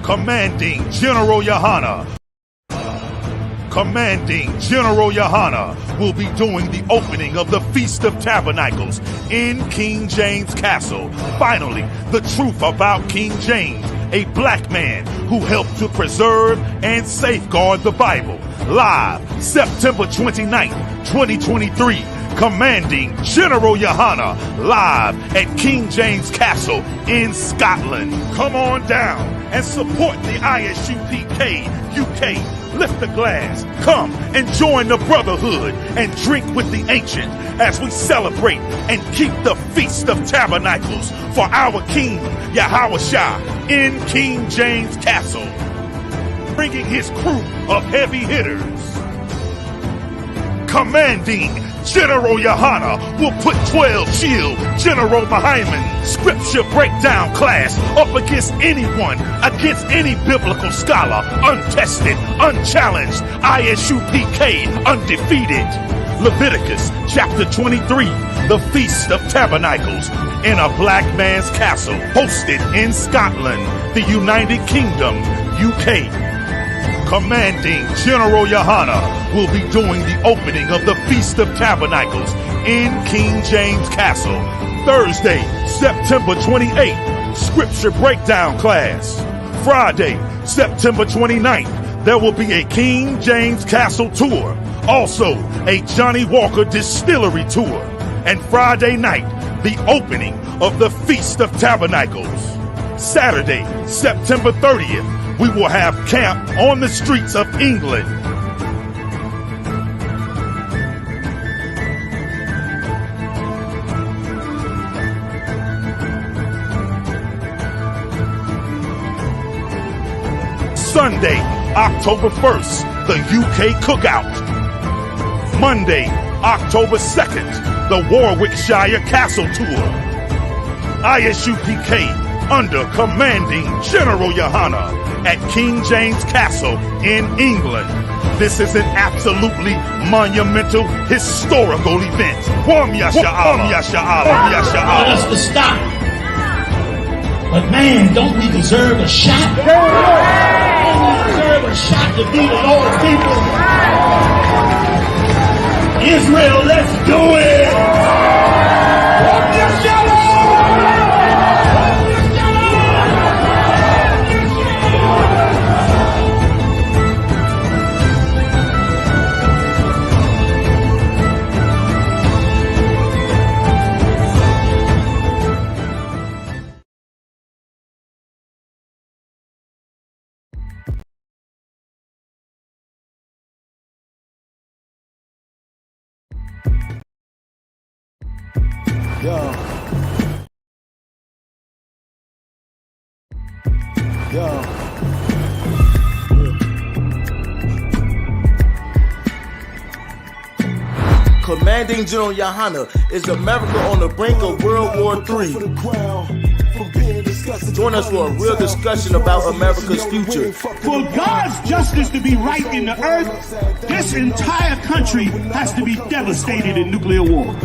Commanding General YAHANNA. Commanding General YAHANNA will be doing the opening of the Feast of Tabernacles in King James Castle. Finally, the truth about King James, a black man who helped to preserve and safeguard the Bible. Live September 29th, 2023. Commanding General YAHANNA live at King James Castle in Scotland. Come on down and support the I.S.U.P.K. UK. Lift the glass, come and join the brotherhood and drink with the ancient as we celebrate and keep the Feast of Tabernacles for our King Yahushua in King James Castle, bringing his crew of heavy hitters. Commanding General YAHANNA will put 12 shield General Muhammad scripture breakdown class up against anyone, against any biblical scholar, untested, unchallenged, I.S.U.P.K, undefeated. Leviticus chapter 23, the Feast of Tabernacles in a black man's castle, hosted in Scotland, the United Kingdom, UK. Commanding General YAHANNA will be doing the opening of the Feast of Tabernacles in King James Castle, Thursday, September 28th, Scripture Breakdown class. Friday, September 29th, there will be a King James Castle tour, also a Johnny Walker Distillery tour, and Friday night, the opening of the Feast of Tabernacles. Saturday, September 30th, we will have camp on the streets of England. Sunday, October 1st, the UK Cookout. Monday, October 2nd, the Warwickshire Castle Tour. I.S.U.P.K under Commanding General YAHANNA at King James Castle in England. This is an absolutely monumental, historical event. Want us to stop. But man, don't we deserve a shot? Don't we deserve a shot to be the Lord's people? Israel, let's do it! Yo. Commanding General YAHANNA is America on the brink of World War III. Join us for a real discussion about America's future. For God's justice to be right in the earth, this entire country has to be devastated in nuclear war.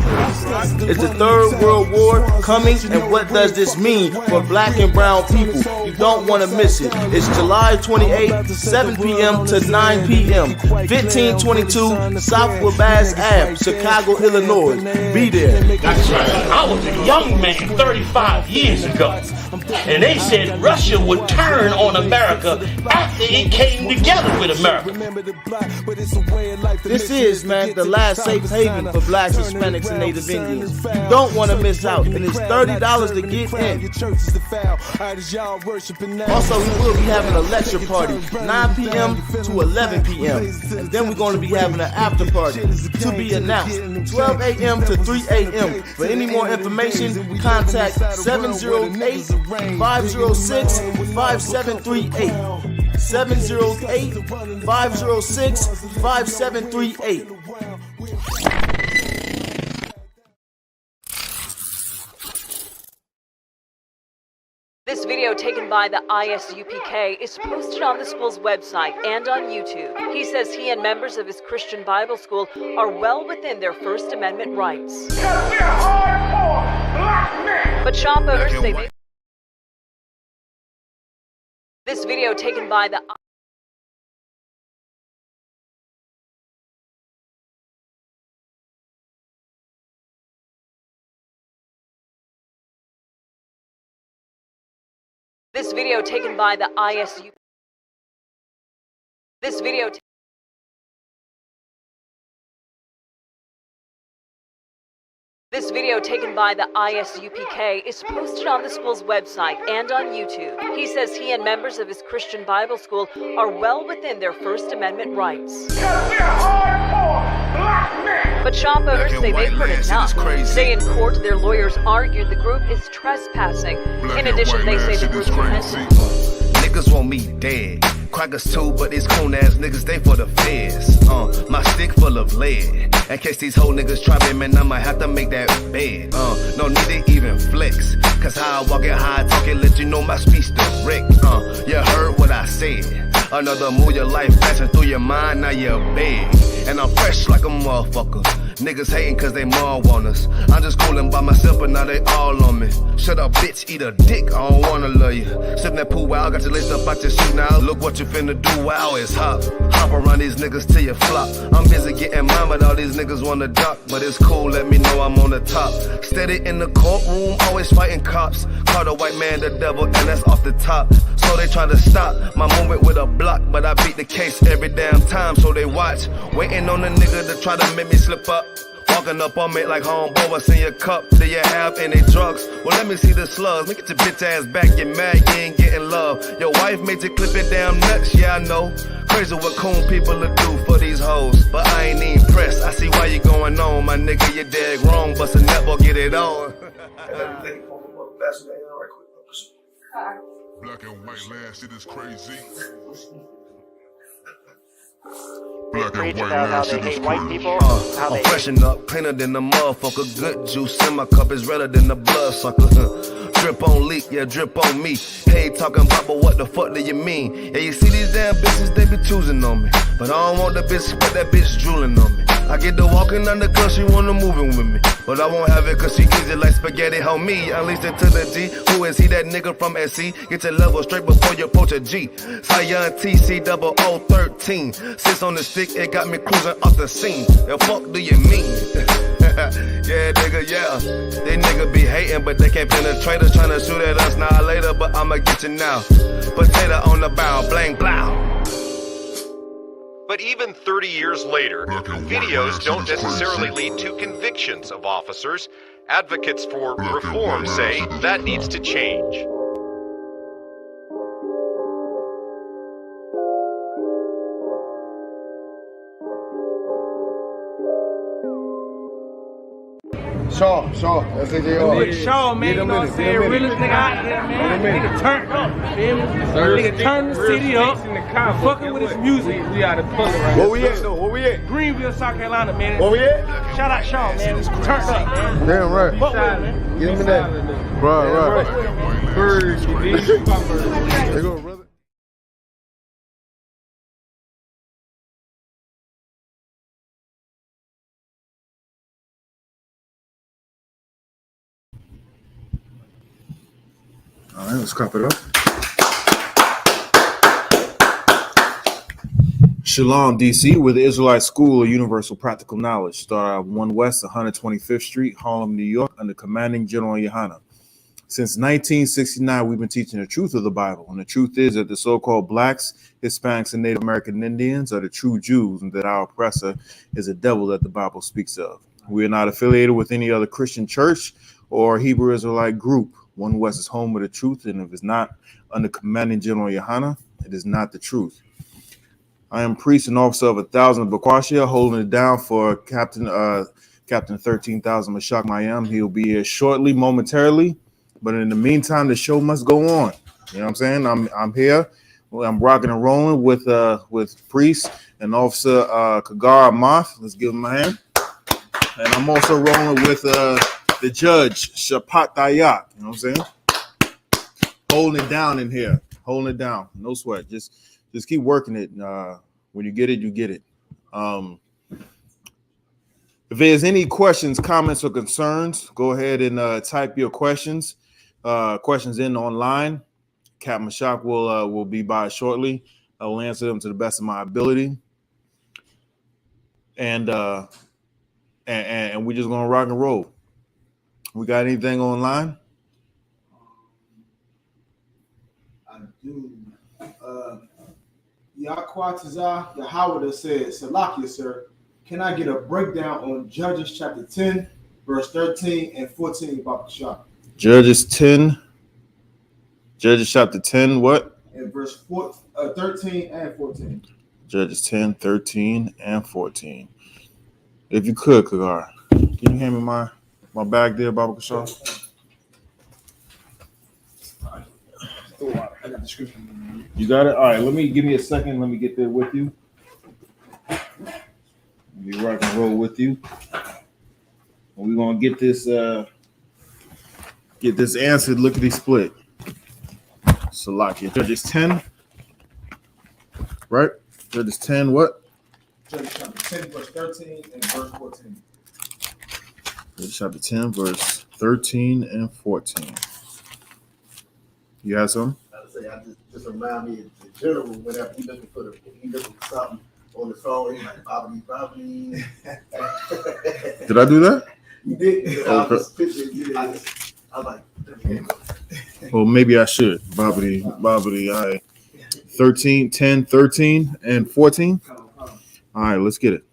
It's the Third World War coming, and what does this mean for black and brown people? You don't want to miss it. It's July 28th, 7 p.m. to 9 p.m. 1522 South Wabash Ave, Chicago, Illinois. Be there. That's right. I was a young man 35 years ago, and they said Russia would turn on America after it came together with America. This is, man, the last safe haven for blacks, Hispanics, and Native Indians. You don't want to miss out, and it's $30 to get in. Also, we will be having a lecture party, 9 p.m. to 11 p.m. And then we're going to be having an after party, to be announced, 12 a.m. to 3 a.m. For any more information, contact 708-506-5738. 708-506-5738. This video taken by the I.S.U.P.K is posted on the school's website and on YouTube. He says he and members of his Christian Bible school are well within their First Amendment rights. But shop owners say This video taken by the This video taken by the I.S.U.P.K. This video taken by the I.S.U.P.K. is posted on the school's website and on YouTube. He says he and members of his Christian Bible school are well within their First Amendment rights. But shop owners say they've heard enough. Today in court, their lawyers argued the group is trespassing. In addition, they say the group niggas want me dead. Crackers too, but these coon ass niggas, they for the feds. My stick full of lead. In case these whole niggas try me, man, I'ma have to make that bed. No need to even flex. Cause how I walk it, how I talk it, let you know my speech direct. You heard what I said. Another move, your life passing through your mind, now you're big. And I'm fresh like a motherfucker. Niggas hating cause they mom want us. I'm just coolin' by myself, but now they all on me. Shut up, bitch, eat a dick, I don't wanna love you. Sippin' that pool, wow, got you laced up out your shoe now. Look what you finna do, wow, it's hop. Hop around these niggas till you flop. I'm busy getting mine, but all these niggas wanna duck. But it's cool, let me know I'm on the top. Steady in the courtroom, always fighting cops. Call the white man the devil, and that's off the top. So they try to stop my movement with a block, but I beat the case every damn time, so they watch. Waiting on the nigga to try to make me slip up. Walking up on me like homeboy, what's in your cup? Do you have any drugs? Well, let me see the slugs. Make it your bitch ass back, get mad, you ain't getting love. Your wife made you clip it damn nuts, yeah, I know. Crazy what coon people will do for these hoes. But I ain't even pressed, I see why you going on. My nigga, you dead wrong, bust a netball, get it on. Black and white land, shit is crazy. Preach about how they hate white people. I'm freshen up, cleaner than the motherfucker. Good juice in my cup is redder than the bloodsucker. Drip on leak, yeah, drip on me. Hey, talking about, but what the fuck do you mean? Yeah, you see these damn bitches, they be choosing on me. But I don't want the bitch, but that bitch drooling on me. I get to walking on the girl, she wanna moving with me. But I won't have it cause she easy like spaghetti, homie. Unleashed it to the G. Who is he, that nigga from SC? Get your level straight before you approach a G. Cyan TC 0013. Sits on the stick, it got me cruising off the scene. The fuck do you mean? Yeah, nigga, yeah. They nigga be hating, but they can't penetrate us. Trying to shoot at us now later, but I'ma get you now. Potato on the bow, blang, blow. But even 30 years later, videos don't necessarily lead to convictions of officers. Advocates for reform say that needs to change. Shaw, that's AJR. Shaw, man, you know what I'm saying? Realest nigga out there, man. Nigga turned up, feel me? Nigga turned the city up, fucking with his music. We out of pull right. Where we at though? Where we at? Greenville, South Carolina, man. Where we at? Shout out Shaw, man. Turned up, man. Damn right. Fuck with him, man. Get him in that. Right. Birds, you There you go, brother. All right, let's clap it up. Shalom, DC, with the Israelite School of Universal Practical Knowledge. Start out 1 West 125th Street, Harlem, New York, under Commanding General YAHANNA. Since 1969, we've been teaching the truth of the Bible. And the truth is that the so-called blacks, Hispanics, and Native American Indians are the true Jews, and that our oppressor is a devil that the Bible speaks of. We are not affiliated with any other Christian church or Hebrew Israelite group. 1 West is home of the truth, and if it's not under Commanding General YAHANNA, it is not the truth. I am priest and officer of 1,000 Bakwashia, holding it down for Captain 13,000 Mashak Mayam. He'll be here shortly, momentarily, but in the meantime, the show must go on. You know what I'm saying? I'm here. I'm rocking and rolling with priest and officer Kagara Moth. Let's give him a hand. And I'm also rolling with the judge, Shapat Dayak. You know what I'm saying? Holding it down in here. Holding it down. No sweat. Just keep working it. When you get it, you get it. If there's any questions, comments, or concerns, go ahead and type your questions in online. Captain Mashak will be by shortly. I will answer them to the best of my ability. And we're just gonna rock and roll. We got anything online? I do. Yaquatazah Yahawada says, Salakia, sir, can I get a breakdown on Judges chapter 10, verse 13 and 14, Baba Shah? Judges chapter 10, what? And verse 13 and 14. Judges 10, 13, and 14. If you could, Kagar, can you hand me my bag there, Baba Shah? I got the scripture. You got it? All right, give me a second. Let me get there with you. Be rock and roll with you. We're gonna get this answered lickety split. Salakia. Judges 10. Right? Judges 10, what? Judges chapter 10, verse 13 and verse 14. Judges chapter 10, verse 13 and 14. You have some? I just remind me of the general whenever he looking for something on the phone, he's like bobbity. Did I do that? You did. Okay. I was like, well, maybe I should. Bobbity. All right. 13, 10, 13, and 14. All right, let's get it.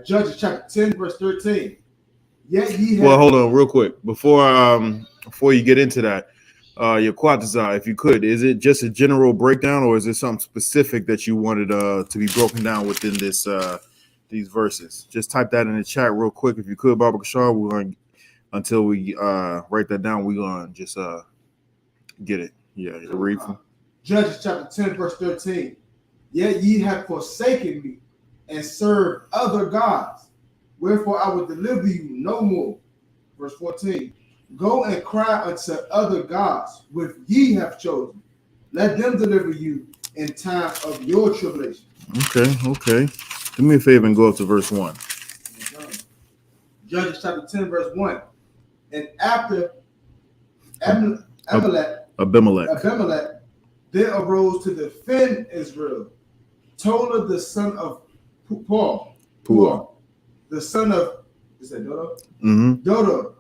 Judges chapter 10, verse 13. Yet ye have... Well, hold on real quick. Before you get into that, your Quatazah, if you could, is it just a general breakdown or is it something specific that you wanted to be broken down within this these verses? Just type that in the chat real quick if you could, Baba Kashar. We're going until we write that down, we're going to just get it. Yeah, read from Judges chapter 10, verse 13. Yet ye have forsaken me and served other gods. Wherefore I will deliver you no more. Verse 14. Go and cry unto other gods which ye have chosen. Let them deliver you in time of your tribulation. Okay. Do me a favor and go up to verse 1. Judges chapter 10, verse 1. And after Abimelech, there arose to defend Israel Tola the son of Puah, the son of, is that Dodo? Mm-hmm. Dodo,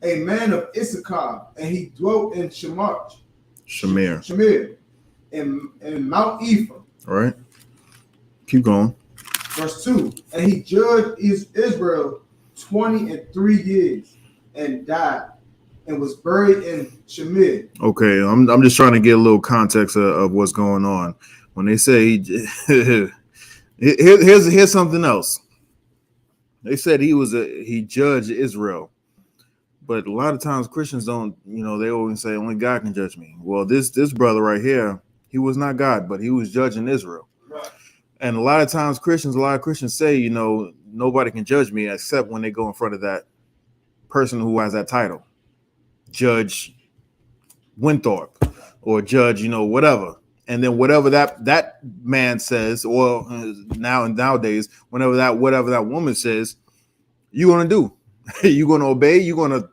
a man of I.S.U.P.K, and he dwelt in Shamir, in Mount Ephraim. All right. Keep going. Verse 2. And he judged Israel 23 years and died and was buried in Shamir. Okay, I'm just trying to get a little context of what's going on. When they say here's something else. They said he judged Israel. But a lot of times Christians don't, they always say only God can judge me. Well, this brother right here, he was not God, but he was judging Israel. Right. And a lot of Christians say, nobody can judge me except when they go in front of that person who has that title. Judge Winthorpe or judge, whatever. And then whatever that man says, or nowadays, whatever that woman says, you're going to do. You're going to obey. You're going to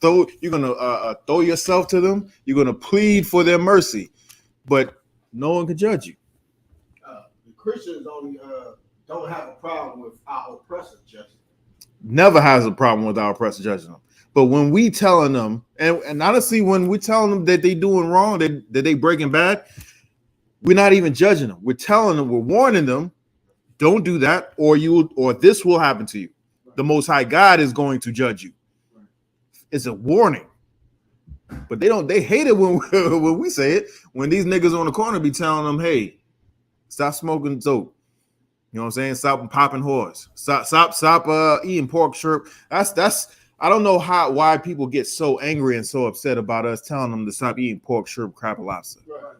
throw yourself to them. You're going to plead for their mercy. But no one can judge you. The Christians only don't have a problem with our oppressor judging. Never has a problem with our oppressor judging them. But when we telling them, and honestly, when we telling them that they doing wrong, that they breaking bad, we're not even judging them. We're telling them, we're warning them, don't do that, or this will happen to you. The Most High God is going to judge you. It's a warning. But they hate it when we say it. When these niggas on the corner be telling them, hey, stop smoking dope. You know what I'm saying? Stop popping whores. Stop eating pork shrimp. That's I don't know why people get so angry and so upset about us telling them to stop eating pork, shrimp, crab, and lobster. Right.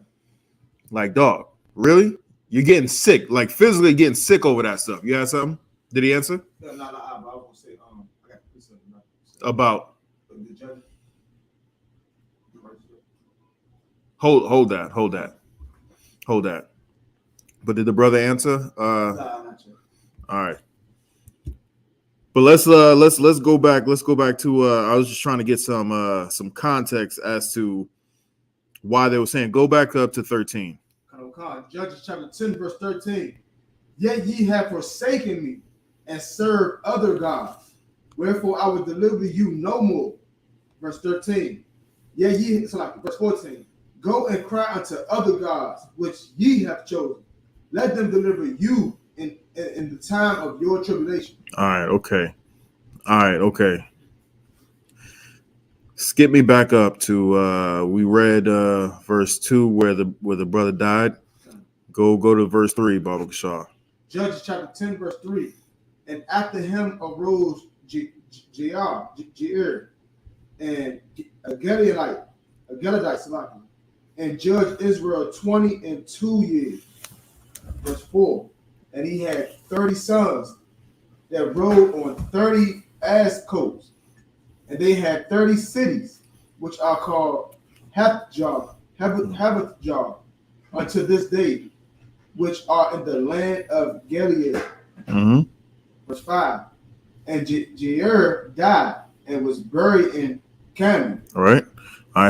Like, dog, really? You're getting sick, like physically getting sick over that stuff. You had something? Did he answer? No, I was gonna say, I got something about. Hold that. But did the brother answer? Not yet. All right. But let's go back. Let's go back to I was just trying to get some context as to why they were saying, go back up to 13. Judges chapter 10, verse 13. Yet ye have forsaken me and served other gods. Wherefore I will deliver you no more. Verse 13. Yet ye, verse 14. Go and cry unto other gods, which ye have chosen. Let them deliver you in the time of your tribulation. All right, okay. Skip me back up to we read verse 2 where the brother died. Go to verse 3, Baba Kashar. Judges chapter 10, verse 3. And after him arose Jair and a Gileadite, and judged Israel 22 years. Verse 4. And he had 30 sons that rode on 30 ass coats. And they had 30 cities, which are called Havothjar unto this day, which are in the land of Gilead. Mm-hmm. Verse 5. And Jair died and was buried in Canaan. All right.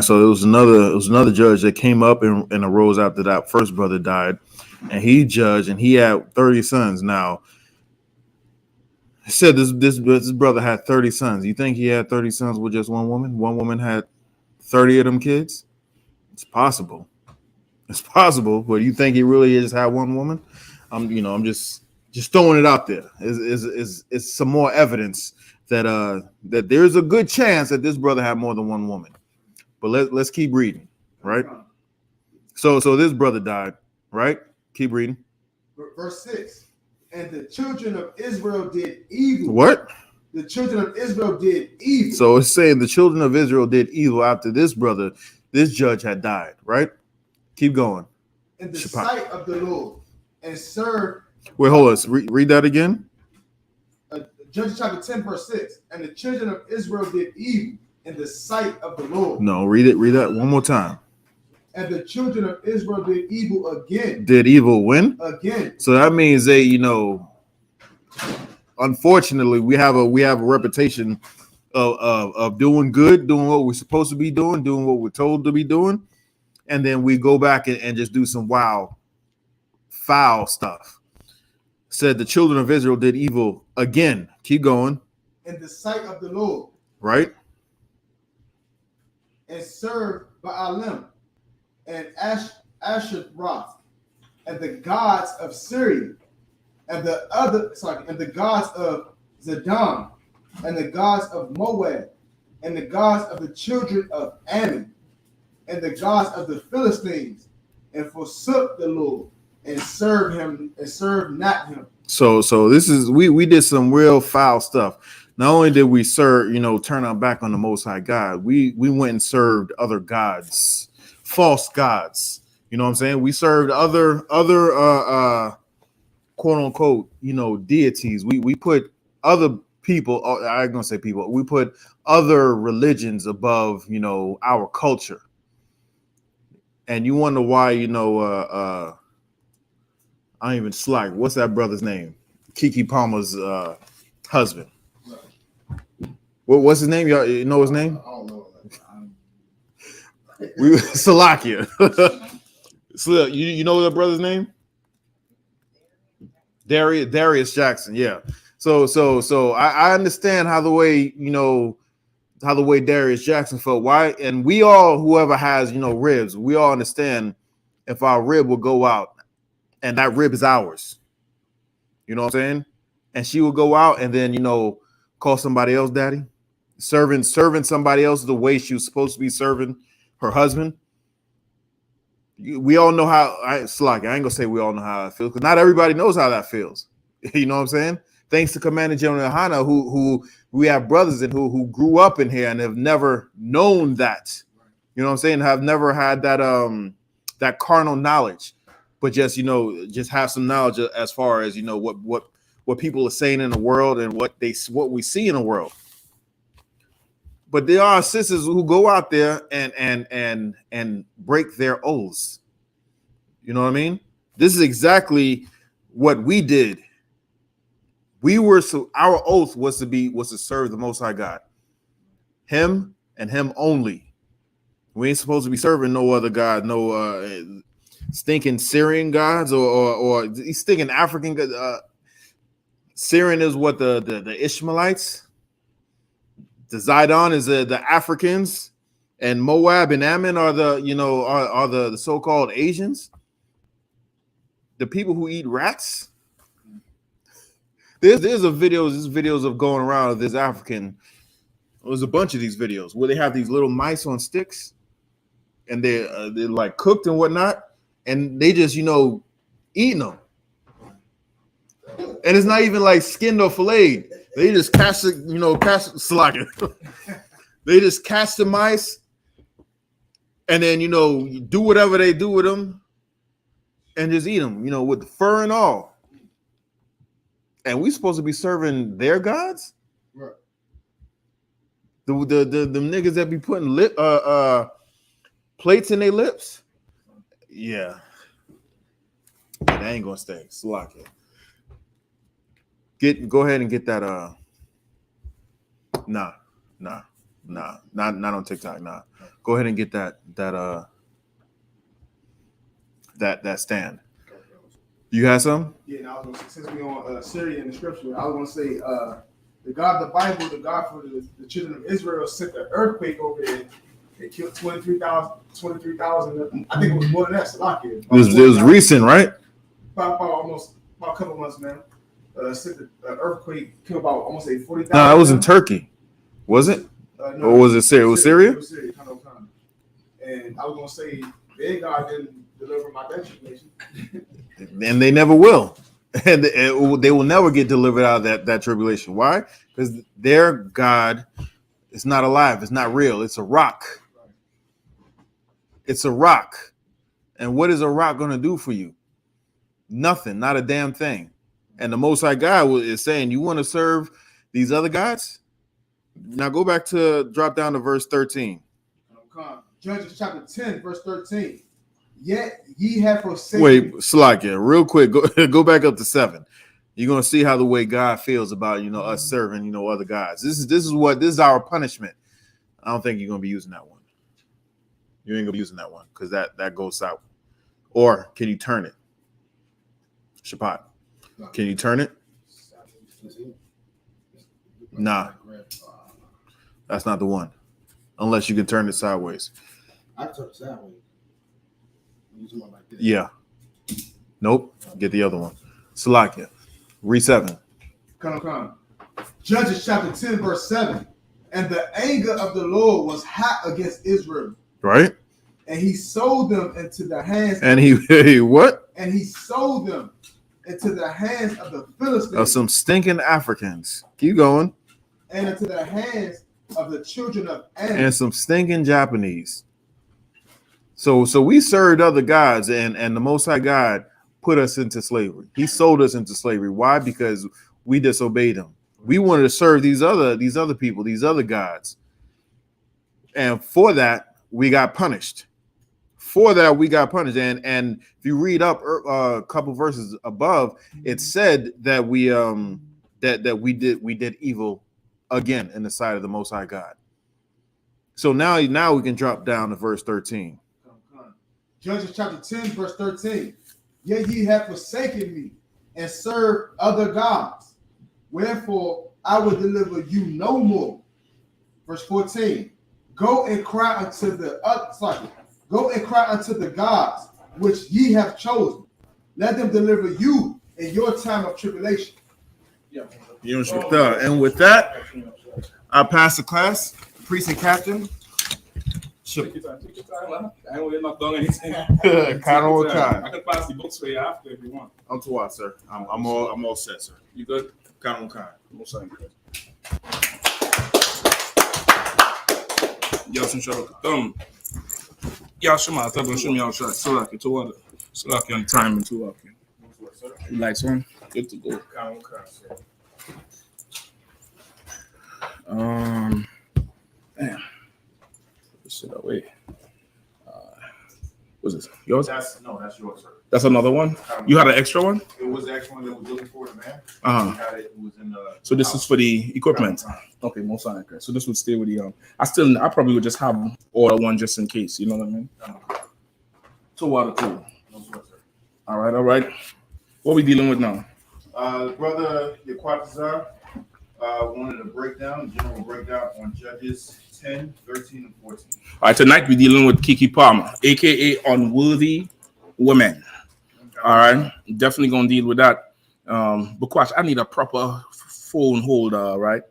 So there was another judge that came up and arose after that first brother died, and he judged, and he had 30 sons. Now, it said this brother had 30 sons. You think he had 30 sons with just one woman? One woman had 30 of them kids? It's possible. It's possible, but you think he really just had one woman? I'm just throwing it out there. It's some more evidence that there's a good chance that this brother had more than one woman. But let's keep reading, right? So this brother died, right? Keep reading. Verse 6. And the children of Israel did evil. What? The children of Israel did evil. So it's saying the children of Israel did evil after this judge had died, right? Keep going. In the sight of the Lord, and served. Wait, hold on. Read that again. Judges chapter 10, verse 6. And the children of Israel did evil in the sight of the Lord. No, read that one more time. And the children of Israel did evil again. Did evil when? Again. So that means they, unfortunately, we have a reputation of doing good, doing what we're supposed to be doing what we're told to be doing, and then we go back and just do some foul stuff. Said the children of Israel did evil again. Keep going. In the sight of the Lord. Right. And served Baalim and Asheroth and the gods of Syria and the gods of Zidon and the gods of Moab and the gods of the children of Ammon and the gods of the Philistines, and forsook the Lord and served him and served not him. So this is we did some real foul stuff. Not only did we serve, turn our back on the Most High God, we went and served other gods, false gods. You know what I'm saying? We served other quote unquote, deities. We put other people, I'm gonna say people, we put other religions above, our culture. And you wonder why, I don't even slack. What's that brother's name? Keke Palmer's husband. What's his name? Y'all know his name? I don't know. Salakia. So you know that brother's name? Darius Jackson. Yeah. So I understand how the way Darius Jackson felt. Why? And we all, whoever has ribs, we all understand if our rib will go out and that rib is ours. You know what I'm saying? And she will go out and then call somebody else daddy, serving somebody else the way she was supposed to be serving her husband. We all know how. I ain't gonna say we all know how it feels, because not everybody knows how that feels. You know what I'm saying? Thanks to Commander General YAHANNA, who we have brothers in who grew up in here and have never known that. You know what I'm saying? Have never had that carnal knowledge, but just just have some knowledge as far as what people are saying in the world and what we see in the world. But there are sisters who go out there and break their oaths. You know what I mean? This is exactly what we did. Our oath was to serve the Most High God, Him and Him only. We ain't supposed to be serving no other god, no stinking Syrian gods or these stinking African gods. Syrian is what the Ishmaelites. The Zidon is the Africans, and Moab and Ammon are the so-called Asians. The people who eat rats. There's videos of going around of this African. There's a bunch of these videos where they have these little mice on sticks, and they're like cooked and whatnot, and they just eating them. And it's not even like skinned or filleted. They just catch slacking. They just catch the mice, and then do whatever they do with them, and just eat them. With the fur and all. And we supposed to be serving their gods. Right. The niggas that be putting plates in their lips. Yeah. That ain't gonna stay. Slack it. Go ahead and get that not on TikTok. Nah. Go ahead and get that stand. You had some? Yeah, and I was gonna, since we on Syria in the scripture, I was gonna say the God of the Bible, the God for the children of Israel sent an earthquake over there. They killed 23,000. I think it was more than that. It was recent, right? About a couple months, man. Sent an earthquake, killed about almost 40,000. No, that was in Turkey, was it? No, or was it Syria? It was Syria? It was Syria, kind of. And I was gonna say, their God didn't deliver my destination. And they never will. And they will never get delivered out of that tribulation. Why? Because their God is not alive. It's not real. It's a rock. It's a rock. And what is a rock going to do for you? Nothing. Not a damn thing. And the Most High God is saying, you want to serve these other gods? Now go back drop down to verse 13. Judges chapter 10, verse 13. Yet ye have forsaken. Wait, Slakia, real quick. Go back up to 7. You're gonna see how the way God feels about us serving other gods. This is our punishment. I don't think you're gonna be using that one. You ain't gonna be using that one because that goes out. Or can you turn it? Shabbat. Can you turn it? Nah. That's not the one. Unless you can turn it sideways. I turn it sideways. Like this. Yeah. Nope. Get the other one. Salakia. Read 7. Come. Judges chapter 10, verse 7. And the anger of the Lord was hot against Israel. Right. And he sold them into the hands. And he what? And he sold them into the hands of the Philistines. Of some stinking Africans. Keep going. And into the hands of the children of Ammon. And some stinking Japanese. So we served other gods, and the Most High God put us into slavery. He sold us into slavery. Why? Because we disobeyed him. We wanted to serve these other people, these other gods. And for that, we got punished. And if you read up a couple verses above, it said that we did evil again in the sight of the Most High God. So now we can drop down to verse 13. Judges chapter 10, verse 13. Yet ye have forsaken me and served other gods. Wherefore I will deliver you no more. Verse 14. Go and cry unto the gods which ye have chosen. Let them deliver you in your time of tribulation. And with that, I pass the class. Precinct captain. Take your time. I don't get knocked down anything. I can pass the books for you after if you want. I'm to what, sir? I'm all set, sir. You good? Kind. No sign. Ja sam šao tam. Ja sam mal tabun shum ja shot. So like to what? So like on time and two up. Lights on. Good to go. Damn. Shit away. Was it yours? Yours? That's yours, sir. That's another one? You had an extra one? It was the extra one that was looking for the man. It was in the so this is for the equipment. Okay, most likely. So this would stay with the I probably would just have order one just in case, you know what I mean? So water too. All right. What are we dealing with now? Brother Yaquatazar wanted a general breakdown on Judges 10, 13, and 14. All right, tonight we're dealing with Kiki Palmer, aka Unworthy Women. All right, definitely gonna deal with that. But I need a proper phone holder, right?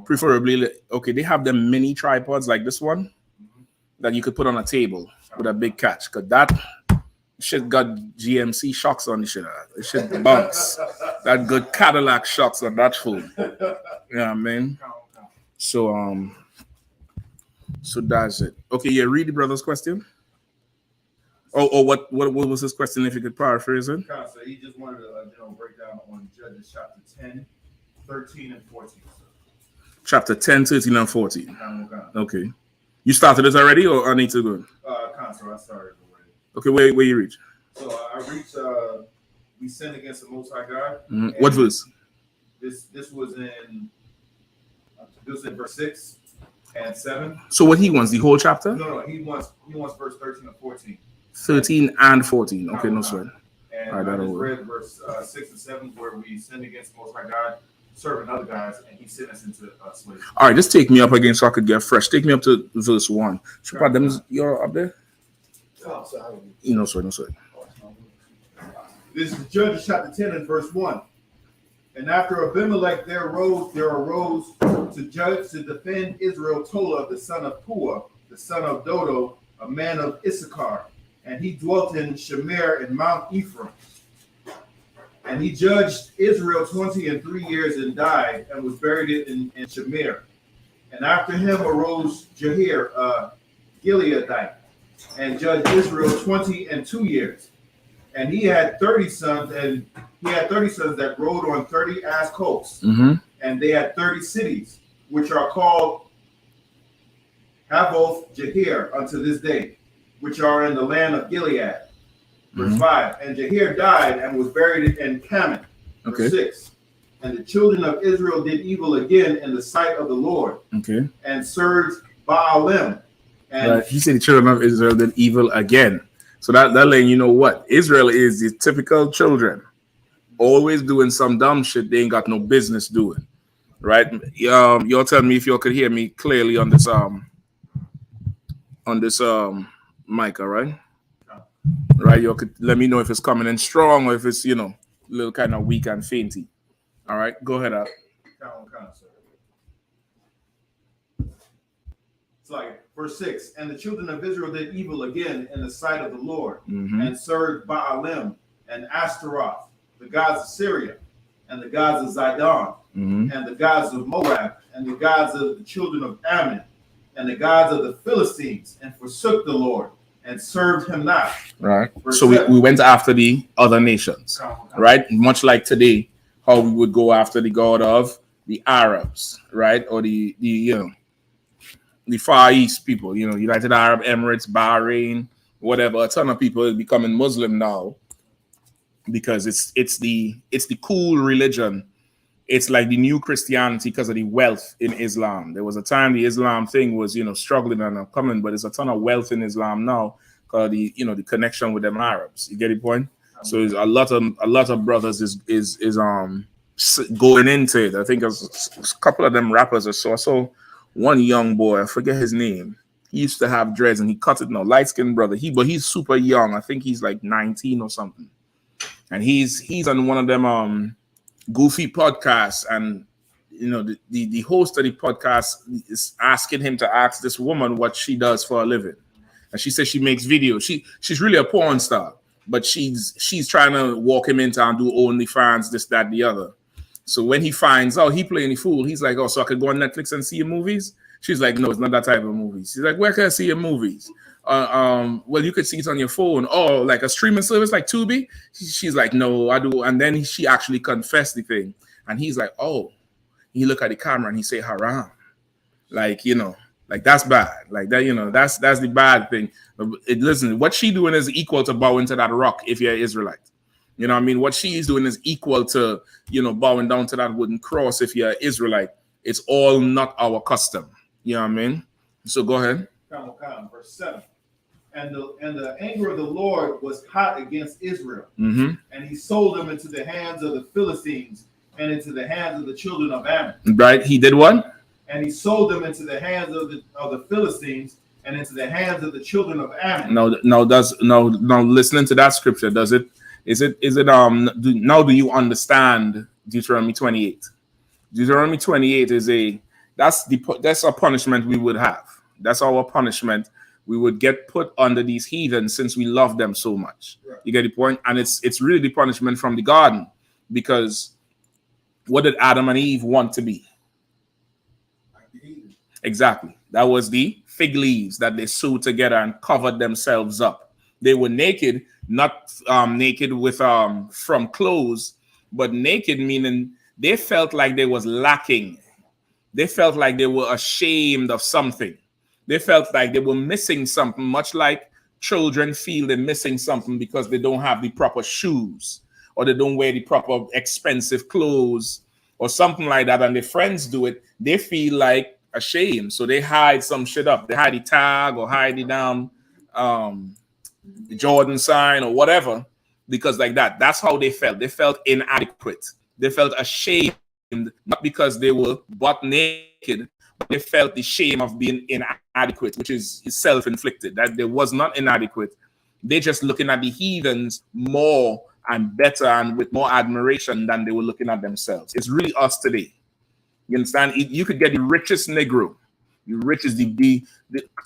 Preferably, okay, they have them mini tripods like this one that you could put on a table with a big catch. Cause that shit got GMC shocks on the shit. It shit bounce. That good Cadillac shocks on that phone. Yeah, man. So so that's it. Okay, yeah, read the brother's question. Oh, what was his question? If you could paraphrase it. So he just wanted a general breakdown on Judges chapter 10, 13, and 14. Chapter 10, 13, and 14. Okay. You started this already, or I need to go? I started already. Okay, where you reach? So I reached, we sinned against the Most High God. What verse? This was in verse 6 and 7. So what he wants, the whole chapter? No, he wants verse 13 and 14. 13 and 14. Okay, no sweat. And I just read verse 6 and 7 where we sinned against the Most High God, serving other guys, and he sent us into slavery. All right, just take me up again so I could get fresh. Take me up to verse 1. You're up there? No sweat. This is Judges chapter 10 and verse 1. And after Abimelech there arose to defend Israel Tola, the son of Puah, the son of Dodo, a man of Issachar. And he dwelt in Shamir in Mount Ephraim. And he judged Israel 23 years and died, and was buried in Shamir. And after him arose Jahir, a Gileadite, and judged Israel 22 years. And he had 30 sons, that rode on 30 ass colts. And they had 30 cities, which are called Havoth Jahir unto this day, which are in the land of Gilead. Verse 5. And Jahir died and was buried in Kaman. Verse 6. And the children of Israel did evil again in the sight of the Lord. And served Baalim. And he said the children of Israel did evil again. So that letting you know what? Israel is the typical children. Always doing some dumb shit they ain't got no business doing. Right? Y'all tell me if y'all could hear me clearly on this mic, all right? Right, you could let me know if it's coming in strong or if it's, a little kind of weak and fainty. All right, go ahead, Al. It's like verse 6. And the children of Israel did evil again in the sight of the Lord, and served Baalim and Ashtaroth, the gods of Syria, and the gods of Zidon, and the gods of Moab, and the gods of the children of Ammon, and the gods of the Philistines, and forsook the Lord, and served him not. Right. So we went after the other nations, right? Much like today, how we would go after the god of the Arabs, right? Or the Far East people, United Arab Emirates, Bahrain, whatever. A ton of people are becoming Muslim now because it's the cool religion. It's like the new Christianity because of the wealth in Islam. There was a time the Islam thing was, struggling and coming, but there's a ton of wealth in Islam now because the connection with them Arabs. You get the point? So there's a lot of brothers is going into it. I think a couple of them rappers I saw one young boy, I forget his name. He used to have dreads and he cut it now. Light-skinned brother. But he's super young. I think he's like 19 or something. And he's on one of them goofy podcasts, and the host of the podcast is asking him to ask this woman what she does for a living, and she says she makes videos. She's really a porn star, but she's trying to walk him into and do OnlyFans, this, that, the other. So when he finds out, he playing the fool. He's like, "Oh, so I could go on Netflix and see your movies?" She's like, "No, it's not that type of movies." She's like, "Where can I see your movies?" Well, you could see it on your phone. Oh, like a streaming service like Tubi? She's like, "No, I do." And then she actually confessed the thing. And he's like, "Oh." He look at the camera and he say, "Haram." Like, Like that's bad. Like that, that's the bad thing. Listen, what she doing is equal to bowing to that rock if you're Israelite. You know what I mean? What she is doing is equal to, bowing down to that wooden cross if you're Israelite. It's all not our custom. You know what I mean? So go ahead. Verse 7. And the anger of the Lord was hot against Israel, Mm-hmm. and he sold them into the hands of the Philistines and into the hands of the children of Ammon. Right? He did what? And he sold them into the hands of the Philistines and into the hands of the children of Ammon. Now listening to that scripture, do you understand Deuteronomy 28? Deuteronomy 28 that's a punishment we would have. That's our punishment. We would get put under these heathens since we love them so much. Right. You get the point? And it's really the punishment from the garden, because what did Adam and Eve want to be? Exactly. That was the fig leaves that they sewed together and covered themselves up. They were naked, not naked with from clothes, but naked meaning they felt like they was lacking. They felt like they were ashamed of something. They felt like they were missing something, much like children feel they're missing something because they don't have the proper shoes, or they don't wear the proper expensive clothes or something like that, and their friends do it. They feel like ashamed, so they hide some shit up. They hide the tag or hide the damn the Jordan sign or whatever, because like that's how they felt. They felt inadequate. They felt ashamed, not because they were butt naked, but they felt the shame of being inadequate, which is self-inflicted. That they was not inadequate. They just looking at the heathens more and better and with more admiration than they were looking at themselves. It's really us today. You understand? You could get the richest Negro. The richest, the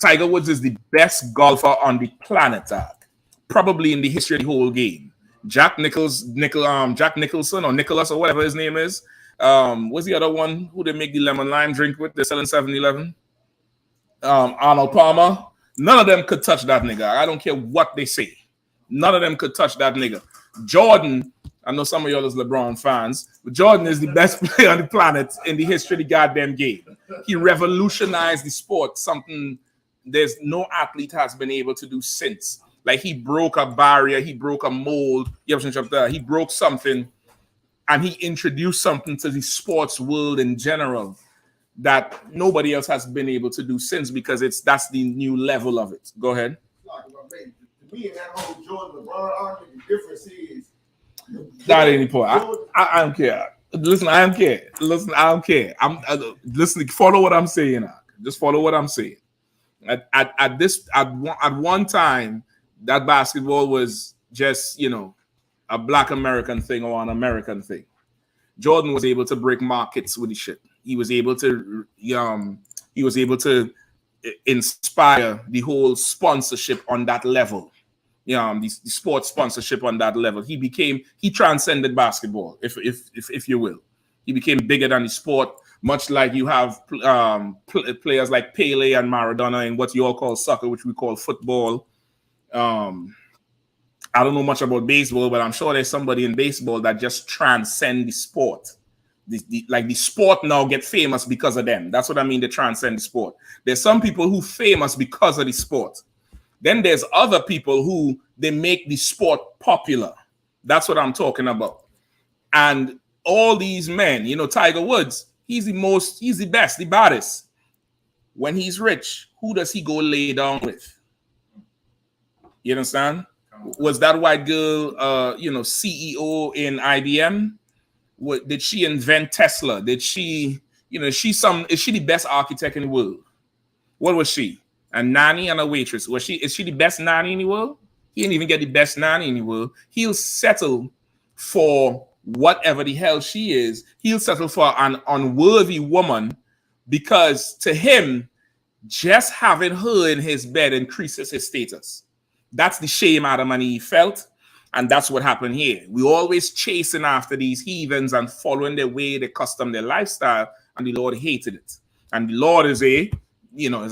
Tiger Woods is the best golfer on the planet, probably in the history of the whole game. Jack Nicholson or Nicholas or whatever his name is. What's the other one who they make the lemon lime drink with? They're selling 7-Eleven. Arnold Palmer. None of them could touch that nigga. I don't care what they say. None of them could touch that nigga. Jordan, I know some of y'all is LeBron fans, but Jordan is the best player on the planet in the history of the goddamn game. He revolutionized the sport, something there's no athlete has been able to do since. Like, he broke a barrier, he broke a mold, he broke something, and he introduced something to the sports world in general that nobody else has been able to do since, because that's the new level of it. Go ahead. To me, in that whole Jordan LeBron argument, the difference is not any point. I don't care. Listen, I don't care. Listen, I don't care. Listen. Follow what I'm saying. Just follow what I'm saying. At one time, that basketball was just a Black American thing or an American thing. Jordan was able to break markets with the shit. He was able to inspire the whole sponsorship on that level. The sports sponsorship on that level. He transcended basketball, if you will. He became bigger than the sport, much like you have players like Pele and Maradona in what you all call soccer, which we call football. I don't know much about baseball, but I'm sure there's somebody in baseball that just transcend the sport. The sport now get famous because of them. That's what I mean, they transcend the sport. There's some people who famous because of the sport. Then there's other people who they make the sport popular. That's what I'm talking about. And all these men, Tiger Woods, he's the best, the baddest. When he's rich, who does he go lay down with? You understand? Was that white girl, CEO in IBM? Did she invent Tesla? Did she, is she the best architect in the world? What was she? A nanny and a waitress. Is she the best nanny in the world? He didn't even get the best nanny in the world. He'll settle for whatever the hell she is. He'll settle for an unworthy woman because to him, just having her in his bed increases his status. That's the shame Adam and Eve felt. And that's what happened here. We always chasing after these heathens and following their way, their custom, their lifestyle. And the Lord hated it. And the Lord is a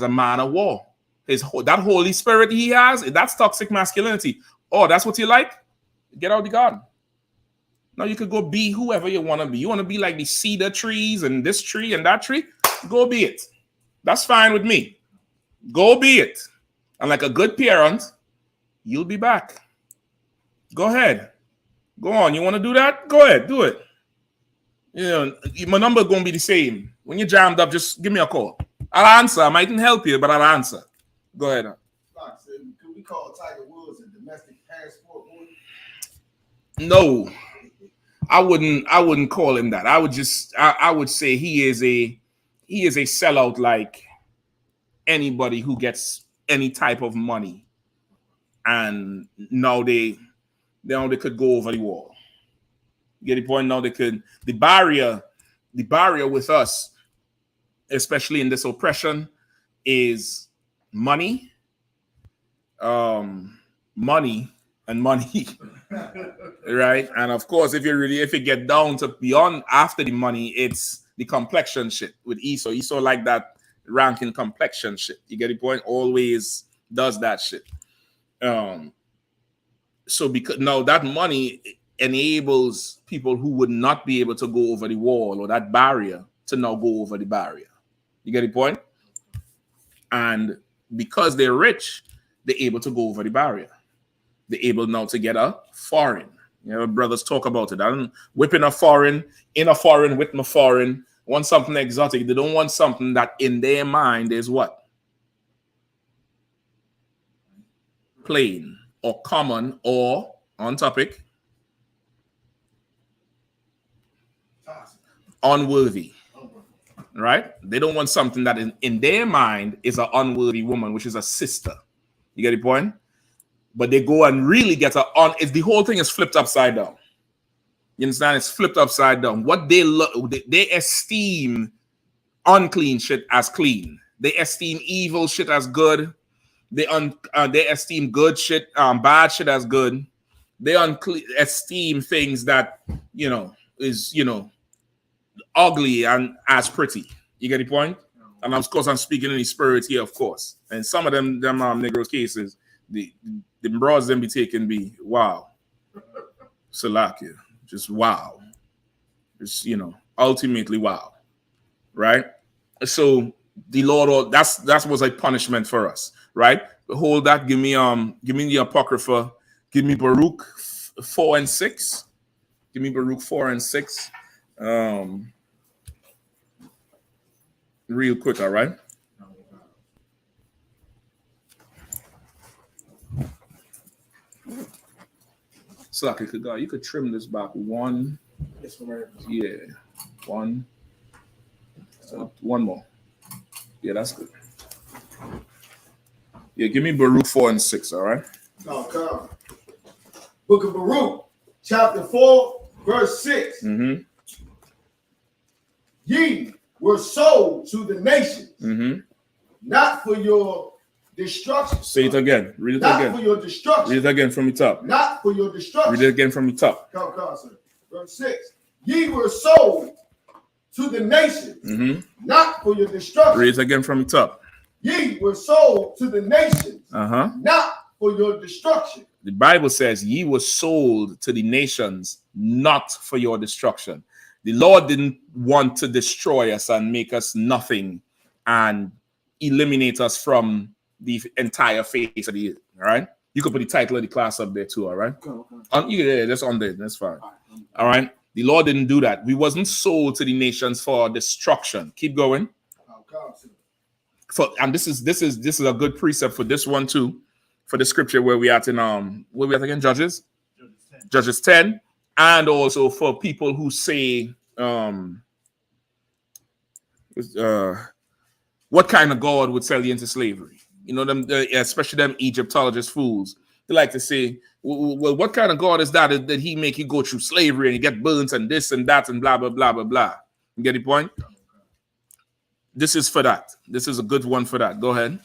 man of war. That Holy Spirit he has, that's toxic masculinity. Oh, that's what you like? Get out of the garden. Now you could go be whoever you want to be. You want to be like the cedar trees and this tree and that tree? Go be it. That's fine with me. Go be it. And like a good parent, you'll be back. Go ahead. Go on. You want to do that? Go ahead. Do it. You know, my number is going to be the same. When you're jammed up, just give me a call. I'll answer. I mightn't help you, but I'll answer. Go ahead. Could we call Tiger Woods a domestic passport boy? No. I wouldn't call him that. I would say he is a sellout like anybody who gets any type of money. And now they could go over the wall. You get the point? Now the barrier with us, especially in this oppression, is money. Money and money. Right? And of course, if you get down to beyond after the money, it's the complexion shit with Esau. Esau like that ranking complexion shit. You get the point? Always does that shit. So because now that money enables people who would not be able to go over the wall or that barrier to now go over the barrier. You get the point? And because they're rich, they're able to go over the barrier. They're able now to get a foreign. You know, brothers talk about it. I'm whipping a foreign, in a foreign, with my foreign, want something exotic. They don't want something that in their mind is what? Plain or common or on topic. Unworthy. Right? They don't want something that in their mind is an unworthy woman, which is a sister. You get the point? But they go and really get the whole thing is flipped upside down. You understand? It's flipped upside down. What they esteem unclean shit as clean. They esteem evil shit as good. They esteem good shit, bad shit as good. They esteem things that is ugly and as pretty. You get the point? And of course, I'm speaking in the spirit here, of course. And some of them Negroes cases, the bros them be taken be wow, Salakia, just wow, just ultimately wow, right? So the Lord, that was a punishment for us, right? Hold that. Give me the Apocrypha. Give me Baruch 4 and 6. Give me Baruch 4 and 6. Real quick, all right? So you could trim this back one. Yeah, one. One more. Yeah, that's good. Yeah, give me Baruch 4 and 6, all right? Oh, come. Book of Baruch, chapter 4, verse 6. Mm-hmm. Ye were sold to the nations, not for your destruction. Say it again. Read it not again. Not for your destruction. Read it again from the top. Not for your destruction. Read it again from the top. Come, sir. Verse 6. Ye were sold to the nations, not for your destruction. Read it again from the top. Ye were sold to the nations, not for your destruction. The Bible says ye were sold to the nations, not for your destruction. The Lord didn't want to destroy us and make us nothing and eliminate us from the entire face of the earth. All right. You could put the title of the class up there too. All right. Yeah, that's on there. That's fine. All right. The Lord didn't do that. We wasn't sold to the nations for destruction. Keep going. And this is a good precept for this one too, for the scripture where we at in where we at again? Judges 10, and also for people who say what kind of God would sell you into slavery? Them, especially them Egyptologist fools. They like to say, well, what kind of God is that he make you go through slavery and you get burnt and this and that and blah blah blah blah blah. You get the point? This is for that. This is a good one for that. Go ahead.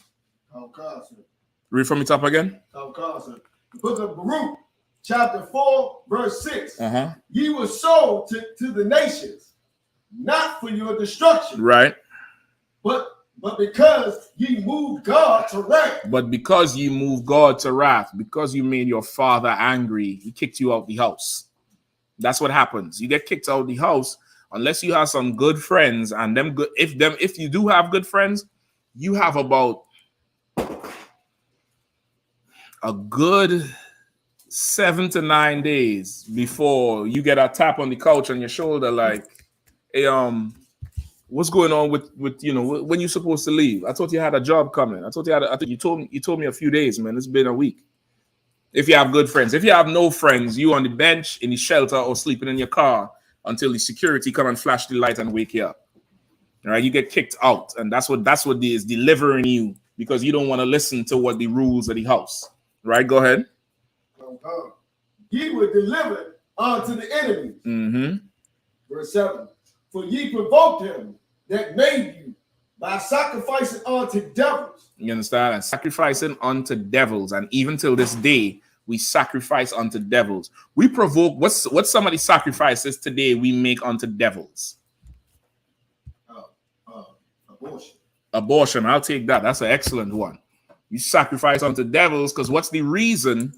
Read from the top again. The book of Baruch, chapter 4, verse 6. Ye were sold to the nations, not for your destruction. Right. But because ye moved God to wrath. But because you moved God to wrath, because you made your father angry, he kicked you out the house. That's what happens. You get kicked out the house unless you have some good friends, and if you do have good friends, you have about a good 7 to 9 days before you get a tap on the couch on your shoulder, like, hey, what's going on with when you're supposed to leave? I thought you had a job coming. I think you told me a few days, man. It's been a week. If you have good friends, if you have no friends, you on the bench, in the shelter, or sleeping in your car until the security come and flash the light and wake you up. All right, you get kicked out, and that's what is delivering you, because you don't want to listen to what the rules of the house. Right? Go ahead. Ye were delivered unto the enemy. Mm-hmm. Verse 7. For ye provoked him that made you by sacrificing unto devils. You understand? And sacrificing unto devils, and even till this day, we sacrifice unto devils. We provoke. What's some of the sacrifices today we make unto devils? Abortion. Abortion. I'll take that. That's an excellent one. You sacrifice unto devils, because what's the reason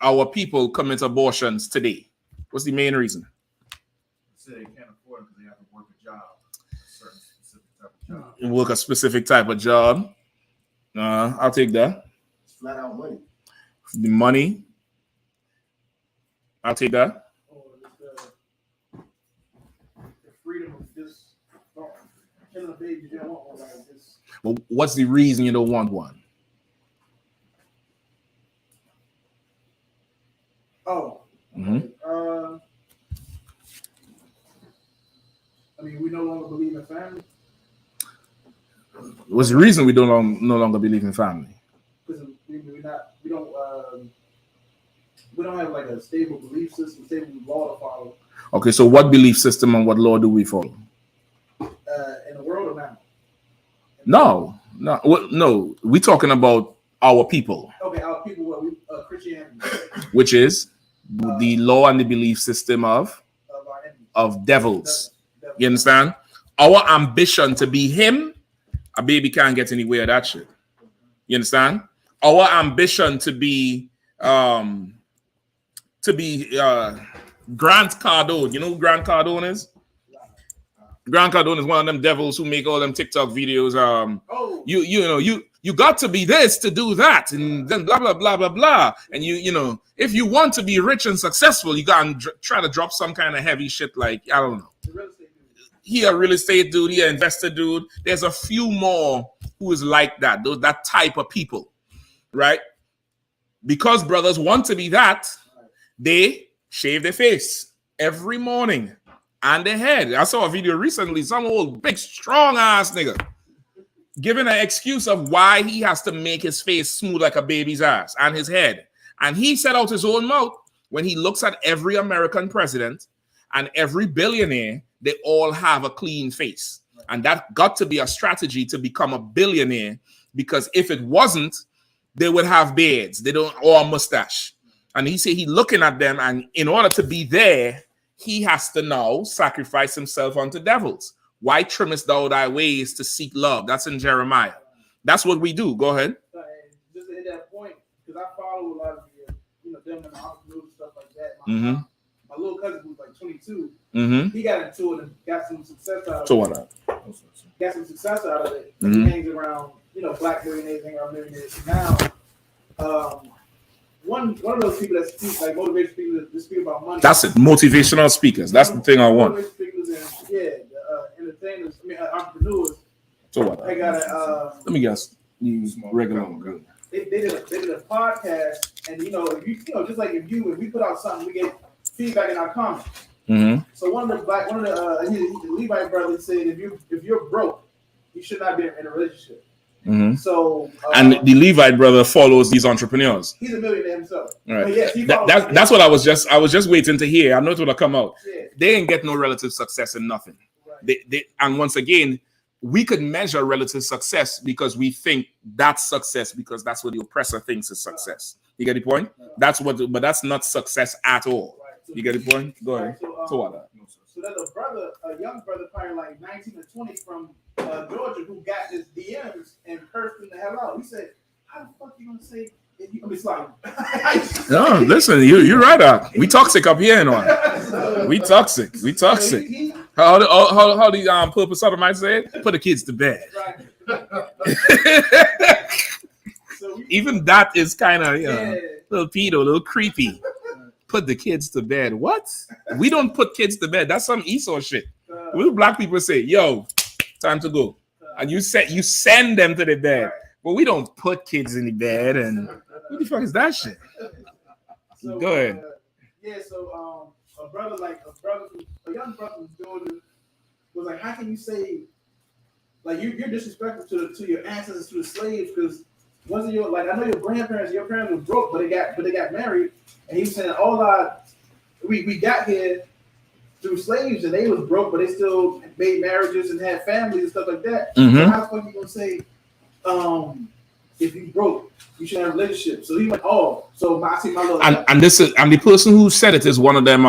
our people commit abortions today? What's the main reason? They say they can't afford it because they have to work a job, a certain specific type of job. Work a specific type of job. I'll take that. It's flat out money. The money. I'll take that. The freedom of just killing a baby. You don't want one like this. Well, what's the reason you don't want one? Oh. Mm-hmm. I mean, we no longer believe in family. What's the reason we no longer believe in family? Because we don't have like a stable belief system, stable law to follow. Okay, so what belief system and what law do we follow? In the world or now? No. We're talking about our people. Okay, our people. What we Christianity, which is the law and the belief system of devils. You understand? Our ambition to be him, a baby can't get anywhere with that shit. You understand? Our ambition to be Grant Cardone. You know who Grant Cardone is? Grant Cardone is one of them devils who make all them TikTok videos. You got to be this to do that, and then blah blah blah blah blah. And if you want to be rich and successful, you got to try to drop some kind of heavy shit, like, I don't know. He a real estate dude, he an investor dude. There's a few more who is like that, that type of people, right? Because brothers want to be that, they shave their face every morning and their head. I saw a video recently, some old big strong ass nigga giving an excuse of why he has to make his face smooth like a baby's ass and his head. And he said out his own mouth, when he looks at every American president and every billionaire, they all have a clean face. And that got to be a strategy to become a billionaire, because if it wasn't, they would have beards, or a mustache. And he said he looking at them, and in order to be there, he has to now sacrifice himself unto devils. Why trimmest thou thy ways to seek love? That's in Jeremiah. That's what we do. Go ahead. Just at that point, because I follow a lot of them and the entrepreneurs and stuff like that. My little cousin who's like 22, he got into it and got some success out of it. So what? Got some success out of it. He hangs around, black millionaires, hang around millionaires. Now, one of those people that speak, like motivational people that speak about money. That's it. Motivational speakers. That's the thing I want. Motivational speakers and entertainers. Entrepreneurs. So what? They got a. Let me guess. Use regular. Good. They did a podcast, and if you just like if we put out something, we get feedback in our comments. So one of the Levite brothers said, if you're broke, you should not be in a relationship. So and the Levite brother follows these entrepreneurs. He's a millionaire himself. Right. But yes, that's what I was just waiting to hear. I know it would have come out. Yeah. They ain't get no relative success in nothing. Right. They and once again, we could measure relative success because we think that's success, because that's what the oppressor thinks is success. You get the point? But that's not success at all. Right. So you get the point? Go ahead. So what? So there's a young brother, probably like 19 or 20 from Georgia, who got his DMs and cursed him the hell out. He said, "How the fuck you gonna say?" It's like, no, listen, you're right. We toxic up here, no. We toxic. How the purpose might say it? Put the kids to bed. Right. So even that is kind of little pedo, a little creepy. Put the kids to bed. What? We don't put kids to bed. That's some Esau shit. We black people say, "Yo, time to go," and you send them to the bed. But we don't put kids in the bed. And what the fuck is that shit? So, go ahead. So a young brother was doing was like, how can you say like you're disrespectful to your ancestors, to the slaves? Because wasn't your like I know your parents were broke, but they got married, and he was saying we got here through slaves, and they was broke, but they still made marriages and had families and stuff like that. So how the fuck you gonna say if you broke, you should have a relationship? So he went, I see my little and the person who said it is one of them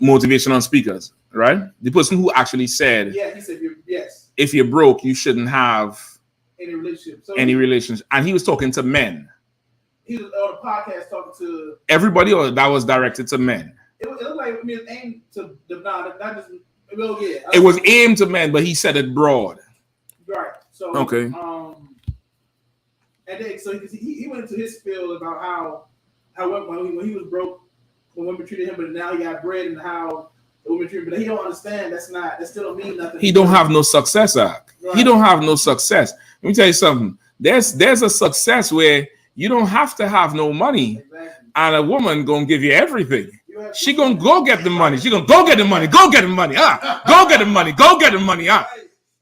motivational speakers, right? The person who actually said, he said yes. If you're broke, you shouldn't have any relationship. Any relationship. And he was talking to men. He was on a podcast talking to everybody, or that was directed to men? It was like it's aimed to not just it was aimed to men, but he said it broad. Right. So okay. And then so he went into his spiel about how when he was broke, when women treated him, but now he got bread, and how the women treated him. But he don't understand that still don't mean nothing. He don't have no success, Ak. Right. He don't have no success. Let me tell you something. There's a success where you don't have to have no money, and a woman gonna give you everything. She gonna go get the money. She gonna go get the money. Go get the money. Go get the money. Go get the money.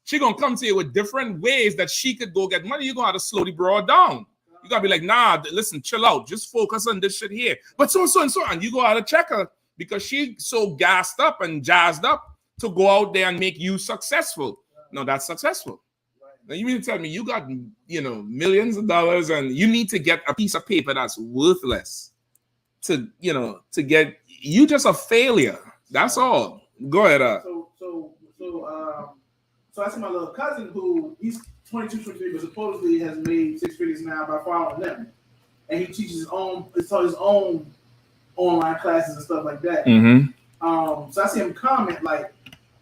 She gonna come to you with different ways that she could go get money. You're gonna have to slowly broad down. You gotta be like, nah, listen, chill out. Just focus on this shit here. But so and so. And you go out and check her because she so gassed up and jazzed up to go out there and make you successful. No, that's successful. Now you mean to tell me you got millions of dollars and you need to get a piece of paper that's worthless to get you just a failure. That's all. Go ahead. So I see my little cousin who he's 22, 23, but supposedly has made six figures now by following them, and he teaches his own online classes and stuff like that. So I see him comment like,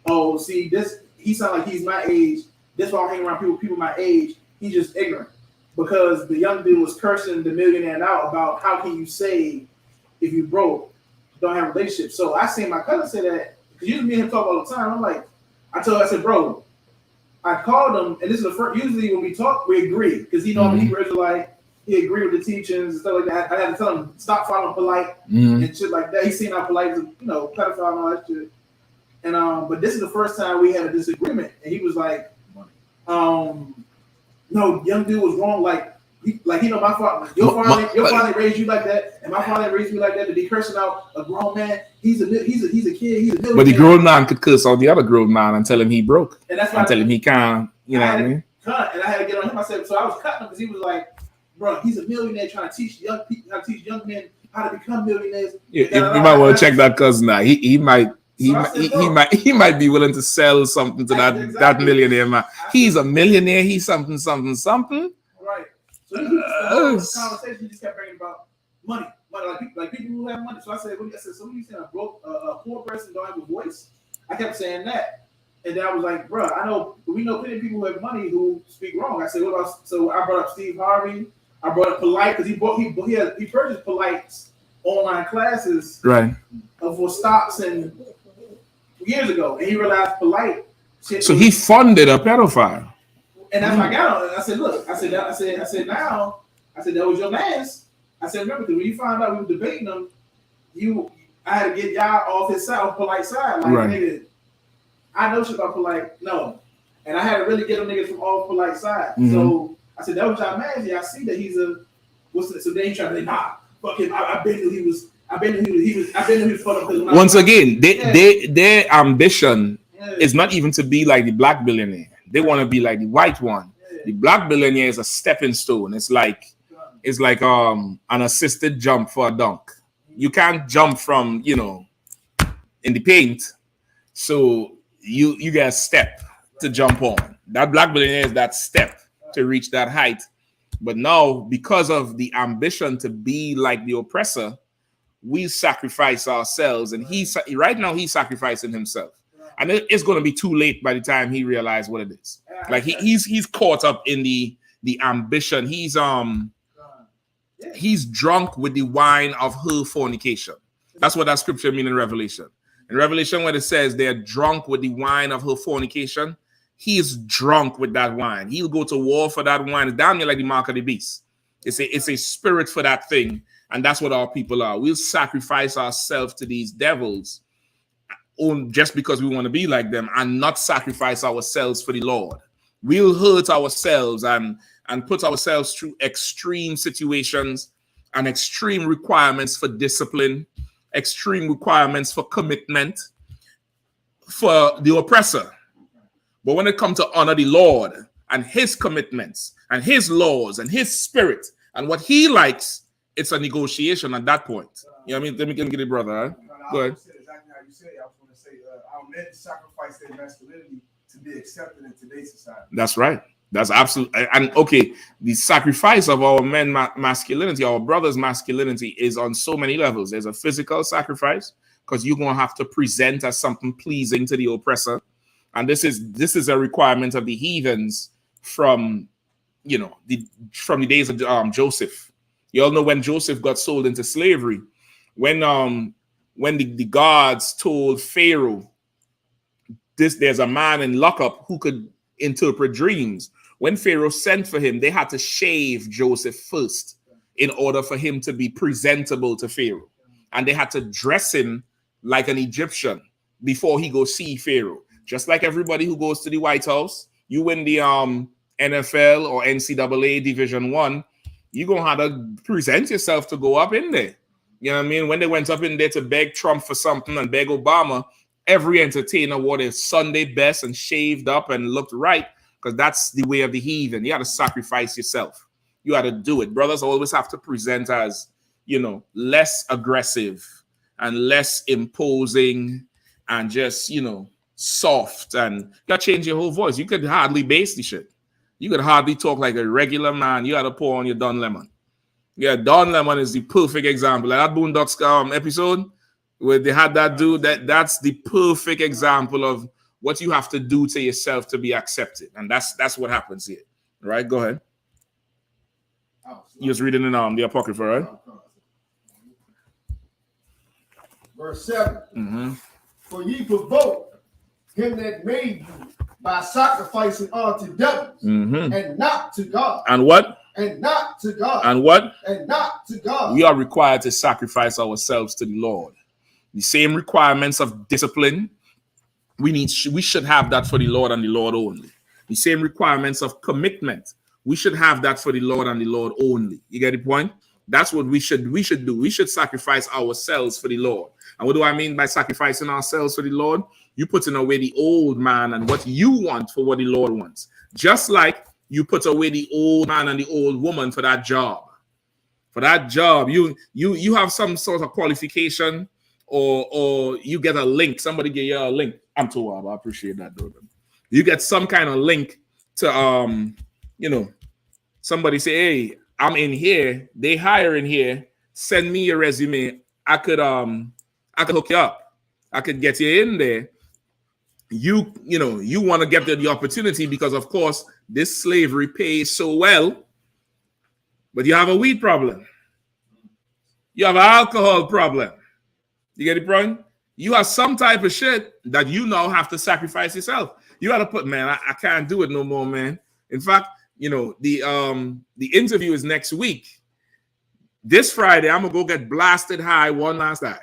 "Oh, see this? He sounds like he's my age. This why I hang around people my age. He's just ignorant." Because the young dude was cursing the millionaire out about how can you say if you broke, don't have a relationship. So I seen my cousin say that because usually me and him talk all the time. I'm like, I said, bro. I called him, and this is the first. Usually, when we talk, we agree because he know I'm a Hebrew Israelite. He agreed with the teachings and stuff like that. I had to tell him stop following polite and shit like that. He seen how polite is, pedophile and all that shit. And but this is the first time we had a disagreement, and he was like, "No, young dude was wrong. My father. Your father raised you like that, and my father raised me like that to be cursing out a grown man. He's a kid. He's a millionaire." But the grown man could curse out the other grown man and tell him he broke. And that's why tell him he can't. You know what I mean? And I had to get on him. I said, so I was cutting him because he was like, "Bro, he's a millionaire trying to teach young people how to teach young men how to become millionaires." You might want to check that cousin out. He might be willing to sell something to that millionaire man. He's a millionaire. He's something. Right. So the conversation he just kept bringing about money, like people who have money. So I said, so when you saying a poor person don't have a voice? I kept saying that, and then I was like, bro, we know plenty of people who have money who speak wrong. I said, what about? So I brought up Steve Harvey. I brought up Polite because he purchased Polite's online classes for stocks and years ago, and he realized Polite. So he funded a pedophile. And that's why I got on it. I said, look, I said, that was your man's. I said, remember, because when you found out we were debating him, I had to get y'all off his side, off Polite side. Like, nigga, I know shit about Polite. No. And I had to really get them niggas from off Polite side. So I said, that was y'all man's. Yeah, I see that he's a, so then he tried to say, nah, fuck him. I bet he was fucked up. Once again, their ambition is not even to be like the black billionaire. They want to be like the white one. The black billionaire is a stepping stone. It's like an assisted jump for a dunk. You can't jump from in the paint, so you got a step to jump on. That black billionaire is that step to reach that height. But now, because of the ambition to be like the oppressor, we sacrifice ourselves, and he's sacrificing himself. And it's going to be too late by the time he realizes what it is. Like he's caught up in the the ambition. He's drunk with the wine of her fornication. That's what that scripture means in Revelation. In Revelation, when it says they're drunk with the wine of her fornication, he is drunk with that wine. He'll go to war for that wine. It's down here like the mark of the beast. It's a spirit for that thing. And that's what our people are. We'll sacrifice ourselves to these devils just because we want to be like them and not sacrifice ourselves for the Lord. We'll hurt ourselves and put ourselves through extreme situations and extreme requirements for discipline, extreme requirements for commitment for the oppressor. But when it comes to honor the Lord and his commitments and his laws and his spirit and what he likes, it's a negotiation at that point. You know what I mean? Let me get it, brother. Right? Go ahead. Exactly how you said it. I was going to say our men sacrifice their masculinity to be accepted in today's society. That's right. That's absolutely. And okay, the sacrifice of our men masculinity, our brothers' masculinity is on so many levels. There's a physical sacrifice because you're going to have to present as something pleasing to the oppressor. And this is a requirement of the heathens from, from the days of Joseph. You all know when Joseph got sold into slavery, when the gods told Pharaoh, there's a man in lockup who could interpret dreams. When Pharaoh sent for him, they had to shave Joseph first in order for him to be presentable to Pharaoh. And they had to dress him like an Egyptian before he goes see Pharaoh. Just like everybody who goes to the White House, you win the NFL or NCAA Division I, you're going to have to present yourself to go up in there. You know what I mean? When they went up in there to beg Trump for something and beg Obama, every entertainer wore their Sunday best and shaved up and looked right, because that's the way of the heathen. You got to sacrifice yourself. You got to do it. Brothers always have to present as, less aggressive and less imposing and just, soft, and you got to change your whole voice. You could hardly base the shit. You could hardly talk like a regular man. You got to pour on your Don Lemon. Yeah, Don Lemon is the perfect example. Like that Boondocks episode where they had that dude, that's the perfect example of what you have to do to yourself to be accepted. And that's what happens here. Right? Go ahead. You was reading in the Apocrypha, right? Verse 7. For ye provoke him that made you by sacrificing unto devils and not to God. And what? And not to God. And what? And not to God. We are required to sacrifice ourselves to the Lord. The same requirements of discipline, we should have that for the Lord and the Lord only. The same requirements of commitment, we should have that for the Lord and the Lord only. You get the point? That's what we should do. We should sacrifice ourselves for the Lord. And what do I mean by sacrificing ourselves for the Lord? You putting away the old man and what you want for what the Lord wants. Just like you put away the old man and the old woman for that job. For that job, you have some sort of qualification, or you get a link. Somebody get you a link. I'm too wild. I appreciate that, though. You get some kind of link to somebody say, hey, I'm in here, they hire in here, send me your resume. I could hook you up. I could get you in there. You want to get the opportunity because, of course, this slavery pays so well, but you have a weed problem. You have an alcohol problem. You get it, Brian? You have some type of shit that you now have to sacrifice yourself. You got to put, man, I can't do it no more, man. In fact, the interview is next week. This Friday, I'm going to go get blasted high one last time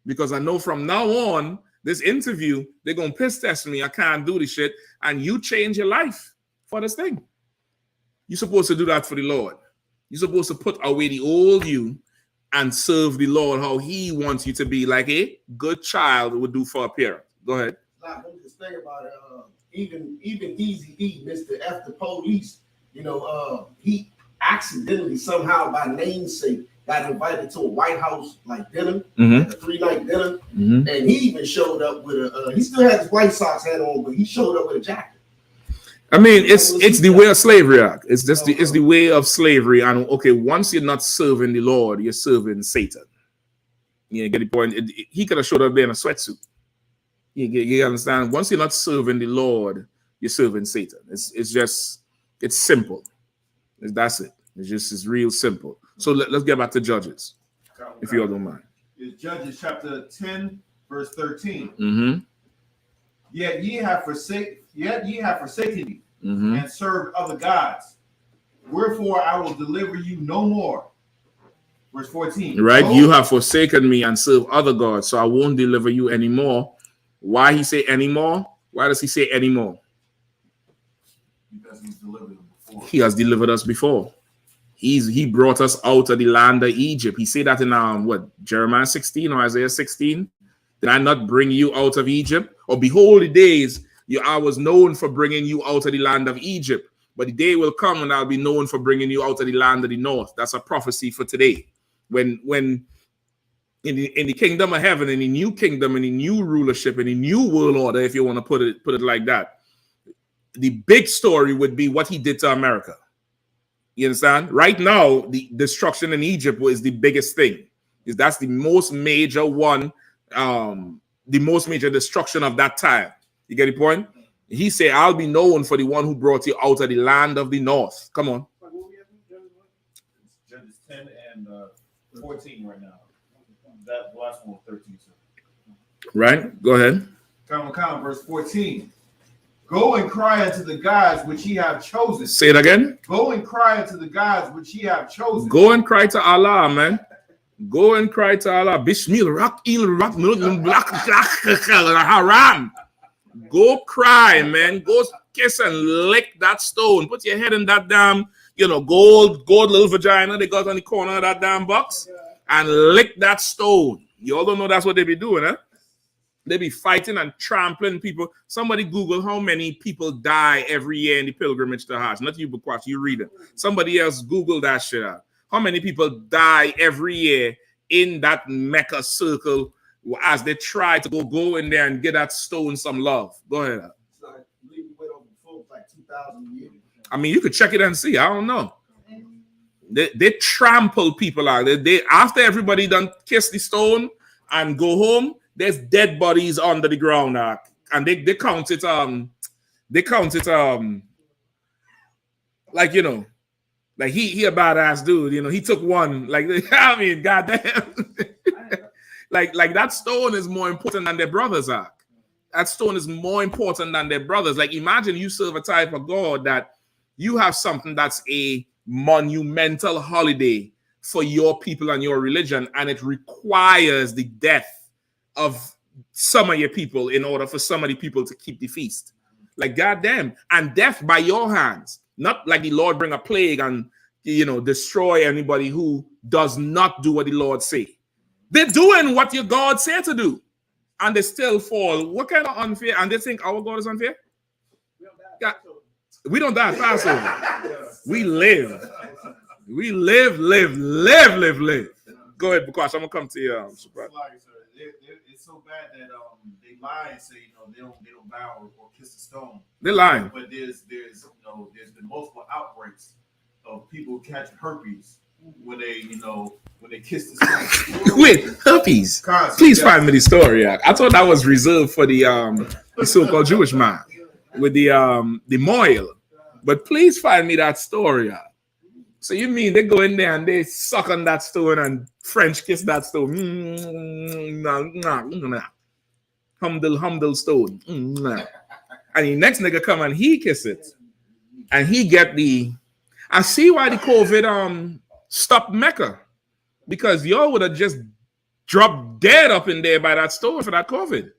because I know from now on, this interview, they're going to piss test me. I can't do this shit. And you change your life for this thing. You're supposed to do that for the Lord. You're supposed to put away the old you and serve the Lord how he wants you to be, like a good child would do for a parent. Go ahead. Let me just think about it. Even Easy-E, Mr. F the Police, he accidentally somehow by namesake got invited to a White House dinner, like a 3-night dinner, and he even showed up with he still had his White Sox hat on, but he showed up with a jacket. I mean, it's the way of slavery. It's just it's the way of slavery. And okay, once you're not serving the Lord, you're serving Satan. You get the point? He could have showed up there in a sweatsuit. You understand? Once you're not serving the Lord, you're serving Satan. It's simple. That's it. It's real simple. So let's get back to Judges, if you all don't mind. It's Judges chapter 10, verse 13. Mm-hmm. Yet ye have forsaken me and served other gods. Wherefore I will deliver you no more. Verse 14. Right? You have forsaken me and served other gods, so I won't deliver you anymore. Why he say anymore? Why does he say anymore? Because he's delivered them before. He has delivered us before. He brought us out of the land of Egypt. He said that in Jeremiah 16 or Isaiah 16. Did I not bring you out of Egypt? Or behold, the days I was known for bringing you out of the land of Egypt. But the day will come when I'll be known for bringing you out of the land of the north. That's a prophecy for today. When in the kingdom of heaven, in the new kingdom, in the new rulership, in the new world order, if you want to put it like that, the big story would be what he did to America. You understand? Right now, the destruction in Egypt was the biggest thing. That's the most major one, the most major destruction of that time. You get the point? He said, I'll be known for the one who brought you out of the land of the north. Come on. Judges 10 and 14 right now. That last one was 13. So. Right? Go ahead. Come, verse 14. Go and cry unto the gods which ye have chosen. Say it again. Go and cry unto the gods which ye have chosen. Go and cry to Allah, man. Go and cry to Allah. Bishmil rak il rak haram. Go cry, man. Go kiss and lick that stone. Put your head in that damn, gold little vagina they got on the corner of that damn box and lick that stone. You all don't know that's what they be doing, huh? They be fighting and trampling people. Somebody Google how many people die every year in the pilgrimage to Hajj. Not you, Bukwash, you read it. Somebody else Google that shit out. How many people die every year in that Mecca circle as they try to go in there and get that stone some love? Go ahead. It's like leaving with over folks like 2,000 years. I mean, you could check it and see. I don't know. They trample people out. They after everybody done kiss the stone and go home, there's dead bodies under the ground, and they count it. They count it. Like like he a badass dude. He took one. Like I mean, goddamn. like that stone is more important than their brothers are. That stone is more important than their brothers. Like imagine you serve a type of God that you have something that's a monumental holiday for your people and your religion, and it requires the death of some of your people in order for some of the people to keep the feast. Like goddamn, and death by your hands, not like the Lord bring a plague and destroy anybody who does not do what the Lord say. They're doing what your God said to do, and they still fall. What kind of unfair? And they think our God is unfair? God, we don't die Passover. We live. We live. Go ahead, because I'm gonna come to you. It's so bad that they lie and say they don't bow or kiss the stone. They're lying. But there's been multiple outbreaks of people catching herpes when they kiss the stone. Wait, herpes. Please find me the story. I thought that was reserved for the so-called Jewish man with the moil. But please find me that story. So you mean they go in there and they suck on that stone and French kiss that stone? Humble stone. And the next nigga come and he kiss it. And he get I see why the COVID stopped Mecca. Because y'all would have just dropped dead up in there by that stone for that COVID.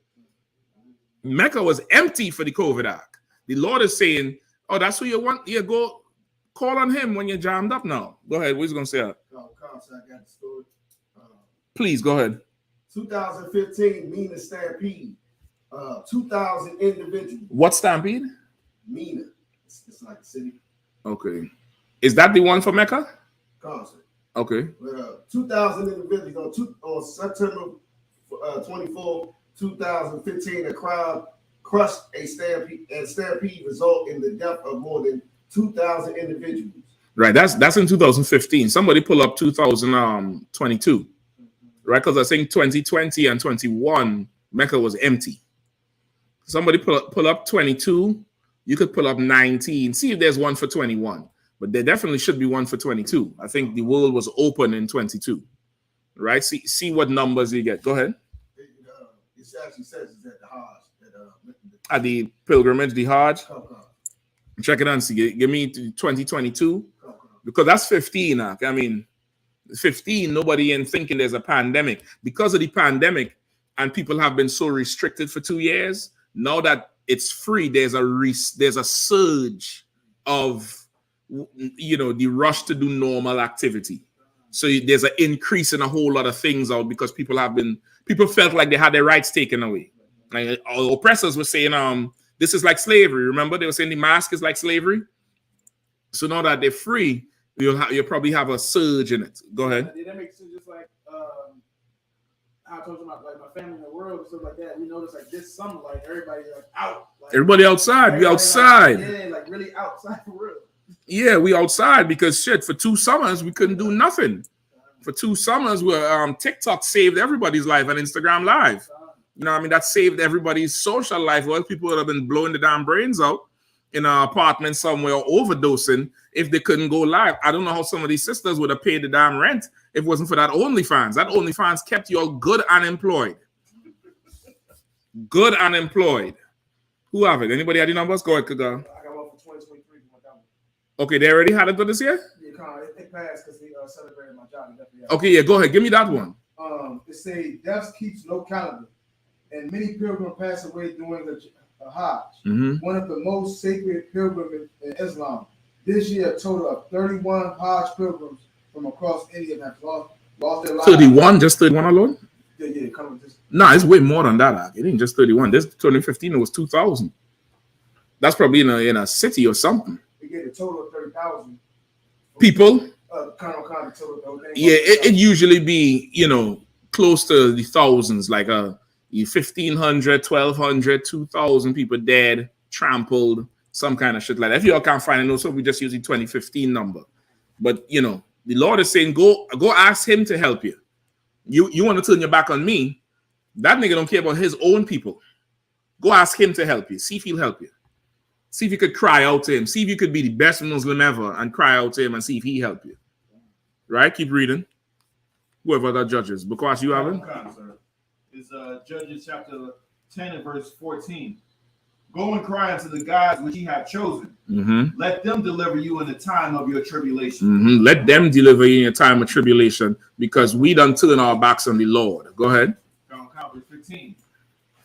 Mecca was empty for the COVID act. The Lord is saying, oh, that's who you want? You go call on him when you're jammed up now. Go ahead. What are you going to say? I got the story. Please, go ahead. 2015, Mina Stampede. 2,000 individuals. What Stampede? Mina. It's like a city. Okay. Is that the one for Mecca? Concert. Okay. 2,000 individuals on September 24, 2015, a crowd crushed a stampede, and stampede result in the death of more than 2,000 individuals. Right, that's in 2015. Somebody pull up 2022, right? Because I think 2020 and 21, Mecca was empty. Somebody pull up 22. You could pull up 19. See if there's one for 21. but there definitely should be one for 22. I think the world was open in 22, right? See what numbers you get. Go ahead. It actually says it's at the Hajj. At the pilgrimage, the Hajj. Check it out and see. Give me 2022 because that's 15. I mean, 15. Nobody in thinking there's a pandemic because of the pandemic, and people have been so restricted for 2 years. Now that it's free, there's a surge of the rush to do normal activity. So there's an increase in a whole lot of things out because people felt like they had their rights taken away. Like our oppressors were saying, this is like slavery. Remember, they were saying the mask is like slavery. So now that they're free, you'll probably have a surge in it. Go ahead. That makes sense. Just like I told you about like my family in the world and stuff like that. We noticed like this summer, like everybody like out. Like, everybody outside. We outside. Like really outside for real. Yeah, we outside because shit, for 2 summers, we couldn't do nothing. For 2 summers, TikTok saved everybody's life and Instagram Live. You know what I mean? That saved everybody's social life. Well, people would have been blowing the damn brains out in an apartment somewhere or overdosing if they couldn't go live. I don't know how some of these sisters would have paid the damn rent if it wasn't for that OnlyFans. That OnlyFans kept you all good unemployed. Good unemployed. Who have it? Anybody had the numbers? Go ahead, Kaga. I got one for 2023 for my family. Okay, they already had it for this year? Yeah, it passed because we celebrated my job. Okay, yeah, go ahead. Give me that one. It say death keeps no calendar, and many pilgrims pass away during the Hajj, one of the most sacred pilgrimages in Islam. This year, a total of 31 Hajj pilgrims from across India have lost their lives. 31? Just 31 alone? Yeah, come with this. Nah, it's way more than that. It ain't just 31. This 2015, it was 2,000. That's probably in a city or something. We get a total of 30,000 people. Yeah, it usually be close to the thousands, like 1,500, 1,200, 2,000 people dead, trampled, some kind of shit like that. If y'all can't find it, so we just use the 2015 number. But the Lord is saying, go ask him to help you. You want to turn your back on me? That nigga don't care about his own people. Go ask him to help you. See if he'll help you. See if you could cry out to him. See if you could be the best Muslim ever and cry out to him and see if he help you. Right? Keep reading. Whoever that judges. Because you have it? It's Judges chapter 10 and verse 14. Go and cry unto the gods which ye have chosen. Let them deliver you in the time of your tribulation. Let them deliver you in your time of tribulation, because we done turn our backs on the Lord. Go ahead. Verse 15.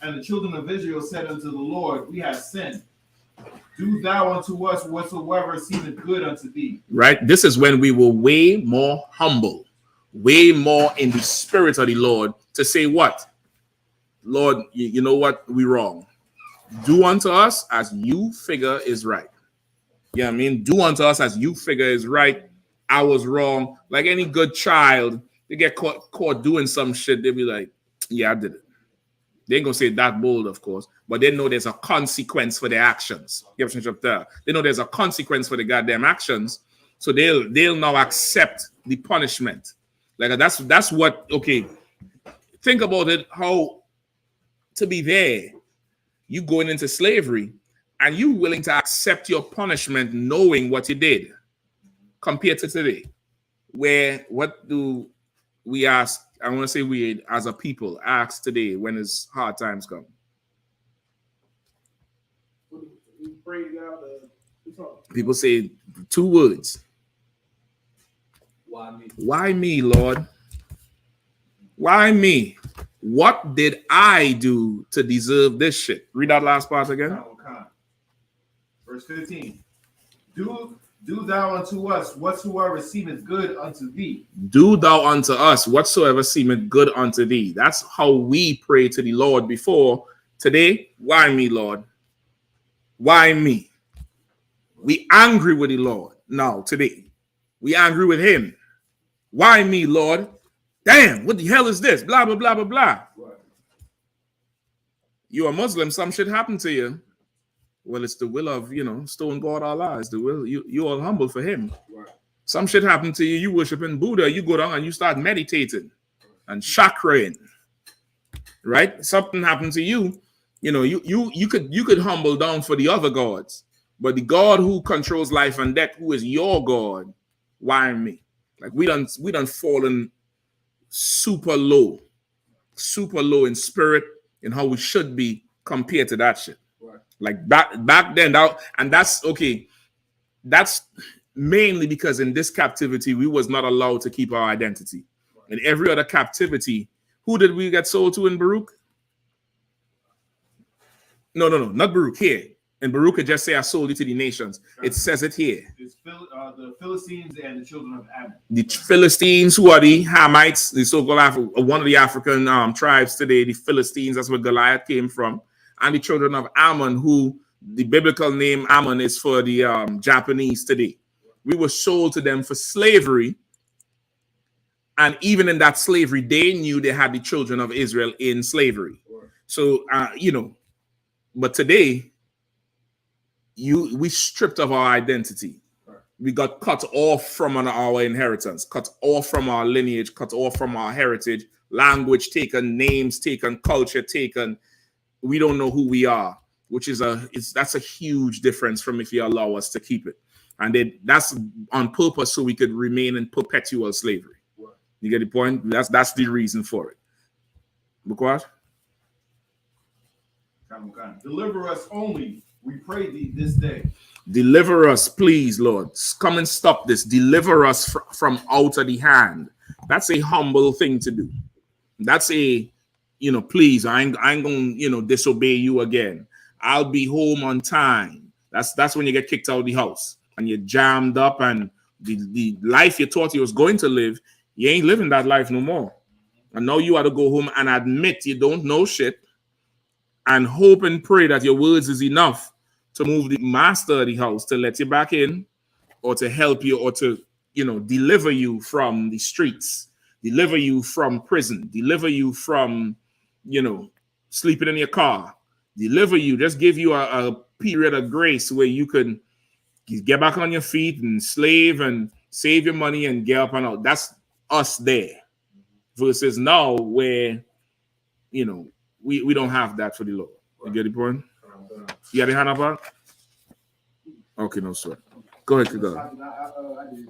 And the children of Israel said unto the Lord, we have sinned. Do thou unto us whatsoever seemeth good unto thee. Right? This is when we were way more humble, way more in the spirit of the Lord to say what? Lord, you know what? We wrong. Do unto us as you figure is right. Yeah, I mean, do unto us as you figure is right. I was wrong. Like any good child, they get caught doing some shit. They'll be like, yeah, I did it. They ain't gonna say that bold, of course, but they know there's a consequence for their actions. They know there's a consequence for the goddamn actions, so they'll now accept the punishment. Like that's what. Okay, think about it. How to be there, you going into slavery, and you willing to accept your punishment, knowing what you did, compared to today, where what do we ask? I want to say we as a people ask today when his hard times come. People say 2 words. Why me? Why me, Lord? Why me? What did I do to deserve this shit? Read that last part again. Verse 15. Do thou unto us whatsoever seemeth good unto thee. Do thou unto us whatsoever seemeth good unto thee. That's how we pray to the Lord before. Today, why me, Lord? Why me? We angry with the Lord. Now, today, we angry with him. Why me, Lord? Damn, what the hell is this? Blah, blah, blah, blah, blah. Right. You're a Muslim, some shit happened to you. Well, it's the will of, stone God Allah. It's the will. You all humble for him. Right. Some shit happened to you. You worshiping Buddha. You go down and you start meditating and chakraing. Right? Something happened to you. You could humble down for the other gods. But the God who controls life and death, who is your God, why me? Like we done fallen super low in spirit in how we should be compared to that shit. Right. Like back then, that's okay. That's mainly because in this captivity, we was not allowed to keep our identity. Right. In every other captivity, who did we get sold to in Baruch? No, not Baruch. Here. In Baruch, it just say, I sold you to the nations. It says it here. It's the Philistines and the children of Ammon. The Philistines, who are the Hamites, the so-called one of the African tribes today, the Philistines, that's where Goliath came from. And the children of Ammon, who the biblical name Ammon is for the Japanese today. We were sold to them for slavery. And even in that slavery, they knew they had the children of Israel in slavery. So, but today, we stripped of our identity. We got cut off from our inheritance, cut off from our lineage, cut off from our heritage, language taken, names taken, culture taken. We don't know who we are, which is that's a huge difference from if you allow us to keep it. And that's on purpose so we could remain in perpetual slavery. You get the point? That's the reason for it. Because deliver us only, we pray thee this day. Deliver us, please, Lord. Come and stop this. Deliver us from out of the hand. That's a humble thing to do. That's a, please, I ain't gonna, disobey you again. I'll be home on time. That's when you get kicked out of the house and you're jammed up, and the life you thought you was going to live, you ain't living that life no more. And now you have to go home and admit you don't know shit and hope and pray that your words is enough to move the master of the house to let you back in, or to help you, or to, deliver you from the streets, deliver you from prison, deliver you from, sleeping in your car, deliver you, just give you a period of grace where you can get back on your feet and slave and save your money and get up and out. That's us there. Versus now where, we don't have that for the Lord. You get the point? You got the hand up, Mark? Okay, no sweat. Go ahead, go. I did.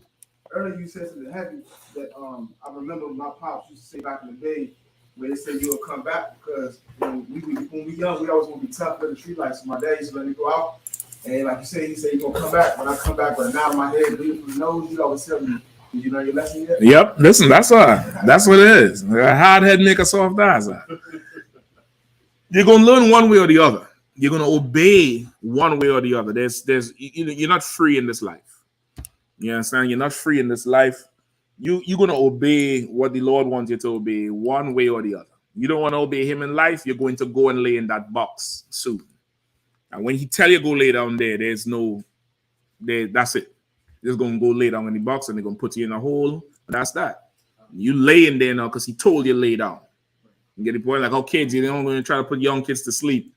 Earlier you said something heavy that I remember my pops used to say back in the day, where they said you'll come back because when we young, we always want to be tough in the street life. So my dad used to let me go out, and like you said, he said you're gonna come back. When I come back, but now my head bleeding from the nose, he always tell me, did you learn your lesson yet? Yep, listen, that's what it is. A hard head make a soft ass. You're gonna learn one way or the other. You're gonna obey one way or the other. You're not free in this life. You understand? You're not free in this life. You're gonna obey what the Lord wants you to obey one way or the other. You don't want to obey him in life, you're going to go and lay in that box soon. And when he tell you go lay down there, that's it. You're just gonna go lay down in the box and they're gonna put you in a hole. That's that. You lay in there now because he told you lay down. You get the point? Like how kids, you don't want to try to put young kids to sleep.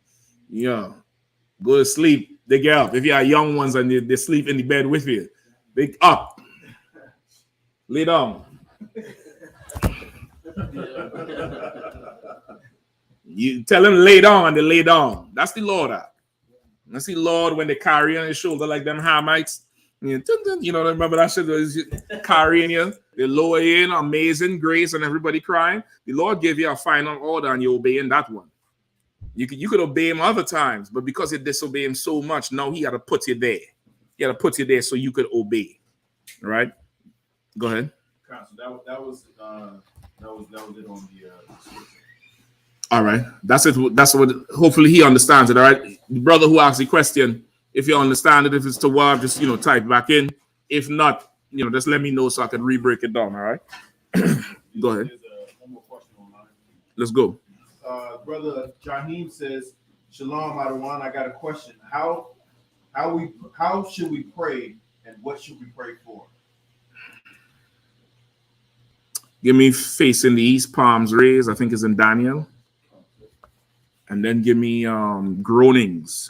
Go to sleep, they get up. If you are young ones and they sleep in the bed with you, they up, lay down. You tell them lay down and they lay down. That's the Lord. That's the Lord when they carry on his shoulder like them Hamites. Remember that shit was carrying you, they lower you in, amazing grace, and everybody crying. The Lord gave you a final order and you're obeying that one. You could obey him other times, but because you disobey him so much, now he had to put you there. He had to put you there so you could obey. All right? Go ahead. So that was it on the scripture. All right. That's it. That's what hopefully he understands it. All right. The brother who asked the question, if you understand it, if it's to Wab, just type back in. If not, just let me know so I can re-break it down. All right. Go ahead. There's one more question online. Let's go. Brother Jaheem says, Shalom, Adawan. I got a question. How should we pray, and what should we pray for? Give me facing the east, palms raised. I think it's in Daniel. And then give me groanings.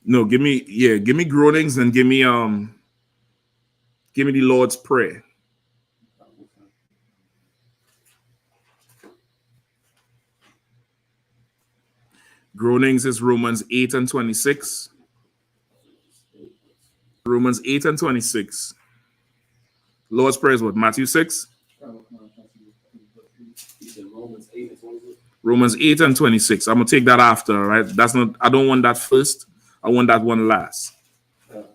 No, give me groanings and give me the Lord's Prayer. Groanings is Romans 8 and 26. Romans 8 and 26. Lord's Prayer is what? Matthew 6? Romans 8 and 26. I'm going to take that after, right? That's not, I don't want that first. I want that one last.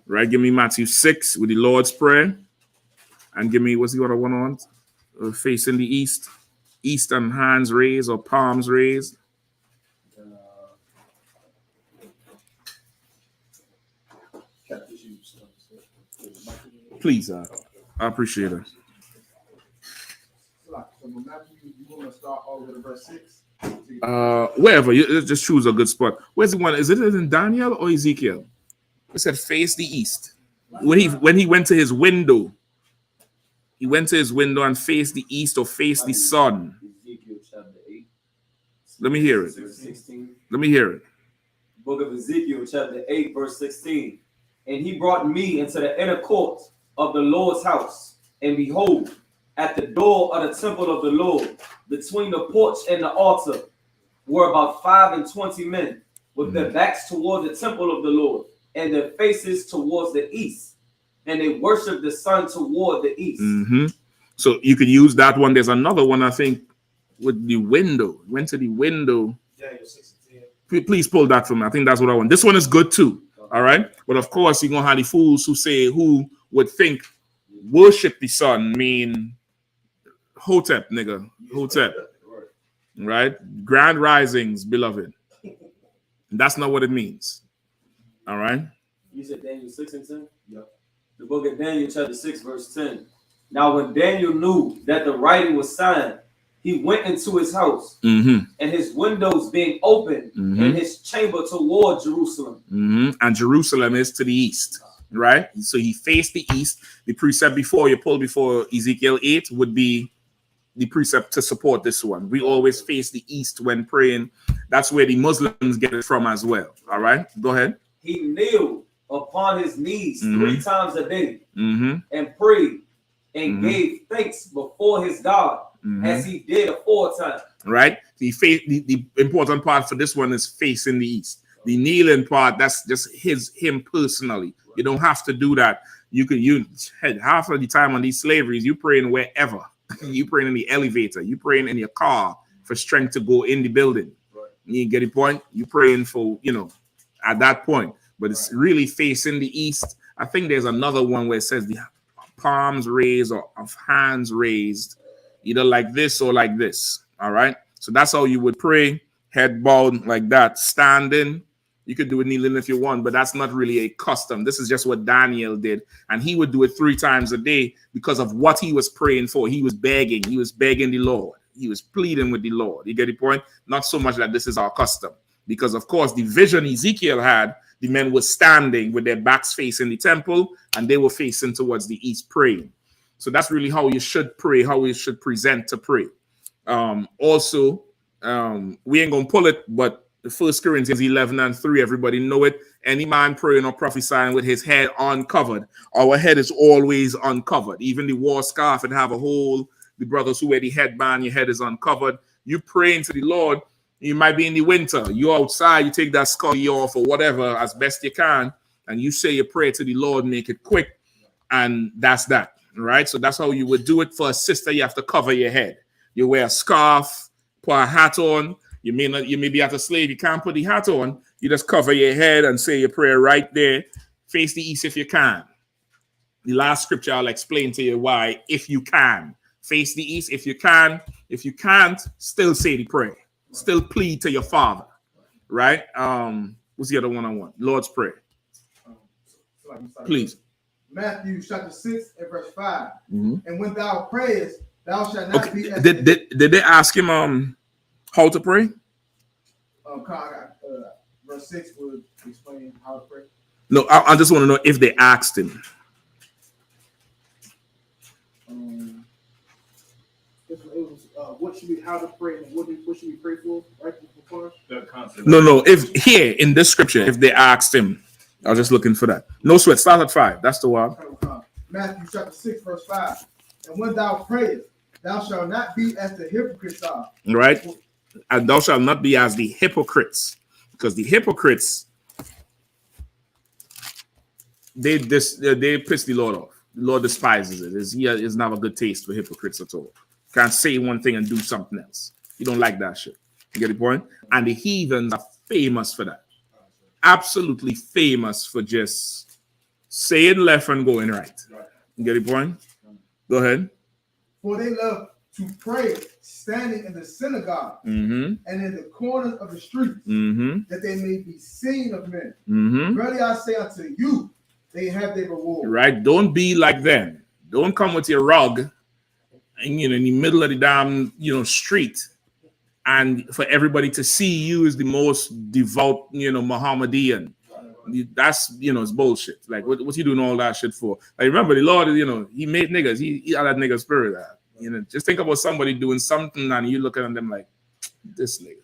Right? Give me Matthew 6 with the Lord's Prayer. And give me, what's the other one on? Facing the east. East and hands raised or palms raised. Please, I appreciate it. Wherever, you just choose a good spot. Where's the one? Is it in Daniel or Ezekiel? It said face the east. When he went to his window, he went to his window and faced the east or faced the sun. Ezekiel chapter 8. Let me hear it. Verse 16. Let me hear it. Book of Ezekiel chapter 8 verse 16. And he brought me into the inner court of the Lord's house, and behold, at the door of the temple of the Lord, between the porch and the altar, were about 25 men, with their backs toward the temple of the Lord, and their faces towards the east, and they worshiped the sun toward the east. So you could use that one. There's another one, I think, with the window. Went to the window. Please pull that for me. I think that's what I want. This one is good too. All right. But of course, you're gonna have the fools who would think worship the sun mean Hotep, nigga. Hotep. Right? Grand risings, beloved. That's not what it means. All right. You said Daniel 6 and 10? Yep. The book of Daniel chapter 6 verse 10. Now when Daniel knew that the writing was signed, he went into his house, and his windows being open, and his chamber toward Jerusalem. And Jerusalem is to the east, right? So he faced the east. The precept before you pull before Ezekiel 8 would be the precept to support this one. We always face the east when praying. That's where the Muslims get it from as well. All right, go ahead. He kneeled upon his knees 3 times a day and prayed and gave thanks before his God as he did aforetime. Right? The important part for this one is facing the east. The kneeling part, that's just him personally. You don't have to do that. You had half of the time on these slaveries, you praying wherever. You praying in the elevator, you praying in your car for strength to go in the building. You get the point? You praying for, at that point. But it's really facing the east. I think there's another one where it says the palms raised or of hands raised, either like this or like this. All right. So that's how you would pray, head bowed like that, standing. You could do it kneeling if you want, but that's not really a custom. This is just what Daniel did. And he would do it 3 times a day because of what he was praying for. He was begging. He was begging the Lord. He was pleading with the Lord. You get the point? Not so much that this is our custom. Because, of course, the vision Ezekiel had, the men were standing with their backs facing the temple, and they were facing towards the east praying. So that's really how you should pray, how you should present to pray. We ain't going to pull it, but 1 Corinthians 11 and 3, everybody know it. Any man praying or prophesying with his head uncovered. Our head is always uncovered. Even the war scarf, it have a hole. The brothers who wear the headband, your head is uncovered. You praying to the Lord. You might be in the winter. You're outside. You take that scully off or whatever as best you can. And you say your prayer to the Lord, make it quick. And that's that. Right? So that's how you would do it. For a sister, you have to cover your head. You wear a scarf, put a hat on. You may be at a slave. You can't put the hat on. You just cover your head and say your prayer right there. Face the east if you can. The last scripture I'll explain to you why. If you can. Face the east if you can. If you can't, still say the prayer. Still plead to your Father. Right? What's the other one I want? Lord's Prayer. Please. Matthew chapter 6 and verse 5. And when thou prayest, thou shalt not be as... Did they ask him how to pray? Verse 6 would explain how to pray. No, I just want to know if they asked him. What should we, how to pray, and what should we pray for? Right before? No. If here in this scripture, if they asked him, I was just looking for that. No sweat. Start at 5. That's the one. Matthew chapter 6 verse 5. And when thou prayest, thou shalt not be as the hypocrites are. Right. And thou shalt not be as the hypocrites. Because the hypocrites, they piss the Lord off. The Lord despises it. He doesn't have a good taste for hypocrites at all. Can't say one thing and do something else. You don't like that shit. You get the point? And the heathens are famous for that. Absolutely famous for just saying left and going right. You get the point? Go ahead. For they love to pray standing in the synagogue and in the corners of the streets, that they may be seen of men. Verily I say unto you, they have their reward. Right? Don't be like them. Don't come with your rug and in the middle of the damn street, and for everybody to see you as the most devout Mohammedan. That's it's bullshit. Like what you doing all that shit for? Like remember the Lord, he made niggas. He had that nigga spirit. Just think about somebody doing something and you looking at them like this nigga.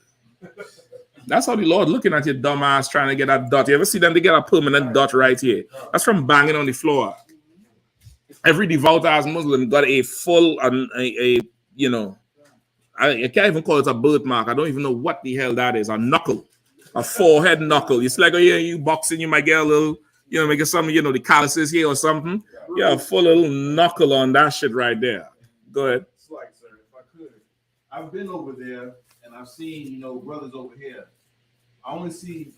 That's how the Lord looking at your dumb ass trying to get that dot. You ever see them? They get a permanent dot right here. That's from banging on the floor. Every devout ass Muslim got a full I can't even call it a birthmark. I don't even know what the hell that is. A knuckle, a forehead knuckle. It's like, oh yeah, you boxing, you might get a little, make some, the calluses here or something. Yeah, a full little knuckle on that shit right there. Go ahead. It's like, sir, if I could, I've been over there and I've seen, brothers over here. I don't see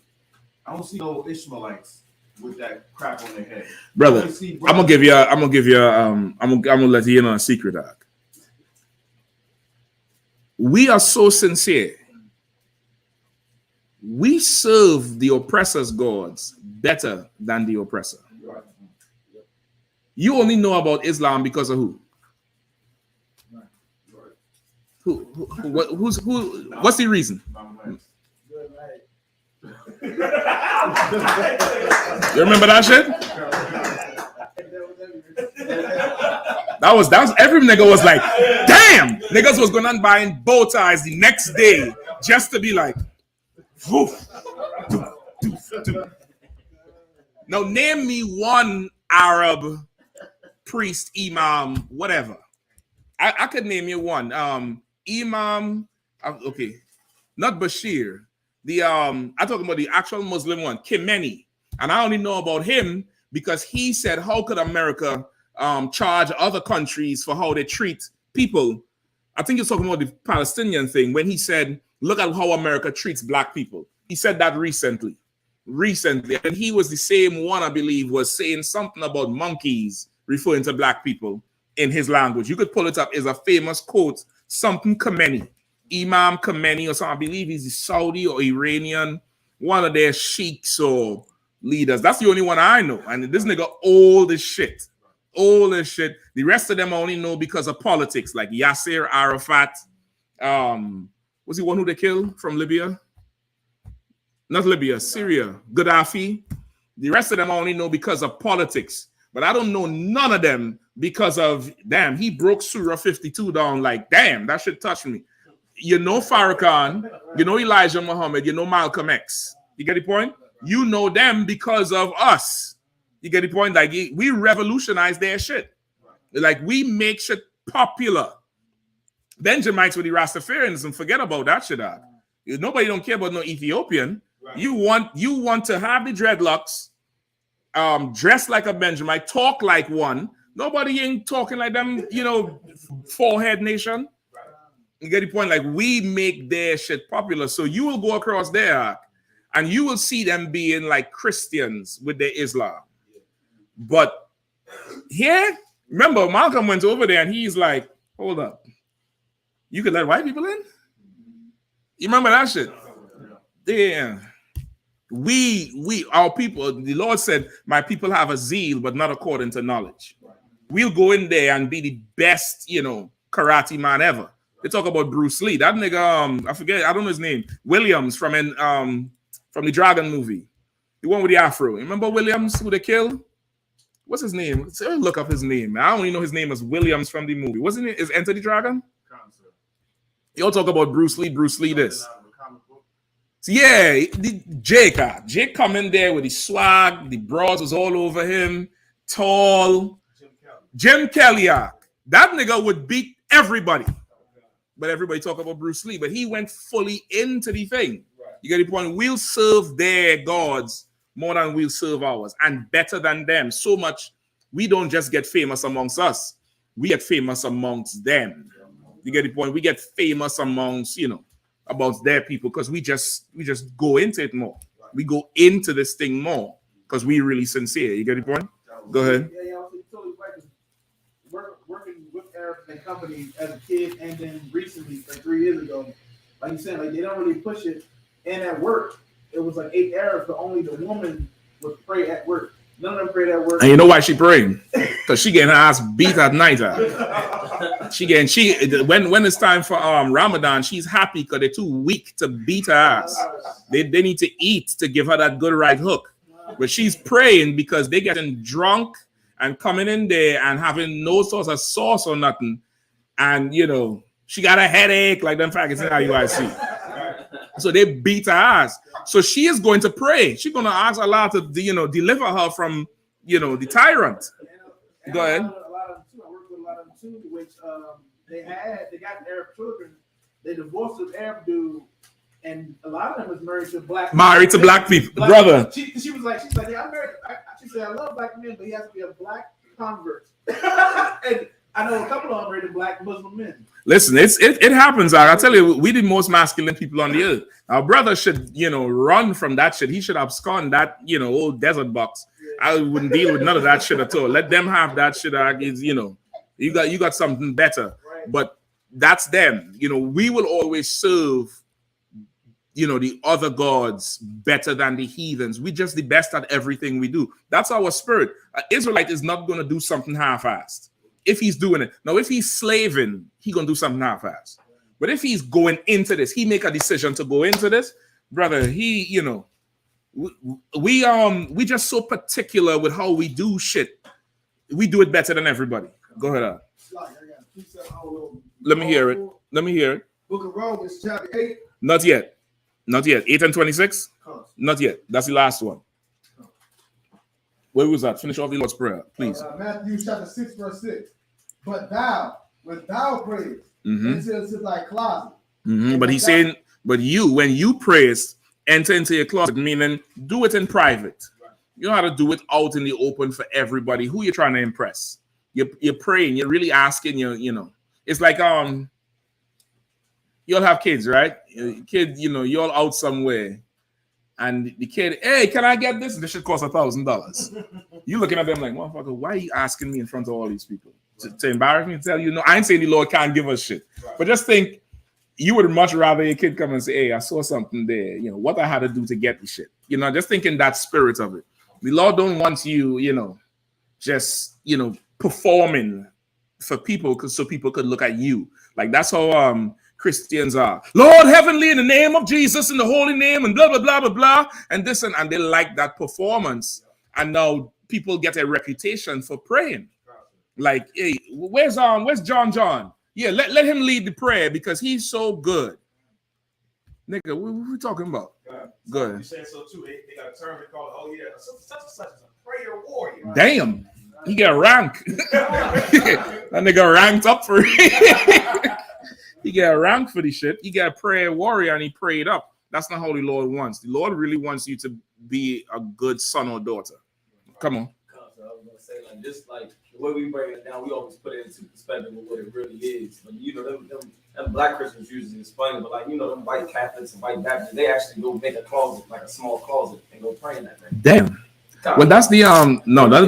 no Ishmaelites with that crap on their head. Brother, I'm gonna let you in on a secret, Doc. We are so sincere. We serve the oppressor's gods better than the oppressor. You only know about Islam because of who? What's the reason? You remember that shit? That was every nigga was like, damn, niggas was going on buying bow ties the next day just to be like, woof. Now name me one Arab priest, imam, whatever. I could name you one. Imam, okay, not Bashir. I'm talking about the actual Muslim one, Khamenei. And I only know about him because he said, how could America charge other countries for how they treat people? I think you're talking about the Palestinian thing when he said, look at how America treats black people. He said that recently. And he was the same one, I believe, was saying something about monkeys referring to black people in his language. You could pull it up. It's a famous quote, something Khamenei. Imam Khamenei or something. I believe he's a Saudi or Iranian, one of their sheiks or leaders. That's the only one I know. And this nigga old as shit. Old as shit. The rest of them I only know because of politics, like Yasser Arafat. Was he one who they killed from Libya? Not Libya, Syria. Gaddafi. The rest of them I only know because of politics. But I don't know none of them because of, damn, he broke Surah 52 down like, damn, that shit touched me. Farrakhan, Elijah Muhammad, Malcolm X. You get the point? You know them because of us. You get the point? Like, we revolutionize their shit. Like, we make shit popular. Benjamites with the Rastafarians, and forget about that shit. Nobody don't care about no Ethiopian. Right. You want to have the dreadlocks, dress like a Benjamite, talk like one. Nobody ain't talking like them, forehead nation. You get the point? Like, we make their shit popular. So you will go across there and you will see them being like Christians with their Islam. But here, remember, Malcolm went over there and he's like, hold up. You could let white people in? You remember that shit? Yeah. Our people, the Lord said, my people have a zeal, but not according to knowledge. We'll go in there and be the best, karate man ever. They talk about Bruce Lee. That nigga, I forget, I don't know his name. Williams from the Dragon movie. The one with the afro. You remember Williams who they killed? What's his name? Let's look up his name. I only know his name as Williams from the movie. Wasn't it? Is Enter the Dragon? Y'all talk about Bruce Lee this. So yeah, Jake come in there with his swag. The broads was all over him. Tall. Jim Kelly. That nigga would beat everybody. But everybody talk about Bruce Lee. But he went fully into the thing. You get the point? We'll serve their gods more than we'll serve ours, and better than them. So much, we don't just get famous amongst us. We get famous amongst them. You get the point? We get famous amongst, about their people, because we just go into it more. We go into this thing more because we really sincere. You get the point? Go ahead. Yeah, I'm totally right. Working with Arabs and companies as a kid, and then recently, like 3 years ago, like you said, like they don't really push it. And at work, it was like 8 Arabs, but only the woman would pray at work. None of them prayed at work. And you know why she praying? Because she getting her ass beat at night. When it's time for Ramadan, she's happy because they're too weak to beat her ass. They need to eat to give her that good right hook. But she's praying because they getting drunk and coming in there and having no source of sauce or nothing. And she got a headache like them faggots in IUIC. So they beat her ass. So she is going to pray. She's going to ask Allah to, deliver her from, the tyrant. Go ahead. I work with a lot of them too, which they got Arab children. They divorced an Arab dude, and a lot of them was married to black people. Brother. She's like, yeah, I'm married. She said, I love black men, but he has to be a black convert. And I know a couple of them married to black Muslim men. Listen, it happens. I tell you, we the most masculine people on the earth. Our brother should, run from that shit. He should abscond that, old desert box. Yeah. I wouldn't deal with none of that shit at all. Let them have that shit. You got something better. Right. But that's them. We will always serve, the other gods better than the heathens. We just the best at everything we do. That's our spirit. An Israelite is not going to do something half-assed. If he's doing it. Now, if he's slaving, he's going to do something half-assed. But if he's going into this, he make a decision to go into this, brother, we just so particular with how we do shit. We do it better than everybody. Go ahead. Let me hear it. Book of Romans, chapter 8. Not yet. 8 and 26? Not yet. That's the last one. Where was that? Finish off the Lord's Prayer, please. Matthew chapter 6, verse 6. But thou, when thou prayest, enter into thy closet. But he's saying, but when you praise, enter into your closet, meaning do it in private. You know how to do it out in the open for everybody. Who you're trying to impress? You're praying. You're really asking. It's like you'll have kids, right? Kid, you're out somewhere. And the kid, hey, can I get this? This should cost $1,000. You looking at them like, motherfucker, why are you asking me in front of all these people? To embarrass me and tell you, no, I ain't saying the Lord can't give us shit. Right. But just think, you would much rather your kid come and say, hey, I saw something there. What I had to do to get the shit. Just thinking that spirit of it. The Lord don't want you, just, performing for people so people could look at you. Like that's how Christians are. Lord heavenly, in the name of Jesus, in the holy name, and blah blah blah blah blah, and this and they like that performance. And now people get a reputation for praying. Like, hey, where's John? Yeah, let him lead the prayer because he's so good. Nigga, what we talking about? Good. You said so too. They got a term they call it. Oh yeah, such and such is a prayer warrior. Damn, he got rank. That nigga ranked up for it. He got rank for the shit. He got a prayer warrior and he prayed up. That's not how the Lord wants. The Lord really wants you to be a good son or daughter. Come on. I was gonna say just like the way we break it down, we always put it into perspective of what it really is. But them black Christians usually explain it, but them white Catholics and white Baptists, they actually go make a closet, like a small closet, and go pray in that thing. Damn. Well, that's the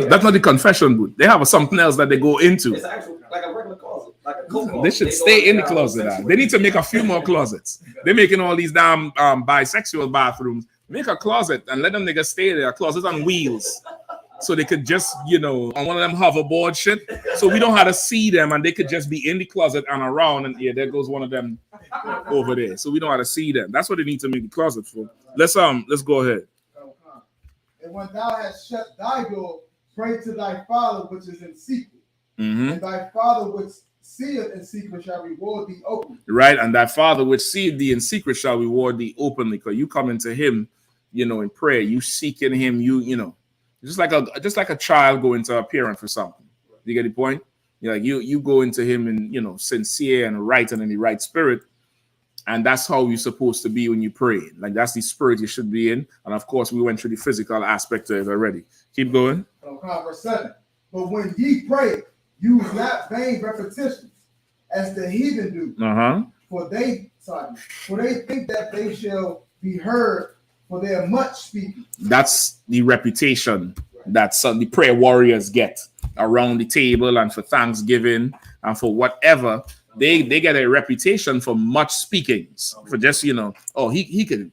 that's not the confession booth. They have something else that they go into. It's actually like a regular closet, like a coat closet. They should stay in the closet. They need to make a few more closets. They're making all these damn bisexual bathrooms. Make a closet and let them niggas stay there. Closets on wheels. So they could just, on one of them hoverboard shit. So we don't have to see them and they could just be in the closet and around. And yeah, there goes one of them over there. So we don't have to see them. That's what they need to make the closet for. Let's go ahead. And when thou hast shut thy door, pray to thy Father which is in secret. And thy Father which seeth in secret shall reward thee openly. Right, and thy Father which seeth thee in secret shall reward thee openly. Because you come into him, in prayer. You seeking him, just like a child going to a parent for something. You get the point? You go into him in sincere and right and in the right spirit, And that's how you're supposed to be when you pray. Like that's the spirit you should be in. And of course, we went through the physical aspect of it already. Keep going. Verse 7. But when ye pray, use not vain repetitions, as the heathen do. For they think that they shall be heard for their much speaking. That's the reputation that some the prayer warriors get around the table and for Thanksgiving and for whatever. They get a reputation for much speakings. For just, oh, he could,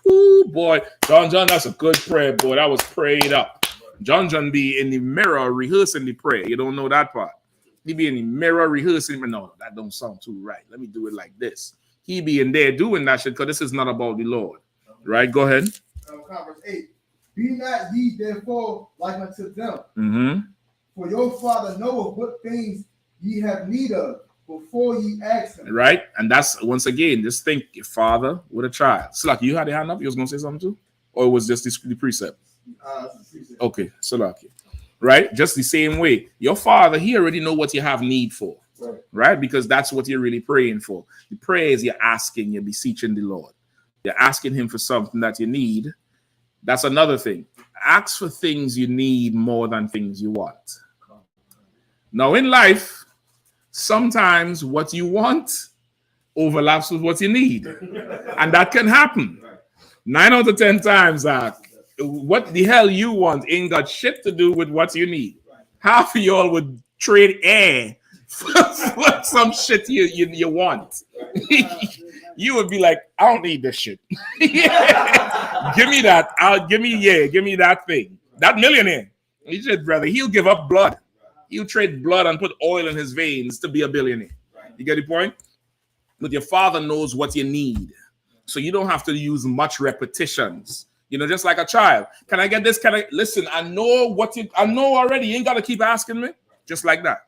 oh boy, John, that's a good prayer, boy. That was prayed up. John be in the mirror rehearsing the prayer. You don't know that part. He be in the mirror rehearsing. No, that don't sound too right. Let me do it like this. He be in there doing that shit because this is not about the Lord. Right? Go ahead. Verse 8. Be not ye therefore like unto them. For your Father knoweth what things ye have need of before ye ask him. Right? And that's, once again, just think your father with a child. Salaki, you had your hand up? You was going to say something too? Or it was just the precept? Okay, Salaki. Right? Just the same way. Your father, he already know what you have need for. Right? Because that's what you're really praying for. The prayer is you're asking, you're beseeching the Lord. You're asking him for something that you need. That's another thing. Ask for things you need more than things you want. Now, in life, sometimes what you want overlaps with what you need. And that can happen. 9 out of 10 times, what the hell you want ain't got shit to do with what you need. Half of y'all would trade air for some shit you want. You would be like, I don't need this shit. Give me that. Give me that thing. That millionaire. He said, brother, he'll give up blood. He'll trade blood and put oil in his veins to be a billionaire. You get the point? But your father knows what you need. So you don't have to use much repetitions. Just like a child. Can I get this? Listen, I know already. You ain't got to keep asking me. Just like that.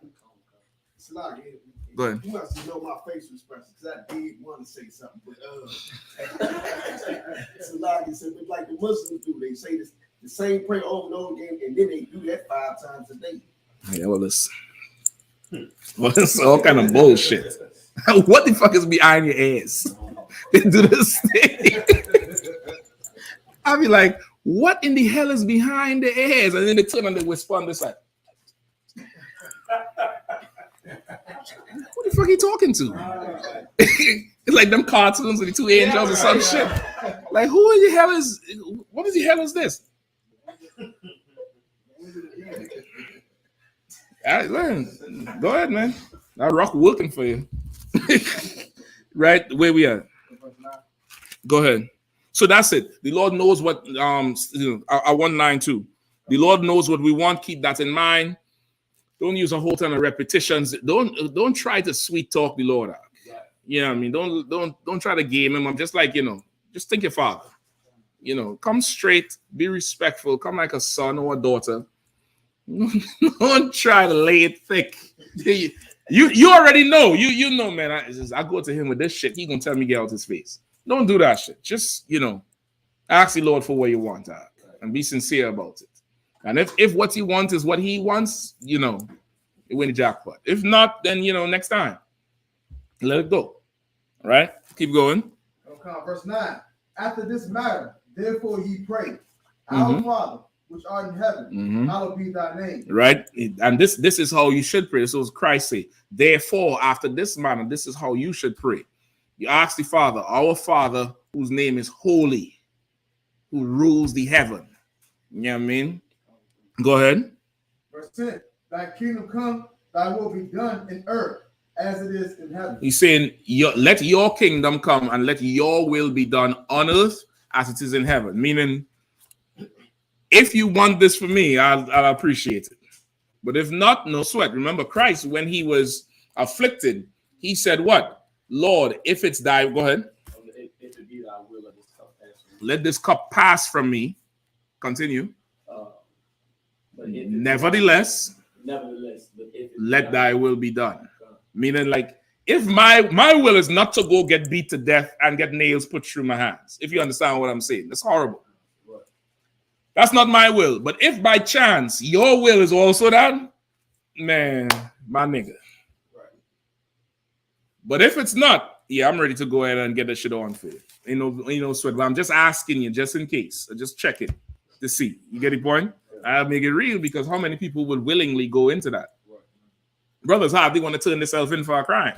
Go ahead. You must know my facial expression because I did want to say something. But Salaki said, but like the Muslims do, they say this the same prayer over and over again, and then they do that 5 times a day. Yeah, well, it's all kind of bullshit. What the fuck is behind your ass? They do this thing. I'll be like, what in the hell is behind the ass? And then they turn and they whisper on this side. Who the fuck are you talking to? It's like them cartoons with the 2 angels or some shit. Like, what the hell is this? All right, man. Go ahead, man. I'll rock working for you. Right, where we at? Go ahead. So that's it. The Lord knows what I 192. The Lord knows what we want. Keep that in mind. Don't use a whole ton of repetitions. Don't try to sweet talk the Lord out. You know what I mean? Don't try to game him. I'm just like, just think your father. Come straight, be respectful, come like a son or a daughter. Don't try to lay it thick. You already know. You know, man. I go to him with this shit. He gonna tell me get out his face. Don't do that shit. Just ask the Lord for what you want, and be sincere about it. And if what you want is what he wants, you win the jackpot. If not, then next time, let it go. All right, keep going. Okay, verse 9. After this matter, therefore ye pray, our Father which art in heaven, hallowed be thy name. Right, and this is how you should pray. So Christ say, therefore, after this manner, this is how you should pray. You ask the Father, our Father, whose name is holy, who rules the heaven. You know what I mean? Go ahead. Verse 10. Thy kingdom come, thy will be done in earth as it is in heaven. He's saying, let your kingdom come and let your will be done on earth as it is in heaven. Meaning, if you want this for me, I'll appreciate it. But if not, no sweat. Remember Christ, when he was afflicted, he said what? Lord, if it's thy, go ahead. If it be thy will, let this cup pass from me. Continue. Nevertheless, let thy will be done. Meaning, like, if my will is not to go get beat to death and get nails put through my hands, if you understand what I'm saying, that's horrible. That's not my will. But if by chance your will is also done, man, my nigga. But if it's not, Yeah, I'm ready to go ahead and get the shit on for you. You know, sweat. But I'm just asking you, just in case. Just check it to see. You get the point? I'll make it real because how many people would willingly go into that? Right. Brothers hardly want to turn themselves in for a crime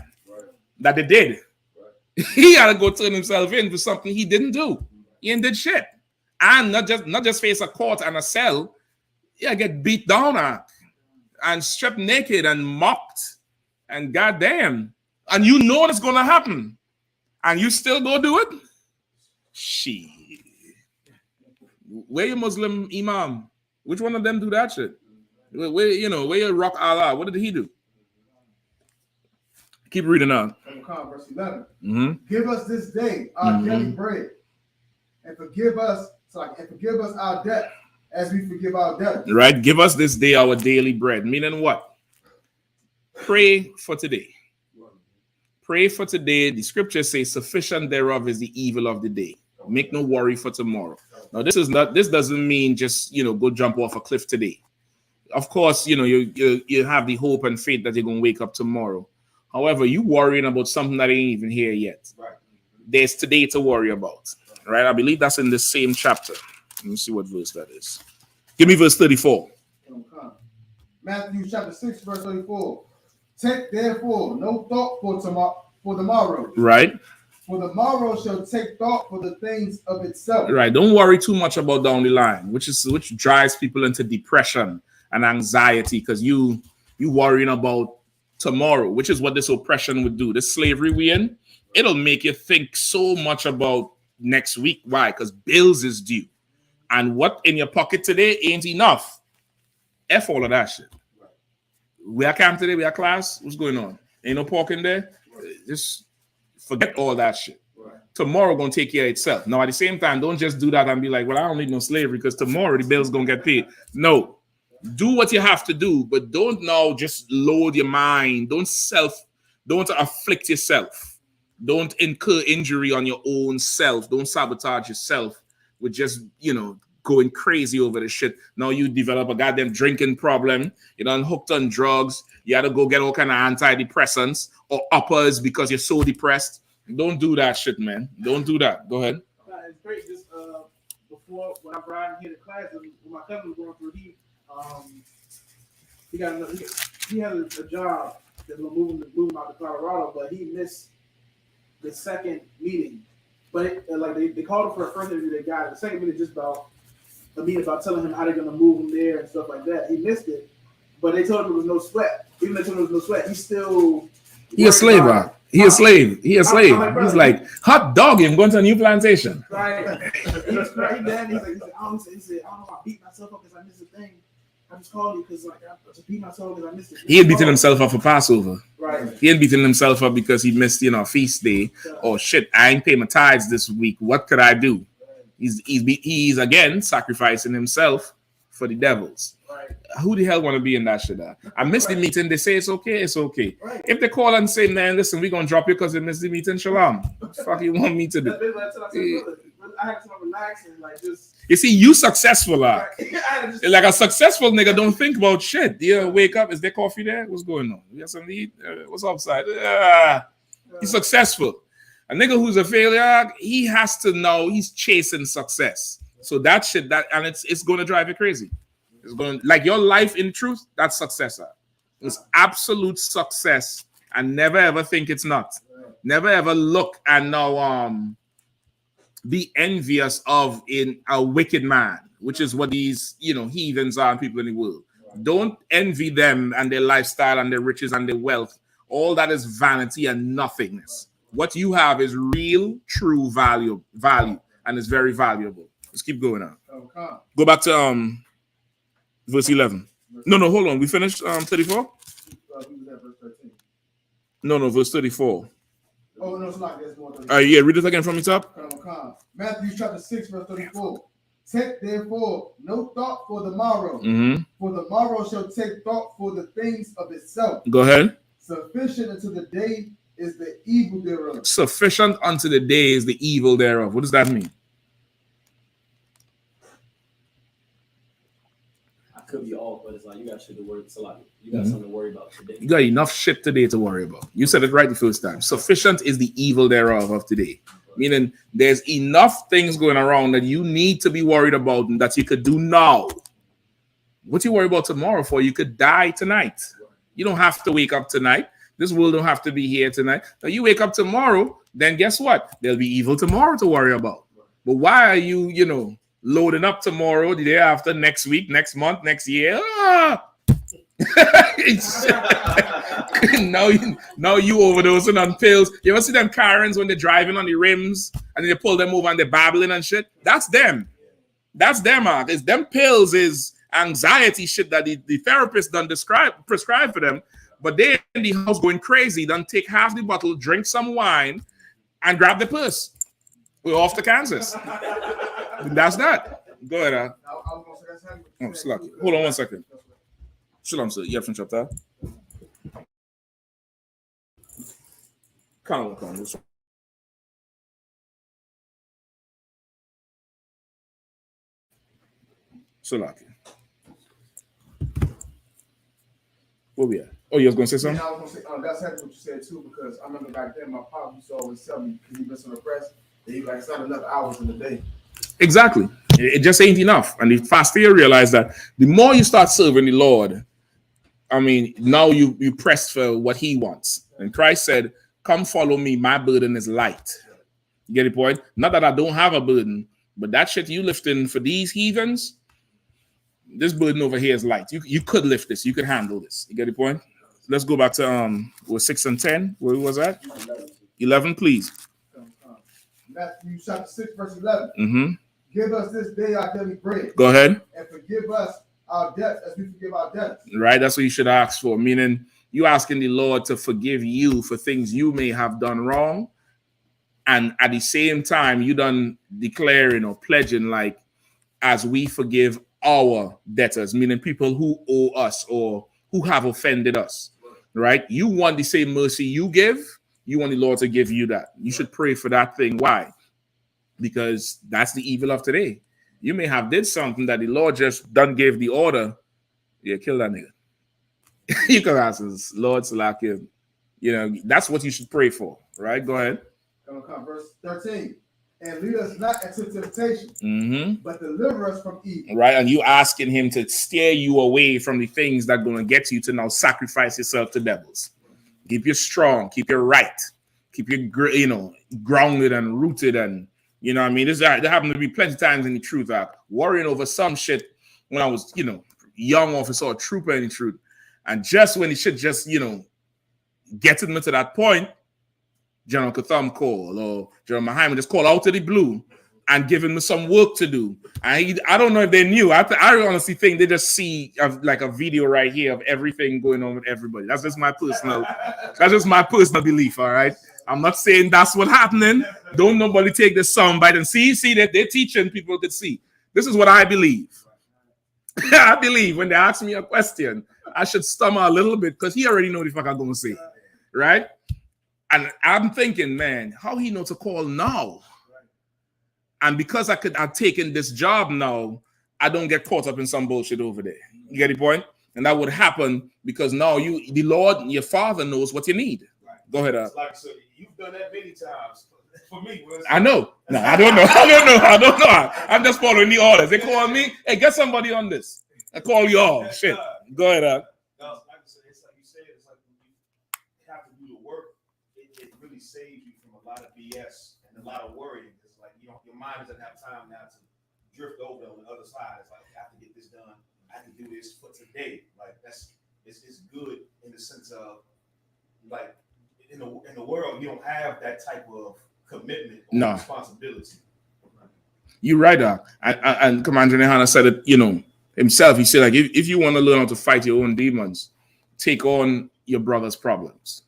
that they did. Right. He had to go turn himself in for something he didn't do. He ain't did shit. And not just face a court and a cell. Yeah, get beat down and stripped naked and mocked. And goddamn. And you know what's going to happen. And you still go do it? Shit. Where your Muslim imam? Which one of them do that shit? Where your rock Allah? What did he do? Keep reading on. Verse 11. Mm-hmm. Give us this day our daily bread, and forgive us our debt as we forgive our debtors. Right. Give us this day our daily bread. Meaning what? Pray for today. Pray for today. The scriptures say, "Sufficient thereof is the evil of the day. Make no worry for tomorrow." Now, this doesn't mean just go jump off a cliff today. Of course, you have the hope and faith that you're gonna wake up tomorrow. However, you worrying about something that ain't even here yet. Right. There's today to worry about. Right? I believe that's in the same chapter. Let me see what verse that is. Give me verse 34. Matthew chapter 6, verse 34. Take therefore no thought for the morrow. Right. For the morrow shall take thought for the things of itself. Right. Don't worry too much about down the line, which drives people into depression and anxiety because you worrying about tomorrow, which is what this oppression would do. This slavery we in, it'll make you think so much about next week. Why? Because bills is due. And what in your pocket today ain't enough. F all of that shit. We are camp today, we are class. What's going on? Ain't no pork in there. Just forget all that shit. Right. Tomorrow gonna take care of itself. Now, at the same time, don't just do that and be like, well, I don't need no slavery because tomorrow the bill's gonna get paid. No, do what you have to do, but don't now just load your mind. Don't afflict yourself. Don't incur injury on your own self. Don't sabotage yourself with just going crazy over the shit. Now you develop a goddamn drinking problem. You done hooked on drugs. You had to go get all kind of antidepressants or uppers because you're so depressed. Don't do that shit, man. Don't do that. Go ahead. It's great. Just before when I brought him here to class, when my cousin was going through, he had a job that was moving out to Colorado, but he missed the second meeting. But they called him for a first interview. They got it. The second meeting just about a meeting about telling him how they're gonna move him there and stuff like that. He missed it, but they told him there was no sweat. Even though there was no sweat, he still. He a slave, right? He a slave. He's like hot dog. I'm going to a new plantation. Right. He's crazy. He said, I don't know if I beat myself up because I missed the thing. I just called you because I just beat myself because I missed it. He ain't beating himself up for Passover. Right. He ain't beating himself up because he missed, feast day. Yeah. Oh shit, I ain't paying my tithes this week. What could I do? He's again sacrificing himself for the devils. Right. Who the hell want to be in that shit? I missed the meeting. They say it's okay. It's okay. Right. If they call and say, man, listen, we're gonna drop you because you missed the meeting. Shalom. What the fuck you want me to do? I had to relax and just. You see, you successful, like a successful nigga don't think about shit. You wake up, is there coffee there? What's going on? You got something to eat? What's upside? He's successful. A nigga who's a failure, he has to know he's chasing success. So that shit, and it's going to drive you crazy. It's going like your life in truth, that's success. It's absolute success, and never ever think it's not. Never ever look and now be envious of in a wicked man, which is what these heathens are and people in the world. Don't envy them and their lifestyle and their riches and their wealth. All that is vanity and nothingness. What you have is real, true value, and it's very valuable. Let's keep going on. Okay. Go back to verse 11. No, hold on. We finished 34? No, verse 34. Oh, no, it's not. There's more. Yeah, read it again from the top. Matthew chapter 6, verse 34. Take therefore no thought for the morrow, for the morrow shall take thought for the things of itself. Go ahead. Sufficient unto the day is the evil thereof. Sufficient unto the day is the evil thereof. What does that mean? I could be off, but it's like you got got shit to worry about. You got something to worry about today. You got enough shit today to worry about. You said it right the first time. Sufficient is the evil thereof of today. Meaning there's enough things going around that you need to be worried about and that you could do now. What you worry about tomorrow for? You could die tonight. You don't have to wake up tonight. This world don't have to be here tonight. Now you wake up tomorrow, then guess what? There'll be evil tomorrow to worry about. But why are you, loading up tomorrow, the day after, next week, next month, next year? now you overdosing on pills. You ever see them Karens when they're driving on the rims and they pull them over and they're babbling and shit? That's them. That's them, man. It's them pills is anxiety shit that the therapist done prescribe for them. But they in the house going crazy, done take half the bottle, drink some wine, and grab the purse. We're off to Kansas. That's that. Go ahead, Oh, slack. Hold on 1 second. Shalom, sir. You have from chapter? Come on. Salaki. Where we at? Oh, you was going to say something? Yeah, I was going to say, that's exactly what you said too, because I remember back then my pop used to always tell me, because he been so depressed, that he like, it's not enough hours in the day. Exactly. It just ain't enough. And the faster you realize that, the more you start serving the Lord, I mean, now you press for what he wants. And Christ said, come follow me. My burden is light. You get the point? Not that I don't have a burden, but that shit you lifting for these heathens, this burden over here is light. You could lift this. You could handle this. You get the point? Let's go back to 6 and 10. Where was that? 11, please. Matthew chapter 6, verse 11. Mm-hmm. Give us this day our daily bread. Go ahead. And forgive us our debts as we forgive our debtors. Right? That's what you should ask for. Meaning you asking the Lord to forgive you for things you may have done wrong. And at the same time, you done declaring or pledging like, as we forgive our debtors, meaning people who owe us or who have offended us. Right? You want the same mercy you give. You want the Lord to give you that. You should pray for that thing. Why? Because that's the evil of today. You may have did something that the Lord just done gave the order. Yeah, kill that nigga. You can ask us, Lord, slack him. That's what you should pray for. Right? Go ahead. Verse 13. And lead us not into temptation, but deliver us from evil. Right? And you asking him to steer you away from the things that are going to get you to now sacrifice yourself to devils. Keep you strong, keep you right, keep you grounded and rooted, and there happened to be plenty of times in the truth worrying over some shit when I was young officer or trooper in the truth, and just when it should just getting me to that point, General Katham call or General Muhammad just call out of the blue and giving me some work to do. I don't know if they knew. I honestly think they just see like a video right here of everything going on with everybody. That's just my personal belief. All right. I'm not saying that's what's happening. Don't nobody take this soundbite and see that they're teaching people to see. This is what I believe. I believe when they ask me a question, I should stumble a little bit because he already know what the fuck I'm going to say. Right. And I'm thinking, man, how he know to call now? And because I've taken this job now, I don't get caught up in some bullshit over there. You get the point? And that would happen because now the Lord, your Father knows what you need. Right. Go ahead. It's like, so you've done that many times. For me, I know. No, I don't know. I don't know. I'm just following the orders. They call me, hey, get somebody on this. I call you all. Shit. Go ahead. Like I said, it's like you said, it's like when you have to do the work, it really saves you from a lot of BS and a lot of worrying. Your mind doesn't have time now to drift over on the other side. It's like, I have to get this done. I can do this for today. Like it's good in the sense of like in the world you don't have that type of commitment or responsibility. You're right. And Commander YAHANNA said it. Himself. He said like if you want to learn how to fight your own demons, take on your brother's problems.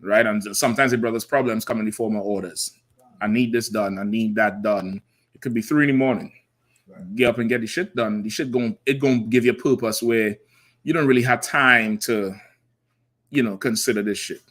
Right. And sometimes the brother's problems come in the form of orders. I need this done. I need that done. It could be 3 in the morning. Right. Get up and get the shit done. The shit gonna give you a purpose where you don't really have time to, consider this shit.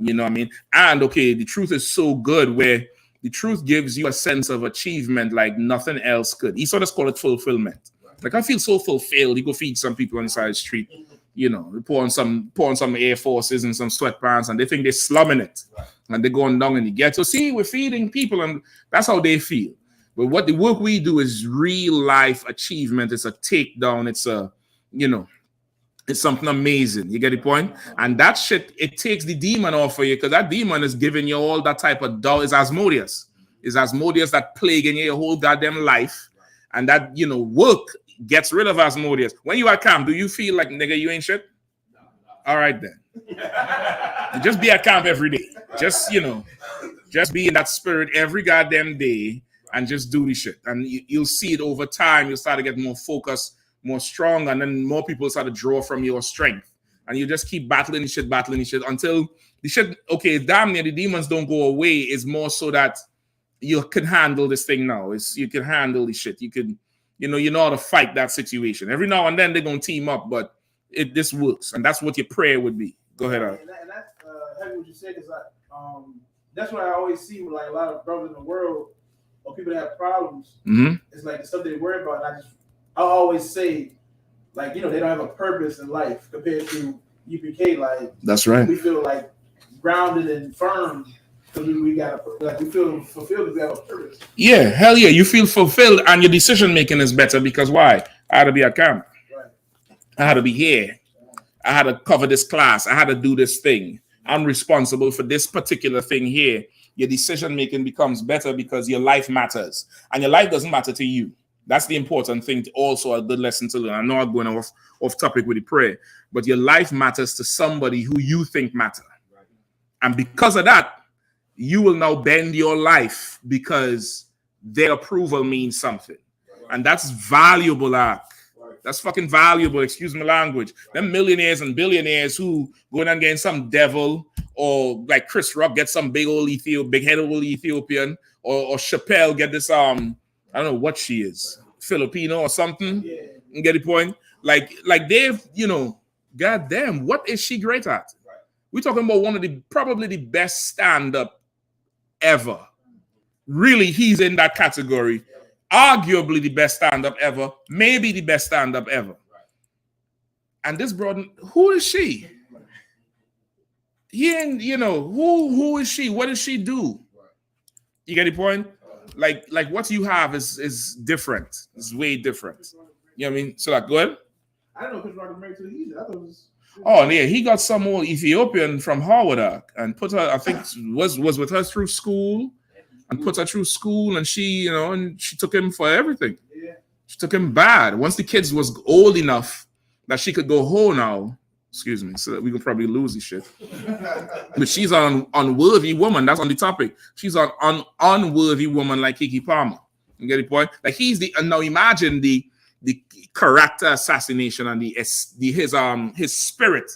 You know what I mean? And okay, the truth is so good where the truth gives you a sense of achievement like nothing else could. He sort of call it fulfillment. Right. Like I feel so fulfilled. You go feed some people on the side of the street, you know, they pour on some Air Forces and some sweatpants, and they think they're slumming it, and they're going down in the ghetto. See, we're feeding people, and that's how they feel. But what the work we do is real life achievement. It's a takedown. It's a, you know, it's something amazing. You get the point? And that shit, it takes the demon off of you, because that demon is giving you all that type of doubt. It's Asmodeus. It's Asmodeus that plaguing you your whole goddamn life. And that, you know, work gets rid of Asmodeus. When you at camp, do you feel like, nigga, you ain't shit? All right, then. Just be at camp every day. Just, you know, just be in that spirit every goddamn day and just do the shit. And you'll see it over time. You'll start to get more focused, more strong, and then more people start to draw from your strength. And you just keep battling the shit until the shit, okay, damn near the demons don't go away. It's more so that you can handle this thing now. You can handle the shit. You can, you know how to fight that situation. Every now and then they're going to team up, but this works. And that's what your prayer would be. Go ahead, Art. And that's heavy what you said, because that's what I always see with like a lot of brothers in the world, or people that have problems. It's like the stuff they worry about. And I always say, like, you know, they don't have a purpose in life compared to UPK. Like, that's right. We feel like grounded and firm because we feel fulfilled because we have a purpose. Yeah, hell yeah, you feel fulfilled, and your decision making is better because why? I had to be at camp. Right. I had to be here. I had to cover this class. I had to do this thing. I'm responsible for this particular thing here. Your decision making becomes better because your life matters, and your life doesn't matter to you. That's the important thing. Also, a good lesson to learn. I know I'm going off topic with the prayer, but your life matters to somebody who you think matter, and because of that, you will now bend your life because their approval means something, and that's valuable. That's fucking valuable. Excuse my language. Them millionaires and billionaires who going and getting some devil, or like Chris Rock get some big head old Ethiopian, or Chappelle get this I don't know what she is, Filipino or something. Yeah. You get the point? Like they've, you know, goddamn, what is she great at? Right. We're talking about probably the best stand-up ever. Really, he's in that category. Arguably the best stand-up ever, maybe the best stand-up ever. And this brother, who is she? He ain't, you know, who is she? What does she do? You get the point? Like what you have is different. It's way different. You know what I mean? So like, go ahead. I don't know if Chris Rock was married to the I thought it was. Oh yeah, he got some old Ethiopian from Howard and put her. I think was with her through school, and put her through school, and she, you know, and she took him for everything. Yeah. She took him bad. Once the kids was old enough that she could go home now. Excuse me, so that we could probably lose this shit. But she's an unworthy woman. That's on the topic. She's an unworthy woman like Kiki Palmer. You get the point? Like he's now imagine the character assassination and his spirit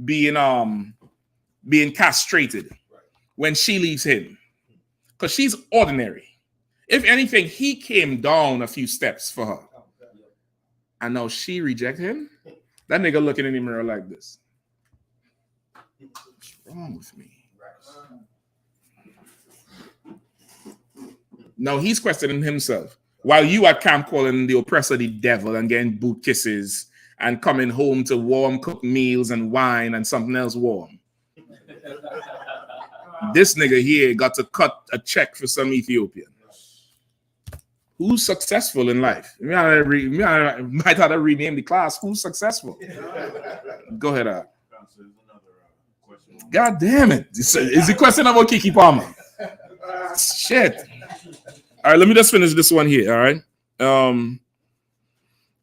being castrated when she leaves him. Because she's ordinary. If anything, he came down a few steps for her. And now she rejected him. That nigga looking in the mirror like this. What's wrong with me? Now he's questioning himself. While you at camp calling the oppressor the devil and getting boot kisses and coming home to warm cooked meals and wine and something else warm. This nigga here got to cut a check for some Ethiopian. Who's successful in life? I might have to rename the class. Who's successful? Go ahead, Art. God damn it. Is the question about Kiki Palmer? Shit. All right, let me just finish this one here, all right?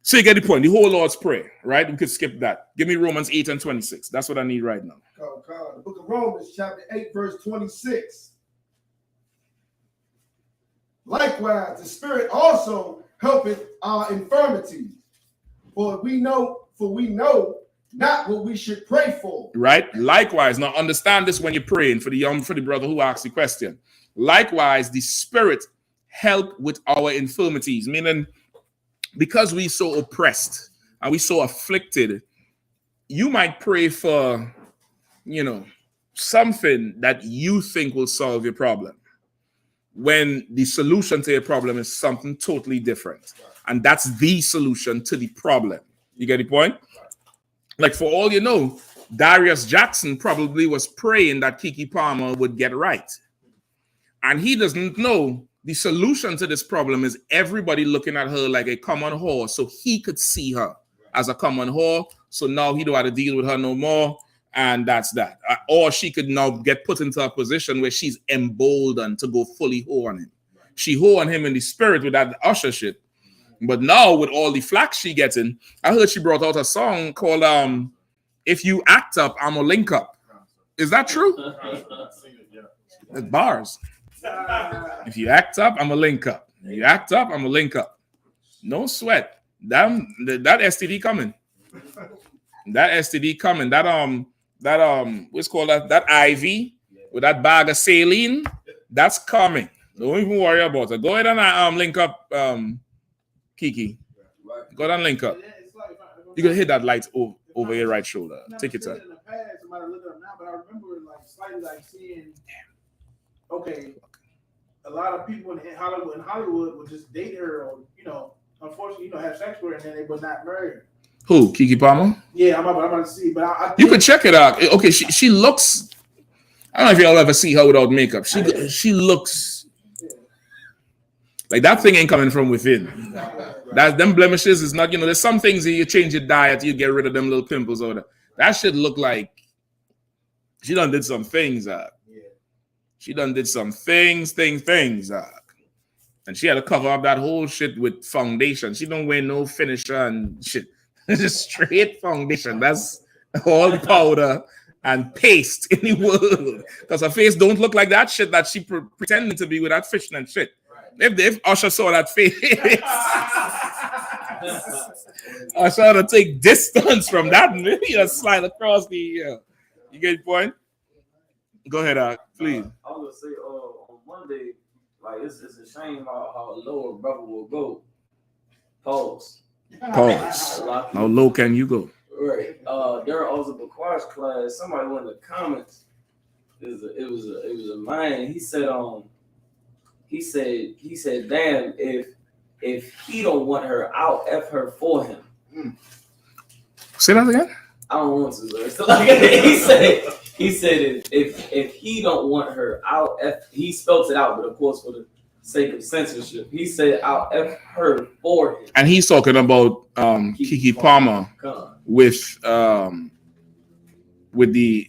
So you get the point. The whole Lord's Prayer, right? We could skip that. Give me Romans 8 and 26. That's what I need right now. The book of Romans, chapter 8, verse 26. Likewise, the Spirit also helpeth our infirmities, for we know not what we should pray for. Right? Likewise, now understand this when you're praying for the brother who asked the question. Likewise, the Spirit help with our infirmities, meaning because we so oppressed and we so afflicted, you might pray for, you know, something that you think will solve your problem. when the solution to a problem is something totally different. And that's the solution to the problem. You get the point? Like, for all you know, Darius Jackson probably was praying that Keke Palmer would get right. And he doesn't know the solution to this problem is everybody looking at her like a common whore, so he could see her as a common whore. So now he don't have to deal with her no more. And that's that. Or she could now get put into a position where she's emboldened to go fully whore on him. She whore on him in the spirit with that usher shit. But now with all the flack she getting, I heard she brought out a song called If You Act Up, I'ma Link Up. Is that true? It's bars. If you act up, I'ma link up. If you act up, I'ma link up. No sweat. That STD coming. That STD coming. That what's called that IV with that bag of saline. That's coming. Don't even worry about it. Go ahead and link up, Keke. Go ahead and link up. You can hit that light over your right shoulder. Take your time. In the past, somebody look up now, but I remember like slightly like seeing. Okay, a lot of people in Hollywood would just date her, or unfortunately, have sex with her, and then they would not marry her. Who? Keke Palmer? Yeah, I'm about to see, but I you could check it out. Okay, she looks. I don't know if y'all ever see her without makeup. She looks like that thing ain't coming from within. That them blemishes is not. There's some things that you change your diet, you get rid of them little pimples over there. That shit look like she done did some things. She done did some things. And she had to cover up that whole shit with foundation. She don't wear no finisher and shit. It's just straight foundation. That's all the powder and paste in the world. Because her face don't look like that shit that she pretending to be with that fishnet shit. If Usher saw that face, Usher to take distance from that and maybe slide across the you get the point? Go ahead, please. I was gonna say, on Monday, like it's a shame how low a brother will go. Pause. How low can you go? Right. During ISUPK class, somebody went in the comments. It was a man. He said, damn, if he don't want her, I'll F her for him. Say that again. I don't want to. So like, he said if he don't want her, I'll F. He spelled it out, but of course for the sake of censorship, he said I'll F her for him. And he's talking about Keke Palmer with the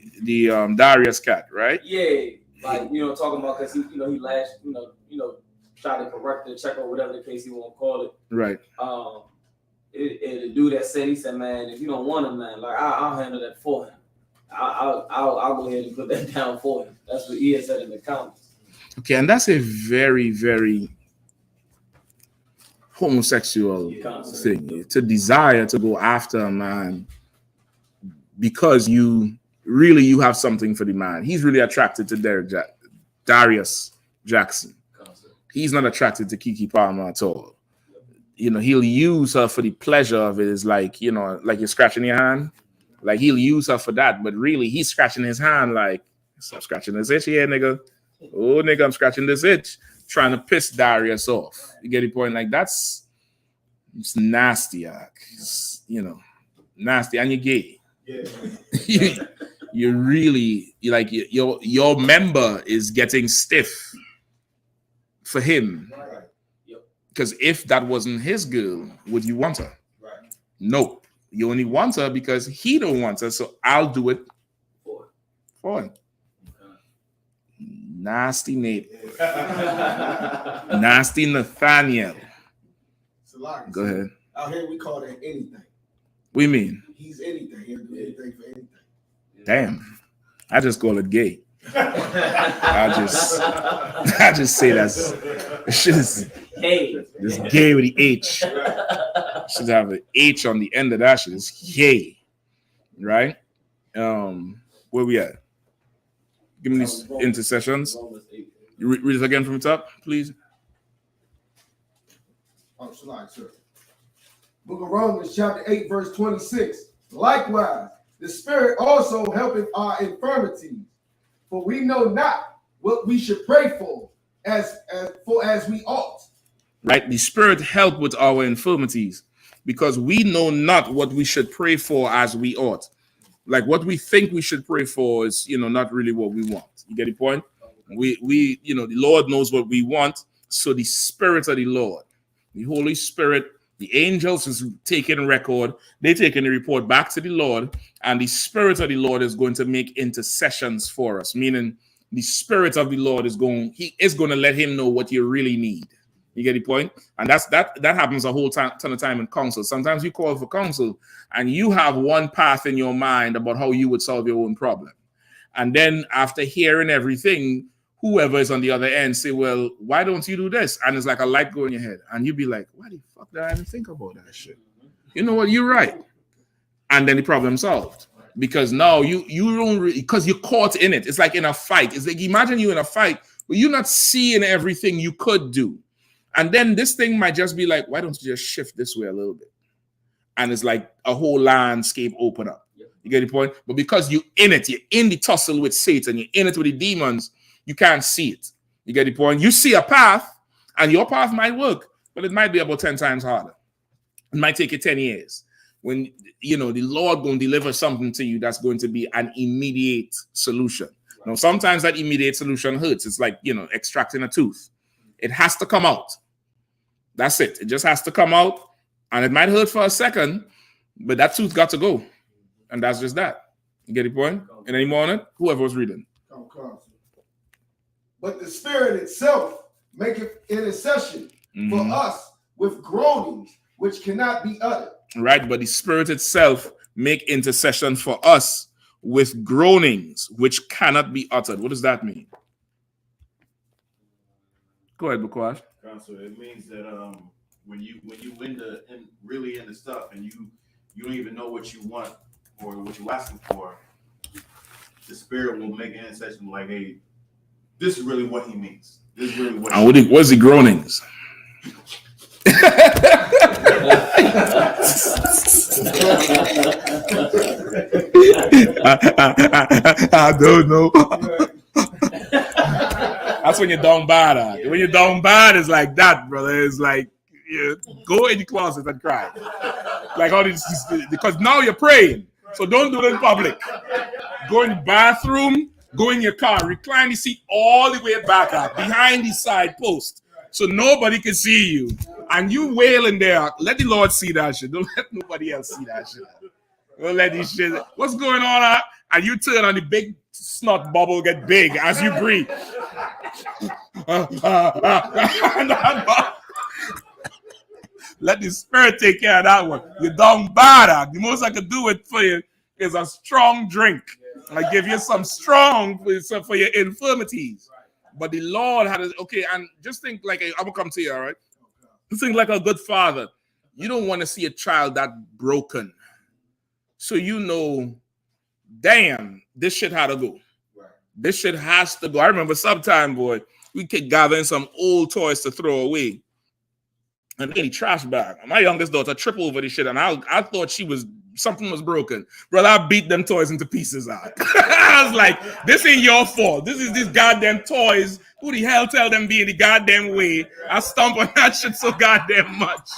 Darius cat, right? Yeah, like talking about because he lashed, tried to correct the check or whatever the case he want to call it. Right. The dude that said, he said, man, if you don't want him, man, like I'll handle that for him. I'll go ahead and put that down for him. That's what he had said in the comments. Okay, and that's a very, very homosexual thing. To desire to go after a man because you have something for the man. He's really attracted to Darius Jackson. He's not attracted to Keke Palmer at all. He'll use her for the pleasure of it. It's like, like you're scratching your hand. Like he'll use her for that, but really he's scratching his hand like, stop scratching this itch here, nigga. Oh, nigga, I'm scratching this itch. Trying to piss Darius off. You get the point? Like it's nasty, nasty, and you're gay. Yeah. you really, like your member is getting stiff for him. Because if that wasn't his girl, would you want her? Right. No. You only want her because he don't want her, so I'll do it for him. Nasty Nate. Nasty Nathaniel. Go ahead. Out here we call that anything. What do you mean? He's anything. He'll do anything for anything. Damn. I just call it gay. I just say that's shit is this gay with the H. Should have an H on the end of that shit. It's gay, right? Where we at? Give me these intercessions. You read it again from the top, please. Shalom, sir. Book of Romans, chapter 8, verse 26. Likewise, the Spirit also helpeth our infirmities. For we know not what we should pray for as we ought. Right? The Spirit help with our infirmities, because we know not what we should pray for as we ought. Like what we think we should pray for is, not really what we want. You get the point? We the Lord knows what we want. So the Spirit of the Lord, the Holy Spirit, the angels is taking record. They taking the report back to the Lord, and the Spirit of the Lord is going to make intercessions for us. Meaning, the Spirit of the Lord is going to let him know what you really need. You get the point? And that happens a whole ton of time in counsel. Sometimes you call for counsel and you have one path in your mind about how you would solve your own problem. And then after hearing everything, whoever is on the other end say, well, why don't you do this? And it's like a light go in your head. And you be like, why the fuck did I even think about that shit? You know what? You're right. And then the problem solved. Because now you don't because you're caught in it. It's like in a fight. It's like, imagine you in a fight, but you're not seeing everything you could do. And then this thing might just be like, why don't you just shift this way a little bit? And it's like a whole landscape open up. You get the point? But because you're in it, you're in the tussle with Satan, you're in it with the demons, you can't see it. You get the point? You see a path, and your path might work, but it might be about 10 times harder. It might take you 10 years. When, the Lord going to deliver something to you that's going to be an immediate solution. Now, sometimes that immediate solution hurts. It's like, extracting a tooth. It has to come out. That's it. It just has to come out, and it might hurt for a second, but that tooth got to go. And that's just that. You get the point? And any more on it? Whoever was reading. But the Spirit itself maketh intercession for us with groanings which cannot be uttered. Right, but the Spirit itself make intercession for us with groanings which cannot be uttered. What does that mean? Go ahead, Bukwash. So it means that when you really into stuff and you don't even know what you want or what you're asking for, the Spirit will make an intercession like, hey, this is really what he means. This is really what. And what's the groanings? I don't know. That's when you're down bad. When you're down bad, it's like that, brother. It's like, go in the closet and cry. Like all this, because now you're praying. So don't do it in public. Go in the bathroom, go in your car, recline the seat all the way back up, behind the side post, so nobody can see you. And you wailing there. Let the Lord see that shit. Don't let nobody else see that shit. Don't let this shit. What's going on? And you turn on the big snot bubble get big as you breathe. Let the Spirit take care of that one. You're down bad. The most I could do it for you is a strong drink. I give you some strong for your infirmities. But the Lord had okay, and just think like I'm gonna come to you, all right? Just think like a good father. You don't want to see a child that broken. So damn, this shit had to go. This shit has to go. I remember sometime, boy, we could gather in some old toys to throw away. And in the trash bag. My youngest daughter tripped over this shit, and I thought something was broken. Brother, I beat them toys into pieces out. I was like, this ain't your fault. This is these goddamn toys. Who the hell tell them be in the goddamn way? I stomp on that shit so goddamn much.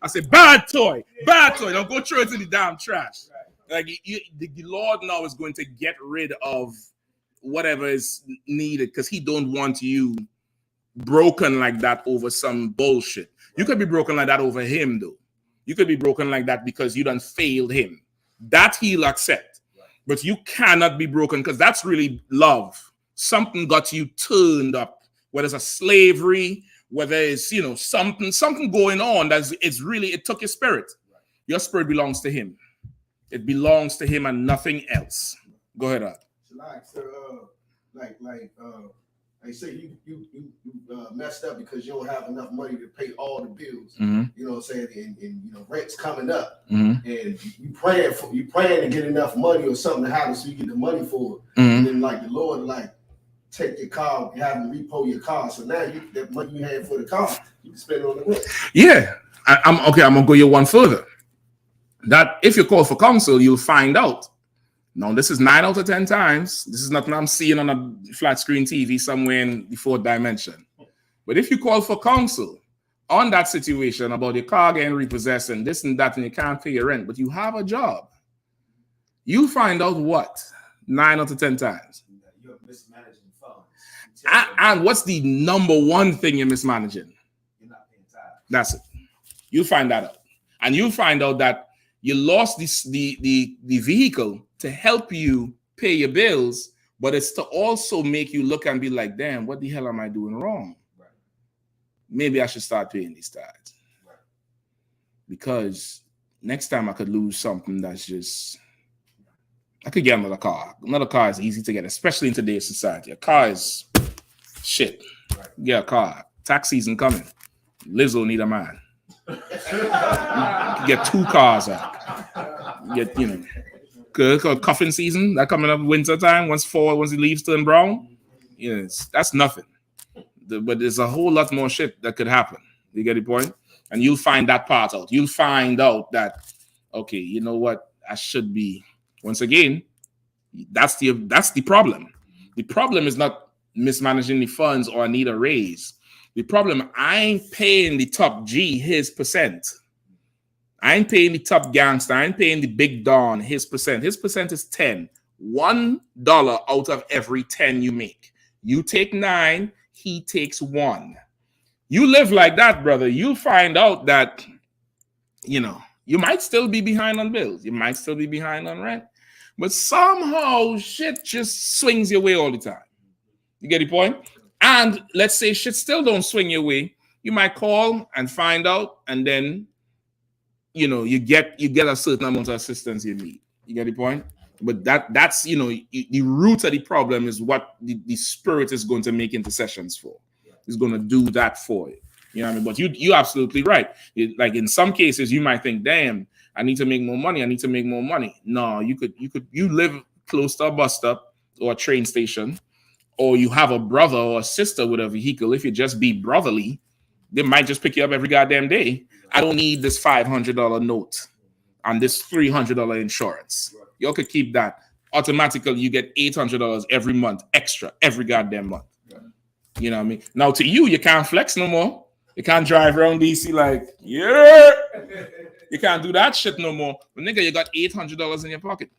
I said, bad toy. Don't go throw it in the damn trash. Like the Lord now is going to get rid of whatever is needed because he don't want you broken like that over some bullshit. You could be broken like that over him, though. You could be broken like that because you done failed him. That he'll accept. But you cannot be broken because that's really love. Something got you turned up, whether it's a slavery, whether it's, something going on it took your spirit. Your spirit belongs to him. It belongs to him and nothing else. Go ahead, Art. They say you messed up because you don't have enough money to pay all the bills. Mm-hmm. You know what I'm saying? And rent's coming up. Mm-hmm. And you praying to get enough money or something to happen so you get the money for it. Mm-hmm. And then the Lord take your car, have them repo your car. So now that money you had for the car, you can spend it on the rent. Yeah. I'm gonna go you one further. That if you call for counsel, you'll find out Now, this is 9 out of 10 times. This is nothing I'm seeing on a flat screen TV somewhere in the fourth dimension. But if you call for counsel on that situation about your car getting repossessed and this and that, and you can't pay your rent, but you have a job, you find out what? 9 out of 10 times. You're mismanaging funds. And what's the number one thing you're mismanaging? You're not paying tithes. That's it. You'll find that out. And you'll find out that you lost the vehicle to help you pay your bills, but it's to also make you look and be like, damn, what the hell am I doing wrong? Right. Maybe I should start paying these tithes. Right. Because next time I could lose something that's just, I could get another car. Another car is easy to get, especially in today's society. A car is shit. Right. Get a car. Tax season coming. Lizzo need a man. Get 2 cars out. Get, cuffing season that coming up winter time. Once the leaves turn brown, yes, that's nothing. But there's a whole lot more shit that could happen. You get the point? And you'll find that part out. You'll find out that, okay, you know what? I should be. Once again, that's the problem. The problem is not mismanaging the funds or I need a raise. The problem, I ain't paying the top G his percent. I ain't paying the top gangster. I ain't paying the big Don his percent. His percent is 10. $1 out of every 10 you make. You take 9, he takes 1. You live like that, brother. You'll find out that, you might still be behind on bills. You might still be behind on rent. But somehow shit just swings your way all the time. You get the point? And let's say shit still don't swing your way. You might call and find out, and then you get a certain amount of assistance you need. You get the point? But that's the root of the problem is what the spirit is going to make intercessions for. It's going to do that for you. You know what I mean? But you're absolutely right. Like in some cases, you might think, damn, I need to make more money. I need to make more money. No, you live close to a bus stop or a train station, or you have a brother or a sister with a vehicle. If you just be brotherly, they might just pick you up every goddamn day. I don't need this $500 note and this $300 insurance. Y'all could keep that. Automatically, you get $800 every month extra every goddamn month. You know what I mean? Now, to you can't flex no more. You can't drive around DC like, yeah. You can't do that shit no more. But nigga, you got $800 in your pocket.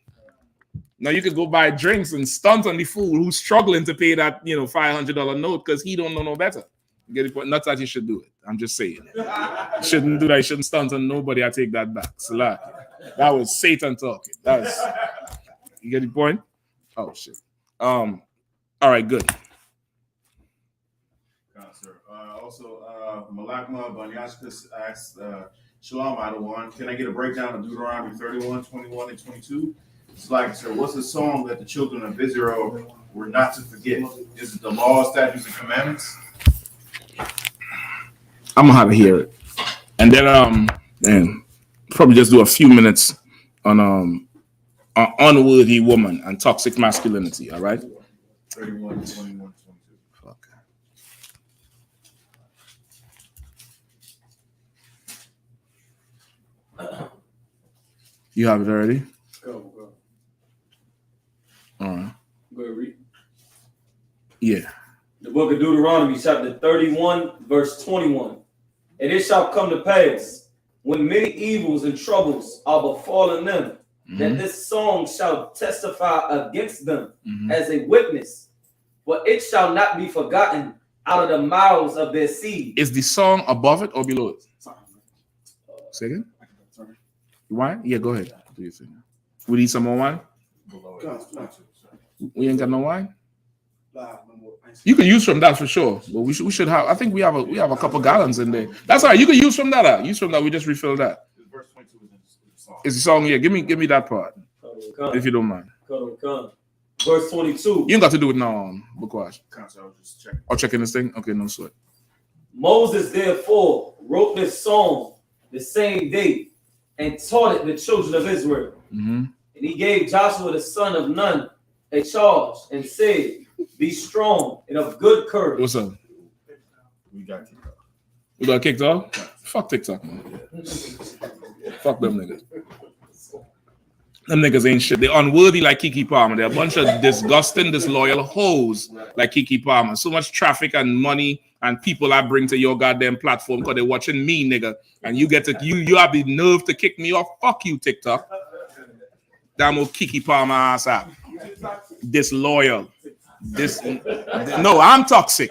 Now you could go buy drinks and stunt on the fool who's struggling to pay that $500 note because he don't know no better. You get it? Not that you should do it. I'm just saying. You shouldn't do that. You shouldn't stunt on nobody. I take that back. Salah. That was Satan talking. You get the point? Oh shit. All right, good. Also, Malakma Banyashka asks, Shalom, Adawan, can I get a breakdown of Deuteronomy 31, 21, and 22? It's like, sir, what's the song that the children of Israel were not to forget? Is it the law, statutes, and commandments? I'm gonna have to hear it. And then probably just do a few minutes on unworthy woman and toxic masculinity, all right? 31, 21, 22. You have it already? Go. All right. Go ahead, read. Yeah. The book of Deuteronomy, chapter 31, verse 21. And it shall come to pass, when many evils and troubles are befallen them, that this song shall testify against them as a witness, for it shall not be forgotten out of the mouths of their seed. Is the song above it or below it? Say again? Wine? Yeah, go ahead. Do your thing. We need some more wine? We ain't got no wine? You can use from that for sure. But we should have. I think we have a couple gallons in there. That's all right. You can use from that. Use from that. We just refill that. Verse 22 is the song. Is the song? Yeah. Give me that part, if you don't mind. Verse 22. You ain't got to do it now, Bukwash. Checking this thing. Okay, no sweat. Moses therefore wrote this song the same day and taught it the children of Israel. And he gave Joshua the son of Nun a charge and said, be strong and of good courage. What's up? We got kicked off. We got kicked off? Fuck TikTok, man. Fuck them niggas. Them niggas ain't shit. They're unworthy like Keke Palmer. They're a bunch of disgusting, disloyal hoes like Keke Palmer. So much traffic and money and people I bring to your goddamn platform because they're watching me, nigga. And you get to you have the nerve to kick me off. Fuck you, TikTok. Damn old Keke Palmer ass out. Disloyal. No, I'm toxic.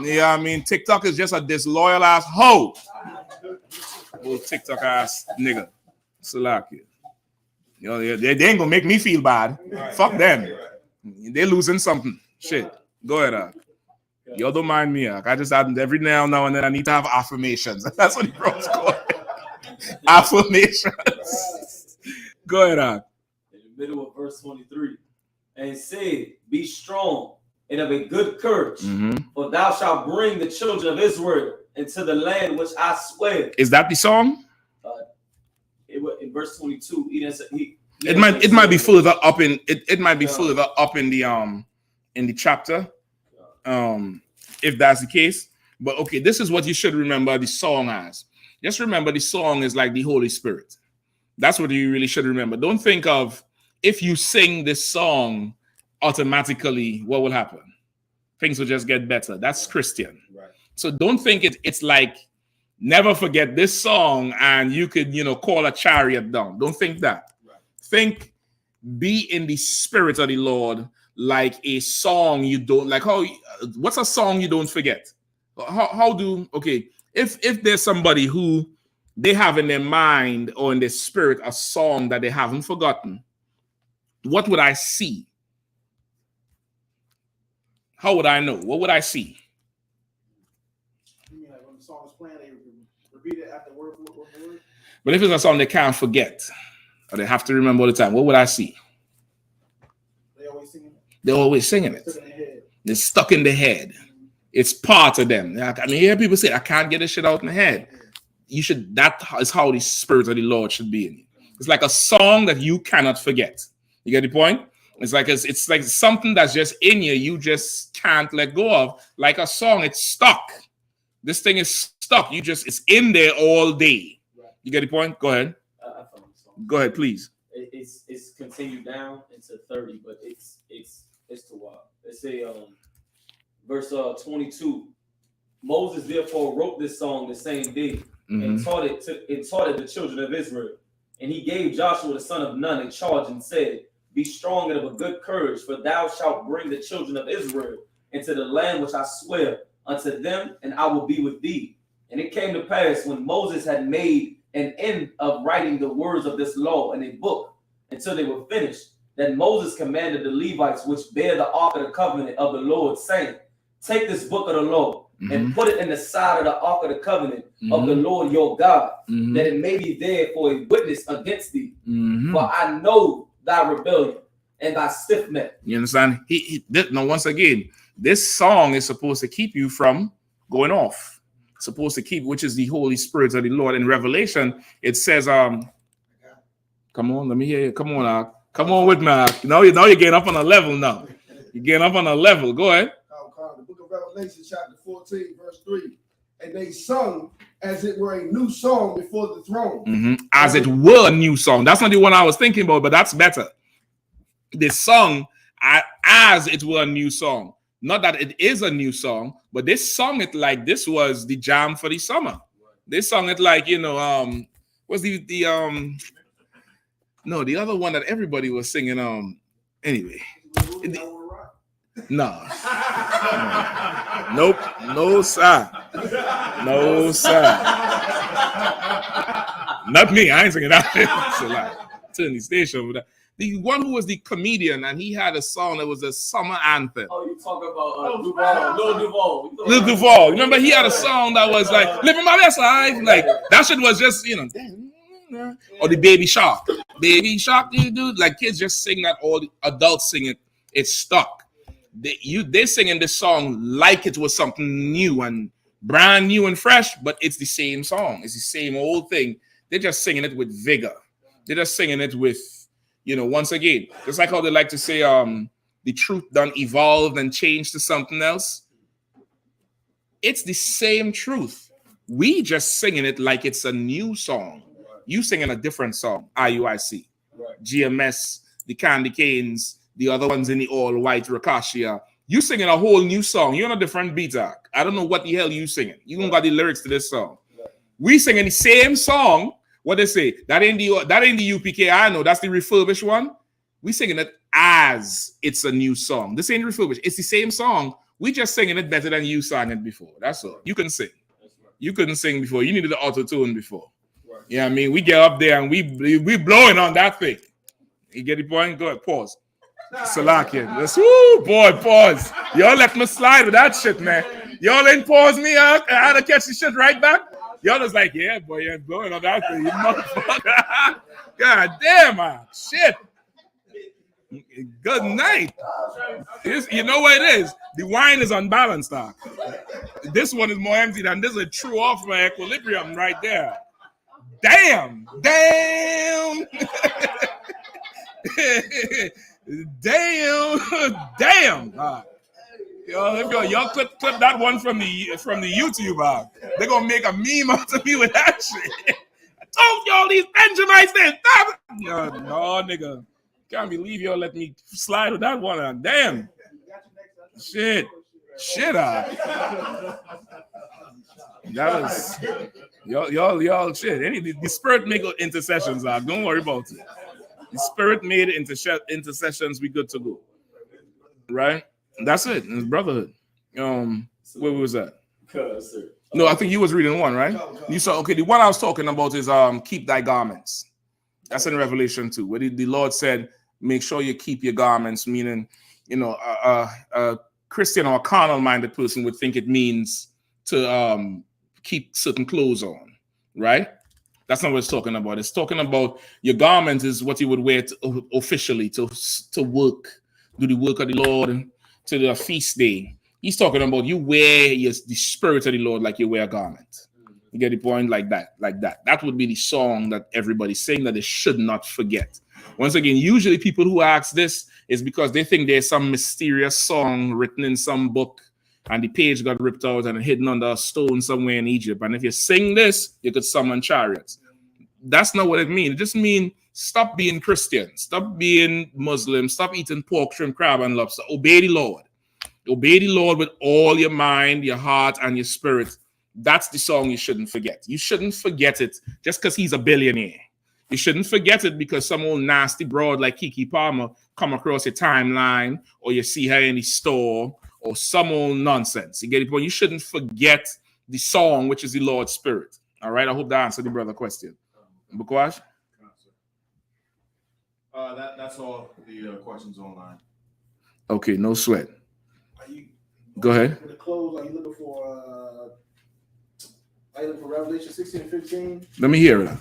Yeah, I mean, TikTok is just a disloyal ass hoe. Old TikTok ass nigga. Salaki. You know, they ain't gonna make me feel bad. Fuck them. They're losing something. Shit. Go ahead, Yo, don't mind me. I just add every now and then I need to have affirmations. That's what the bro's called. Affirmations. Go ahead, In the middle of verse 23. And said, be strong and of a good courage, for thou shalt bring the children of Israel into the land which I swear. Is that the song? In verse 22, it might be further up in it might be further up in the chapter, if that's the case. But okay, this is what you should remember the song as. Just remember the song is like the Holy Spirit. That's what you really should remember. Don't think of if you sing this song automatically, what will happen? Things will just get better. That's Christian. Right. So don't think it's like never forget this song and you could, call a chariot down. Don't think that. Right. Think be in the spirit of the Lord like a song you don't like. What's a song you don't forget? If there's somebody who they have in their mind or in their spirit a song that they haven't forgotten, what would I see? How would I know? What would I see? You mean like when the song is playing, they repeat it after word for word? But if it's a song they can't forget, or they have to remember all the time, what would I see? They always singing it. They're always singing it. They're stuck in the head. It's part of them. I mean, hear people say, I can't get this shit out in the head. You should. That is how the spirit of the Lord should be in you. It's like a song that you cannot forget. You get the point? It's like something that's just in you. You just can't let go of. Like a song, it's stuck. This thing is stuck. It's in there all day. You get the point? Go ahead. Go ahead, please. It's continued down into 30, but it's to let's say verse 22. Moses therefore wrote this song the same day and taught it the children of Israel. And he gave Joshua the son of Nun a charge and said, be strong and of a good courage, for thou shalt bring the children of Israel into the land which I swear unto them, and I will be with thee. And it came to pass when Moses had made an end of writing the words of this law in a book until they were finished, that Moses commanded the Levites which bear the ark of the covenant of the Lord, saying, take this book of the law and put it in the side of the ark of the covenant of the Lord your God, that it may be there for a witness against thee. For I know thy rebellion and thy stiff neck. You understand? Now, once again, this song is supposed to keep you from going off. It's supposed to keep, which is the Holy Spirit of the Lord. In Revelation, it says, come on, let me hear you. Come on, come on with me. Now you're getting up on a level now. You're getting up on a level. Go ahead. The book of Revelation, chapter 14, verse 3. And they sung as it were a new song before the throne. As it were a new song. That's not the one I was thinking about, but that's better. They sung as it were a new song. Not that it is a new song, but they sung it like this was the jam for the summer. They sung it like, what's the other one that everybody was singing, anyway. No. Nope. No, sir. No, sir. Not me. I ain't singing that. It's a lie. Turn the station over there. The one who was the comedian, and he had a song that was a summer anthem. Oh, you talking about Lil Duval. Lil Duval. Remember, he had a song that was like, living my best life. Like, that shit was just, or the Baby Shark. Baby Shark, dude. Like, kids just sing that, all the adults sing it. It's stuck. They're singing this song like it was something new and brand new and fresh, but it's the same song. It's the same old thing. They're just singing it with vigor. They're just singing it with, once again, just like how they like to say, the truth done evolved and changed to something else. It's the same truth. We just singing it like it's a new song. You singing a different song, IUIC. GMS, the Candy Canes, the other ones in the all-white Ricochet. You singing a whole new song. You're on a different beat, Zach. I don't know what the hell you singing. You don't got the lyrics to this song. We singing the same song. What they say? That ain't the UPK. I know that's the refurbished one. We singing it as it's a new song. This ain't refurbished. It's the same song. We just singing it better than you sang it before. That's all. You can sing. You couldn't sing before. You needed the auto-tune before. Yeah, I mean, we get up there and we blowing on that thing. You get the point? Go ahead, pause. Salakia. Woo, boy, pause. Y'all let me slide with that shit, man. Y'all ain't pause me. I had to catch the shit right back. Y'all was like, yeah, boy, you're blowing on that thing, you motherfucker. God damn, man. Shit. Good night. You know what it is? The wine is unbalanced, dog. This one is more empty than this. Is a true off my equilibrium right there. Damn. Damn. Damn. Y'all clip that one from the YouTube. They're gonna make a meme out of me with that shit. I told y'all these Benjamites there. No, nigga. Can't believe y'all let me slide with that one on. Damn. Shit. That was y'all shit. The spirit make intercessions out. Don't worry about it. The spirit made intercessions. We good to go. Right? That's it. It's brotherhood. Where was that? No, I think you was reading one, right? You saw, okay, the one I was talking about is keep thy garments. That's in Revelation 2, where the Lord said, make sure you keep your garments, meaning, a Christian or a carnal-minded person would think it means to keep certain clothes on, right? That's not what it's talking about. It's talking about your garment is what you would wear officially to work, do the work of the Lord, to the feast day. He's talking about you wear the spirit of the Lord like you wear a garment. You get the point? Like that. That would be the song that everybody's saying that they should not forget. Once again, usually people who ask this is because they think there's some mysterious song written in some book and the page got ripped out and hidden under a stone somewhere in Egypt. And if you sing this, you could summon chariots. That's not what it means. It just means stop being Christian. Stop being Muslim. Stop eating pork, shrimp, crab, and lobster. Obey the Lord. Obey the Lord with all your mind, your heart, and your spirit. That's the song you shouldn't forget. You shouldn't forget it just because he's a billionaire. You shouldn't forget it because some old nasty broad like Keke Palmer come across your timeline or you see her in the store or some old nonsense. You get it? But you shouldn't forget the song, which is the Lord's Spirit. All right? I hope that answered the brother question. Bukwash? That's all the questions online. Okay, no sweat. Go ahead. For the close, are you looking for Revelation 16 and 15? Let me hear it.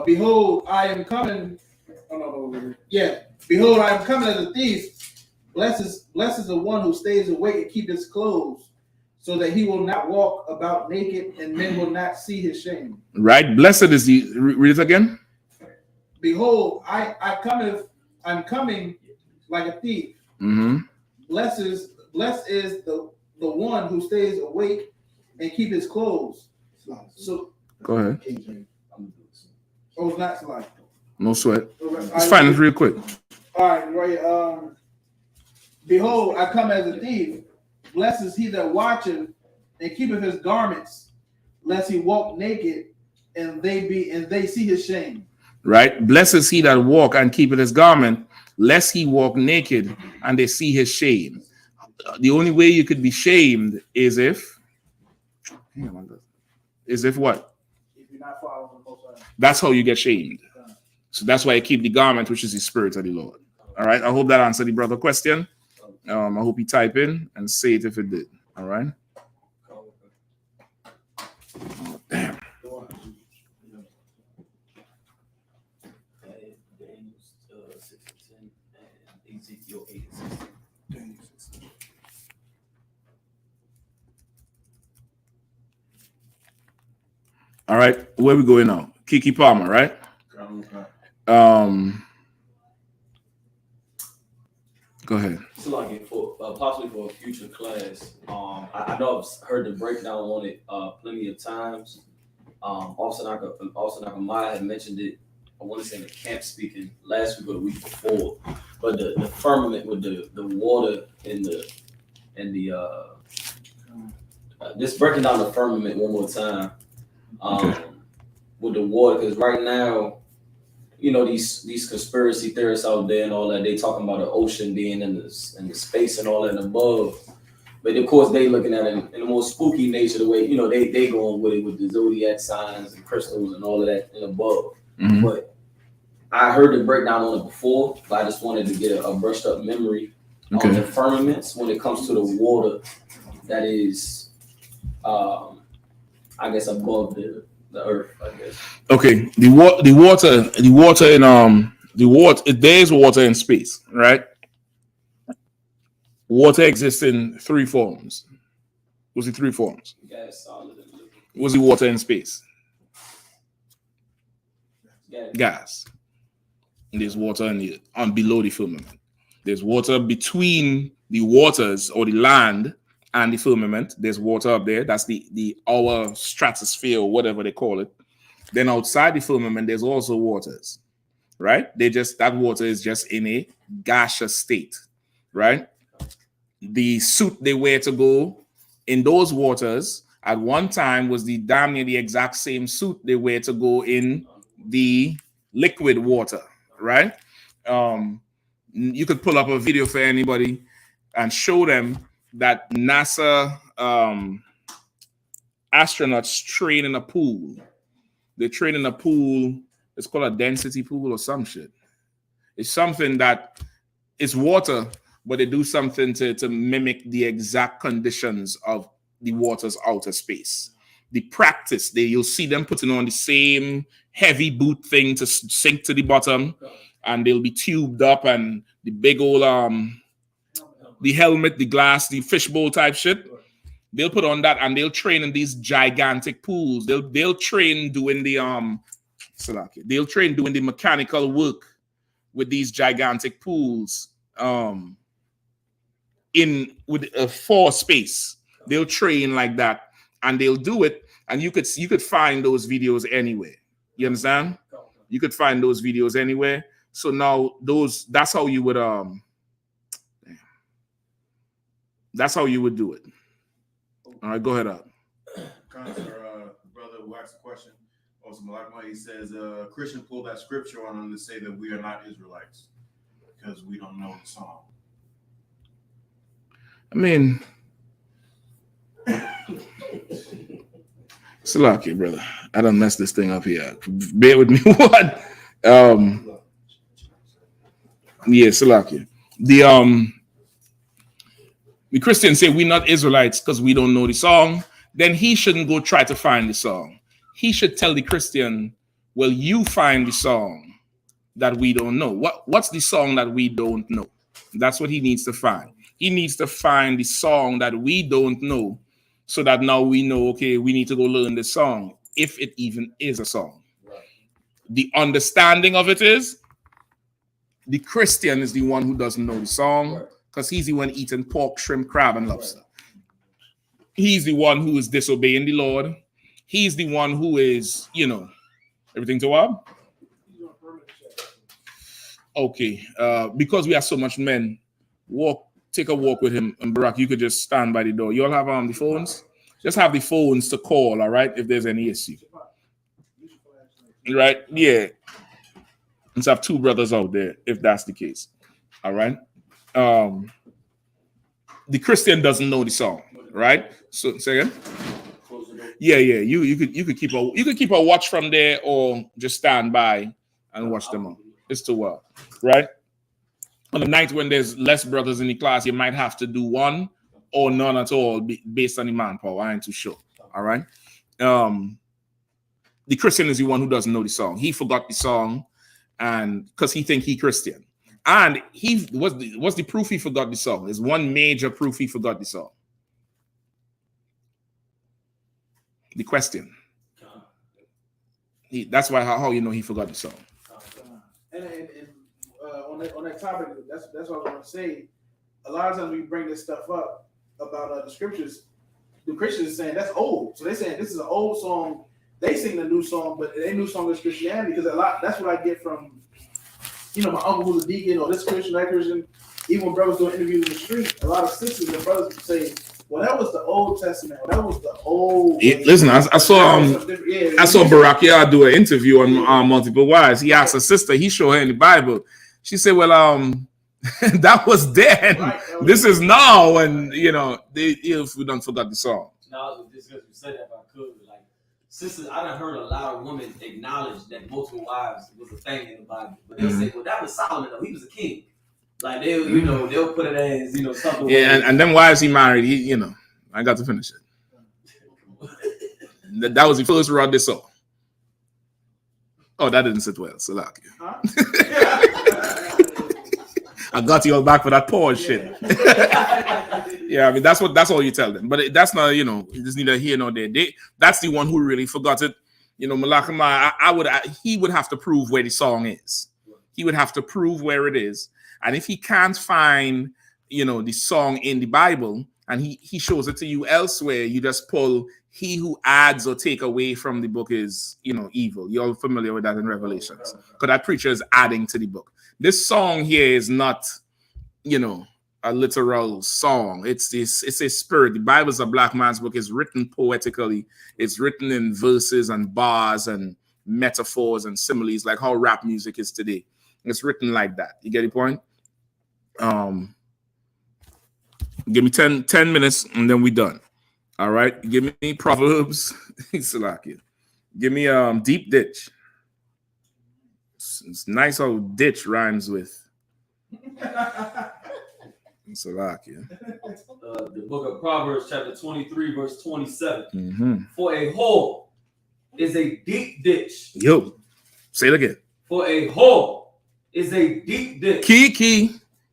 Behold, I am coming. Behold, I am coming as a thief. Blessed is the one who stays awake and keep his clothes, so that he will not walk about naked, and men will not see his shame. Right. Blessed is he. Read it again. Behold, I'm coming like a thief. Mm-hmm. Blessed is the one who stays awake and keep his clothes. So go ahead. Oh, it's not slide. No sweat. Let's find it real quick. All right. Behold, I come as a thief. Blessed is he that watcheth and keepeth his garments, lest he walk naked, and they see his shame. Right. Blessed is he that walk and keepeth his garment, lest he walk naked, and they see his shame. The only way you could be shamed is if what? If you're not following the Most High. That's how you get shamed. So that's why I keep the garment, which is the spirit of the Lord. All right. I hope that answered the brother question. I hope you type in and say it if it did. All right. Oh, damn. All right, where we going now? Keke Palmer, right? Go ahead. So like for possibly for a future class, I know I've heard the breakdown on it plenty of times. Also Nakamaya had mentioned it want to say in the camp speaking last week or the week before, but the firmament with the water and the just breaking down the firmament one more time, with the water, because right now, you know, these conspiracy theorists out there and all that, they talking about the ocean being in the space and all that above. But of course, they looking at it in a more spooky nature, the way, you know, they going with it with the zodiac signs and crystals and all of that and above. Mm-hmm. But I heard the breakdown on it before, but I just wanted to get a brushed up memory on the firmaments when it comes to the water that is, I guess, above the earth, I guess. Okay, there's water in space, right? Water exists in three forms. Was it three forms? Gas, solid, and liquid. Was it water in space? Gas. And there's water below the firmament. There's water between the waters or the land and the firmament. There's water up there. That's our stratosphere or whatever they call it. Then outside the firmament, there's also waters, right? That water is just in a gaseous state, right? The suit they wear to go in those waters at one time was damn near the exact same suit they wear to go in the liquid water, right? You could pull up a video for anybody and show them that NASA astronauts train in a pool. They train in a pool. It's called a density pool or some shit. It's something that it's water, but they do something to mimic the exact conditions of the water's outer space. The practice, you'll see them putting on the same heavy boot thing to sink to the bottom, and they'll be tubed up, and the big old the helmet, the glass, the fishbowl type shit. They'll put on that, and they'll train in these gigantic pools. They'll train doing the they'll train doing the mechanical work with these gigantic pools for space. They'll train like that, and they'll do it, and you could find those videos anywhere. You understand? You could find those videos anywhere. So now that's how you would do it. All right, go ahead up. Brother who asked a question. Also, he says, Christian pulled that scripture on them to say that we are not Israelites because we don't know the song. I mean, it's lucky, brother. I done messed this thing up here. Bear with me. What? Yeah, Salaki. The Christians say we're not Israelites because we don't know the song. Then he shouldn't go try to find the song. He should tell the Christian, well, you find the song that we don't know. What's the song that we don't know? That's what he needs to find. He needs to find the song that we don't know so that now we know, okay, we need to go learn the song, if it even is a song. Right. The understanding of it is the Christian is the one who doesn't know the song because he's the one eating pork, shrimp, crab, and lobster. Right. He's the one who is disobeying the Lord. He's the one who is, everything to what? Okay, because we have so much men, take a walk with him, and Barack, you could just stand by the door. You all have the phones? Just have the phones to call, all right, if there's any issue. Right? Yeah. Let's have two brothers out there, if that's the case. All right? The Christian doesn't know the song, right? So say again? Yeah. You could keep a watch from there, or just stand by and watch them all. It's too well, right? On the night when there's less brothers in the class, you might have to do one or none at all based on the manpower. I ain't too sure. All right. The Christian is the one who doesn't know the song. He forgot the song, and because he think he Christian. And what's the proof he forgot the song? There's one major proof he forgot the song. The question. That's how you know he forgot the song. And on that topic, that's what I was going to say. A lot of times we bring this stuff up about the scriptures. The Christians are saying that's old, so they're saying this is an old song they sing a new song, but their new song is Christianity because that's what I get from, my uncle who's a deacon or this Christian, that Christian. Even when brothers doing interviews in the street, a lot of sisters and brothers say, well, that was the Old Testament. That was the old. Listen, I saw Barack Yard do an interview on Multiple Wives. He asked a sister, he showed her in the Bible. She said, well, that was then. Right, this is now, and if we don't forget the song. No, just because you said that, if I could, like, sisters, I done heard a lot of women acknowledge that multiple wives was a thing in the Bible, but they'll say, well, that was Solomon, though. He was a king. Like they'll put it as something. Yeah, and then why is he married? I got to finish it. That was the first rod they saw. Oh, that didn't sit well. So huh? I got you all back for that pause shit. Yeah, I mean that's all you tell them. But that's not it's neither here nor there. That's the one who really forgot it. Malakama, he would have to prove where the song is. He would have to prove where it is. And if he can't find, the song in the Bible and he shows it to you elsewhere, you just pull, he who adds or take away from the book is, evil. You're all familiar with that in Revelations. Because that preacher is adding to the book. This song here is not, a literal song. It's a spirit. The Bible is a black man's book. It's written poetically. It's written in verses and bars and metaphors and similes, like how rap music is today. It's written like that. You get the point? Give me 10 minutes and then we're done. All right. Give me Proverbs. Give me Deep Ditch. It's nice how ditch rhymes with the book of Proverbs, chapter 23, verse 27. Mm-hmm. For a whore is a deep ditch. Yo, say it again. For a whore is a deep ditch. Kiki,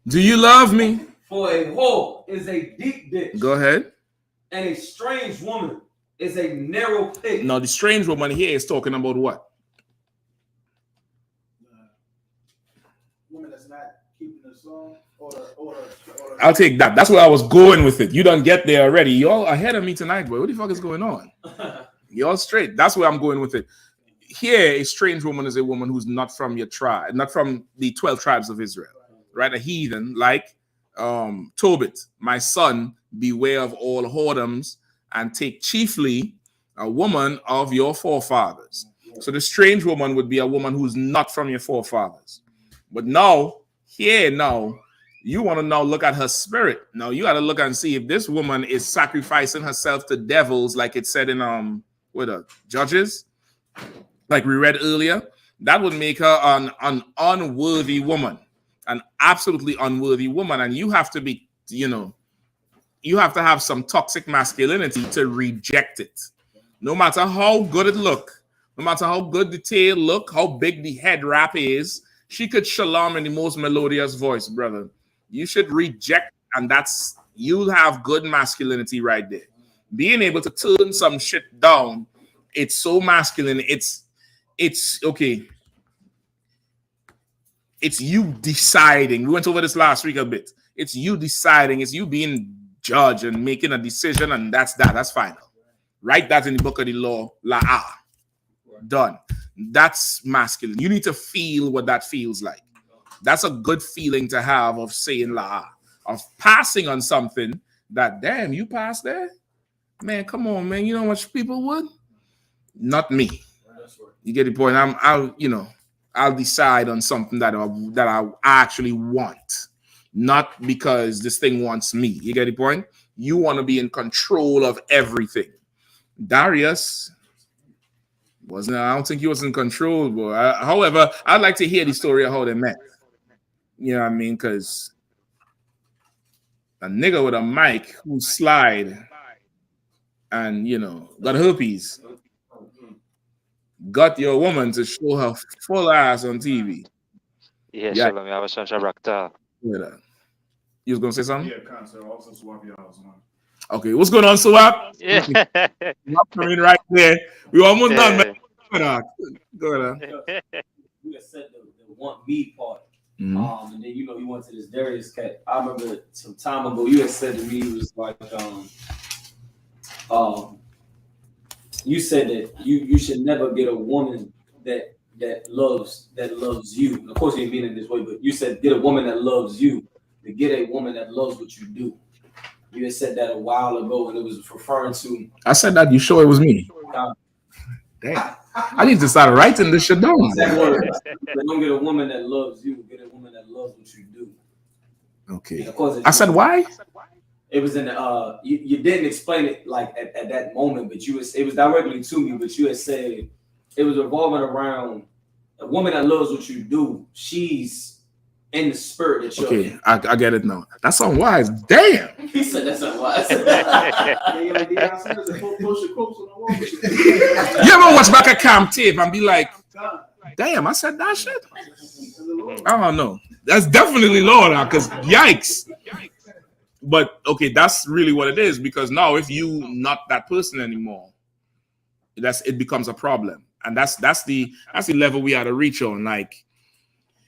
do you love me? For a whore is a deep ditch. Go ahead. And a strange woman is a narrow pit. Now, the strange woman here is talking about what? Woman that's not keeping the song or I'll take that. That's where I was going with it. You don't get there already. Y'all ahead of me tonight, boy. What the fuck is going on? Y'all straight. That's where I'm going with it. Here, a strange woman is a woman who's not from your tribe, not from the 12 tribes of Israel, right? A heathen like Tobit, my son, beware of all whoredoms and take chiefly a woman of your forefathers. So the strange woman would be a woman who's not from your forefathers. But now, you want to now look at her spirit. Now you got to look and see if this woman is sacrificing herself to devils, like it said in Judges, like we read earlier. That would make her an unworthy woman, an absolutely unworthy woman. And you have to be, you have to have some toxic masculinity to reject it. No matter how good it look, no matter how good the tail look, how big the head wrap is, she could shalom in the most melodious voice, brother. You should reject, and you'll have good masculinity right there. Being able to turn some shit down, it's so masculine. It's okay. It's you deciding. We went over this last week a bit. It's you deciding. It's you being judge and making a decision, and that's that. That's final. Write that in the book of the law. La'ah. Done. That's masculine. You need to feel what that feels like. That's a good feeling to have of saying la'ah, of passing on something that, damn, you passed there? Man, come on, man. You know how much people would? Not me. You get the point? I'll decide on something that I actually want, not because this thing wants me. You get the point? You want to be in control of everything. Darius wasn't. I don't think he was in control, boy. However, I'd like to hear the story of how they met. You know what I mean? Because a nigga with a mic who slide and got herpes got your woman to show her full ass on TV. Yeah, Shalom. You have a Shabrakta. You was gonna say something? Yeah, concert. Also swap your house, man. Okay, what's going on, Swap? Yeah. Coming right there. We almost done, man. Go ahead. You had said the want me part. Mm-hmm. And then you went to this Darius cat. I remember some time ago you had said to me, it was like you said that you should never get a woman that loves you. Of course, you didn't mean it this way, but you said get a woman that loves you. To get a woman that loves what you do. You had said that a while ago, and it was referring to. I said that. You sure it was me? Damn. I need to start writing this shit down. Don't get a woman that loves you. Get a woman that loves what you do. Okay. Of course, I said why? It was in the you didn't explain it like at that moment, but it was directly to me. But you had said it was revolving around a woman that loves what you do. She's in the spirit that you're in. I get it now. That's unwise. Damn. He said that's unwise. You ever watch back a camp tape and be like, damn, I said that shit? I don't know. That's definitely lower now, because yikes. But okay, that's really what it is, because now if you not that person anymore, it becomes a problem. And that's the level we had to reach on. Like,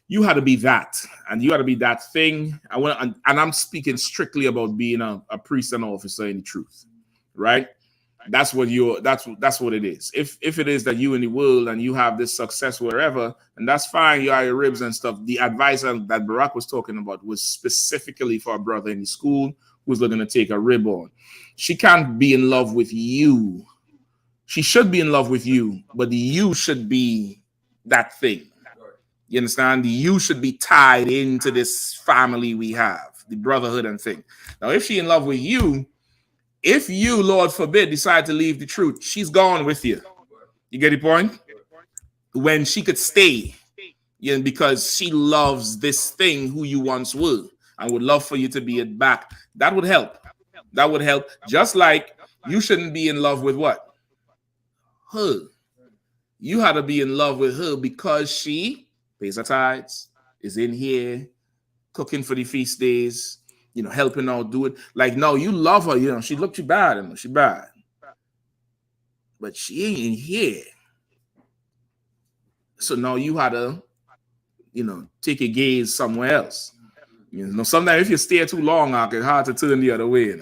you had to be that, and you had to be that thing. And I'm speaking strictly about being a priest and officer in truth, right? That's what it is. If it is that you in the world and you have this success wherever, and that's fine, you are your ribs and stuff. The advice that Barack was talking about was specifically for a brother in the school who's looking to take a rib on. She can't be in love with you. She should be in love with you, but the you should be that thing. You understand? The you should be tied into this family we have, the brotherhood and thing. Now, if she in love with you, if you, Lord forbid, decide to leave the truth, she's gone with you. You get the point? When she could stay, because she loves this thing who you once were and would love for you to be it back. That would help. That would help. Just like you shouldn't be in love with what? Her. You had to be in love with her because she pays her tithes, is in here, cooking for the feast days, helping out, do it. Like, no, you love her, she looked you bad, she bad. But she ain't in here. So now you had to, take your gaze somewhere else. Sometimes if you stay too long, it's hard to turn the other way.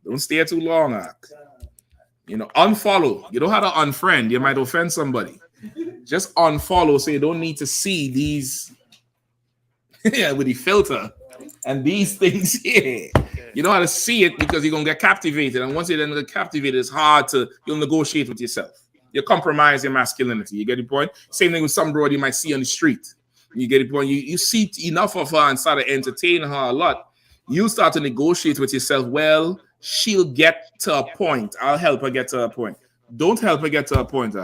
Don't stay too long, unfollow. You don't have to unfriend. You might offend somebody. Just unfollow so you don't need to see these with the filter and these things here. You know how to see it because you're going to get captivated. And once you then get captivated, it's hard you'll negotiate with yourself. You compromise your masculinity. You get the point? Same thing with some broad you might see on the street. You get the point? You see enough of her and start to entertain her a lot. You start to negotiate with yourself. Well, she'll get to a point. I'll help her get to a point. Don't help her get to a point.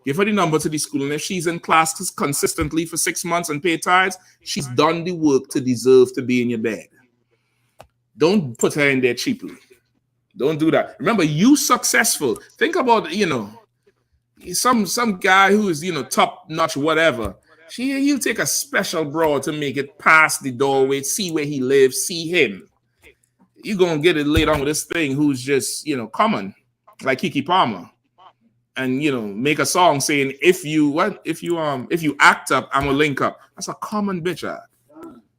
Give her the number to the school, and if she's in class consistently for 6 months and pay tithes, she's done the work to deserve to be in your bed. Don't put her in there cheaply. Don't do that. Remember, you successful. Think about, some guy who is, top notch, whatever. He'll take a special broad to make it past the doorway, see where he lives, see him. You're gonna get it laid on with this thing who's just, common, like Kiki Palmer. And make a song saying if you act up, I'm gonna link up. That's a common bitch.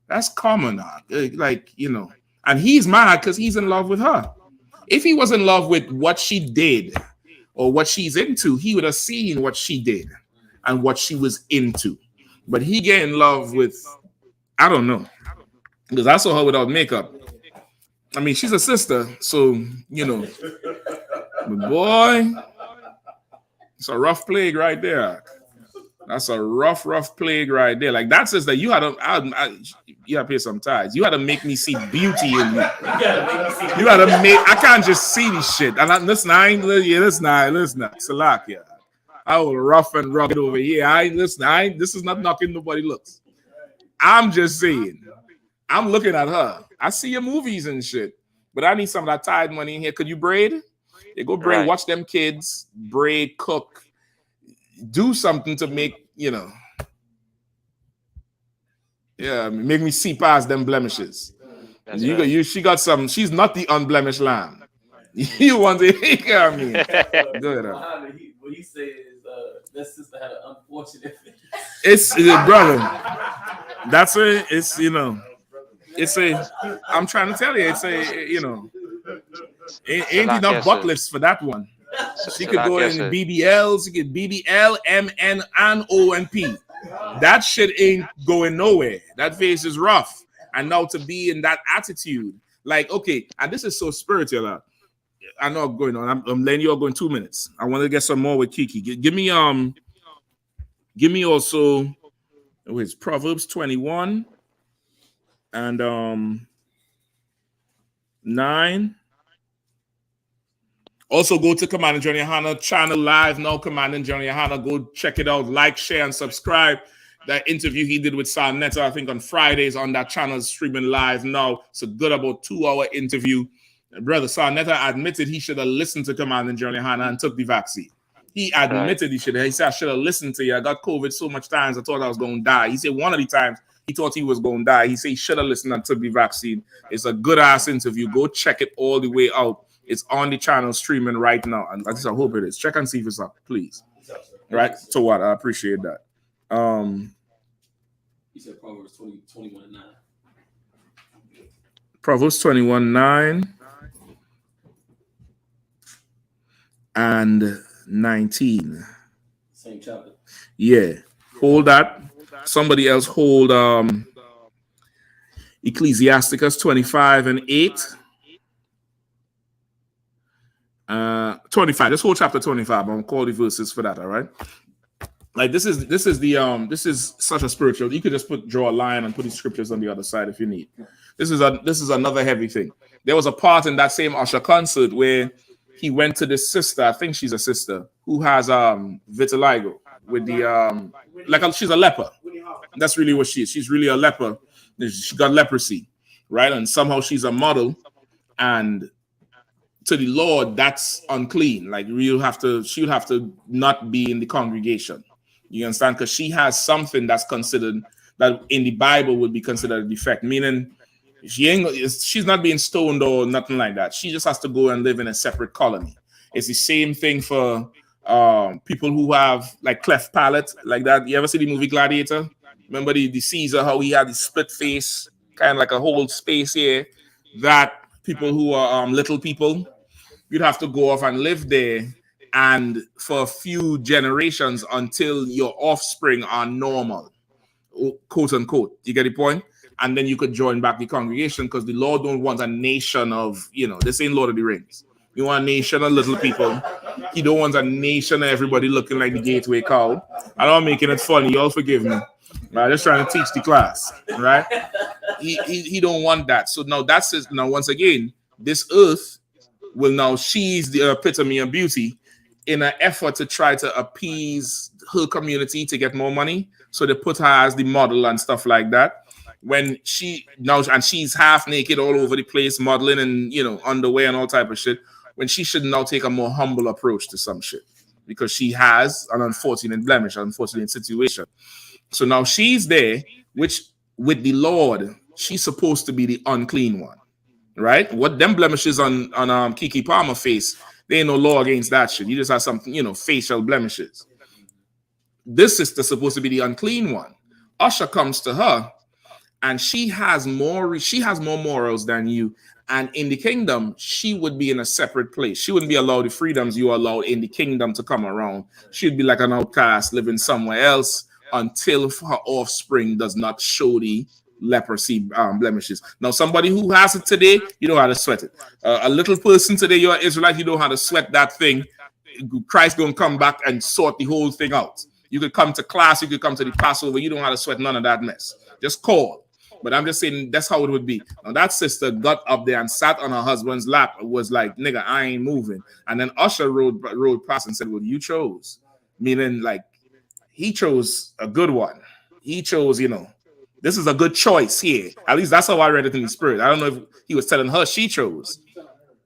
That's common. And he's mad because he's in love with her. If he was in love with what she did or what she's into, he would have seen what she did and what she was into. But he get in love with, I don't know, because I saw her without makeup. I mean, she's a sister, so but boy. It's a rough plague right there. That's a rough plague right there. Like that says that you had to pay some tithes. You had to make me see beauty in me. You had to make. I can't just see this shit. And listen, listen. Salakia. I will rough and rugged over here. This is not knocking nobody looks. I'm just saying. I'm looking at her. I see your movies and shit, but I need some of that tithe money in here. Could you braid? You go braid, watch them kids, braid, cook, do something to make, make me see past them blemishes. She got some, she's not the unblemished lamb. You want to, Good. What he said is that sister had an unfortunate finish. It's brother. That's it. It's, I'm trying to tell you, it's ain't enough butt lifts for that one. She could go in BBL, she could BBL, MN, and O and P. That shit ain't going nowhere. That face is rough. And now to be in that attitude, like, okay, and this is so spiritual. I know I'm going on. I'm letting you all go in 2 minutes. I want to get some more with Kiki. Give me also it's Proverbs 21 and 9. Also, go to Commanding General Yohanna channel live now. Commanding General Yohanna, go check it out. Like, share, and subscribe. That interview he did with Sarnetta, I think on Fridays on that channel, streaming live now. It's a good about 2-hour interview. Brother Sarnetta admitted he should have listened to Commanding General Yohanna and took the vaccine. He admitted he should have. He said, I should have listened to you. I got COVID so much times I thought I was going to die. He said one of the times he thought he was going to die. He said he should have listened and took the vaccine. It's a good-ass interview. Go check it all the way out. It's on the channel streaming right now. And I hope it is. Check and see if it's up, please. Right? So what? I appreciate that. He said Proverbs 21:9. Proverbs 21:9 and 19. Same chapter. Yeah. Hold that. Somebody else hold Ecclesiasticus 25 and 8. 25. This whole chapter 25. I'm gonna call the verses for that. All right. Like this is such a spiritual. You could just draw a line and put these scriptures on the other side if you need. This is another heavy thing. There was a part in that same Usher concert where he went to this sister. I think she's a sister who has vitiligo with the she's a leper. That's really what she is. She's really a leper. She got leprosy, right? And somehow she's a model, and to the Lord, that's unclean. Like she would have to not be in the congregation. You understand? Because she has something that's considered, that in the Bible would be considered a defect, meaning she's not being stoned or nothing like that. She just has to go and live in a separate colony. It's the same thing for people who have like cleft palate, like that. You ever see the movie Gladiator? Remember the Caesar, how he had the split face, kind of like a whole space here? That people who are little people, you'd have to go off and live there, and for a few generations until your offspring are normal, quote unquote. You get the point? And then you could join back the congregation, because the Lord don't want a nation of, this ain't Lord of the Rings. You want a nation of little people. He don't want a nation of everybody looking like the gateway cow. I know I'm making it funny. Y'all forgive me. I'm just trying to teach the class, right? He don't want that. So now that's it. Now, once again, this earth she's the epitome of beauty in an effort to try to appease her community to get more money. So they put her as the model and stuff like that. When she's half naked all over the place, modeling and underwear and all type of shit. When she should now take a more humble approach to some shit, because she has an unfortunate blemish, an unfortunate situation. So now she's there, which with the Lord, she's supposed to be the unclean one. Right? What them blemishes on Kiki Palmer face, there ain't no law against that shit. You just have some, facial blemishes. This sister's supposed to be the unclean one. Usher comes to her, and she has more morals than you. And in the kingdom, she would be in a separate place. She wouldn't be allowed the freedoms you are allowed in the kingdom to come around. She'd be like an outcast living somewhere else until her offspring does not show the leprosy blemishes. Now, somebody who has it today, you know how to sweat it. A little person today, you're an Israelite, you know how to sweat that thing. Christ gonna come back and sort the whole thing out. You could come to class, you could come to the Passover, you don't know how to sweat none of that mess. Just call. But I'm just saying that's how it would be. Now, that sister got up there and sat on her husband's lap. It was like, nigga, I ain't moving. And then Usher rode past and said, well, you chose. Meaning, like, he chose a good one. He chose, this is a good choice here. At least that's how I read it in the spirit. I don't know if he was telling her she chose.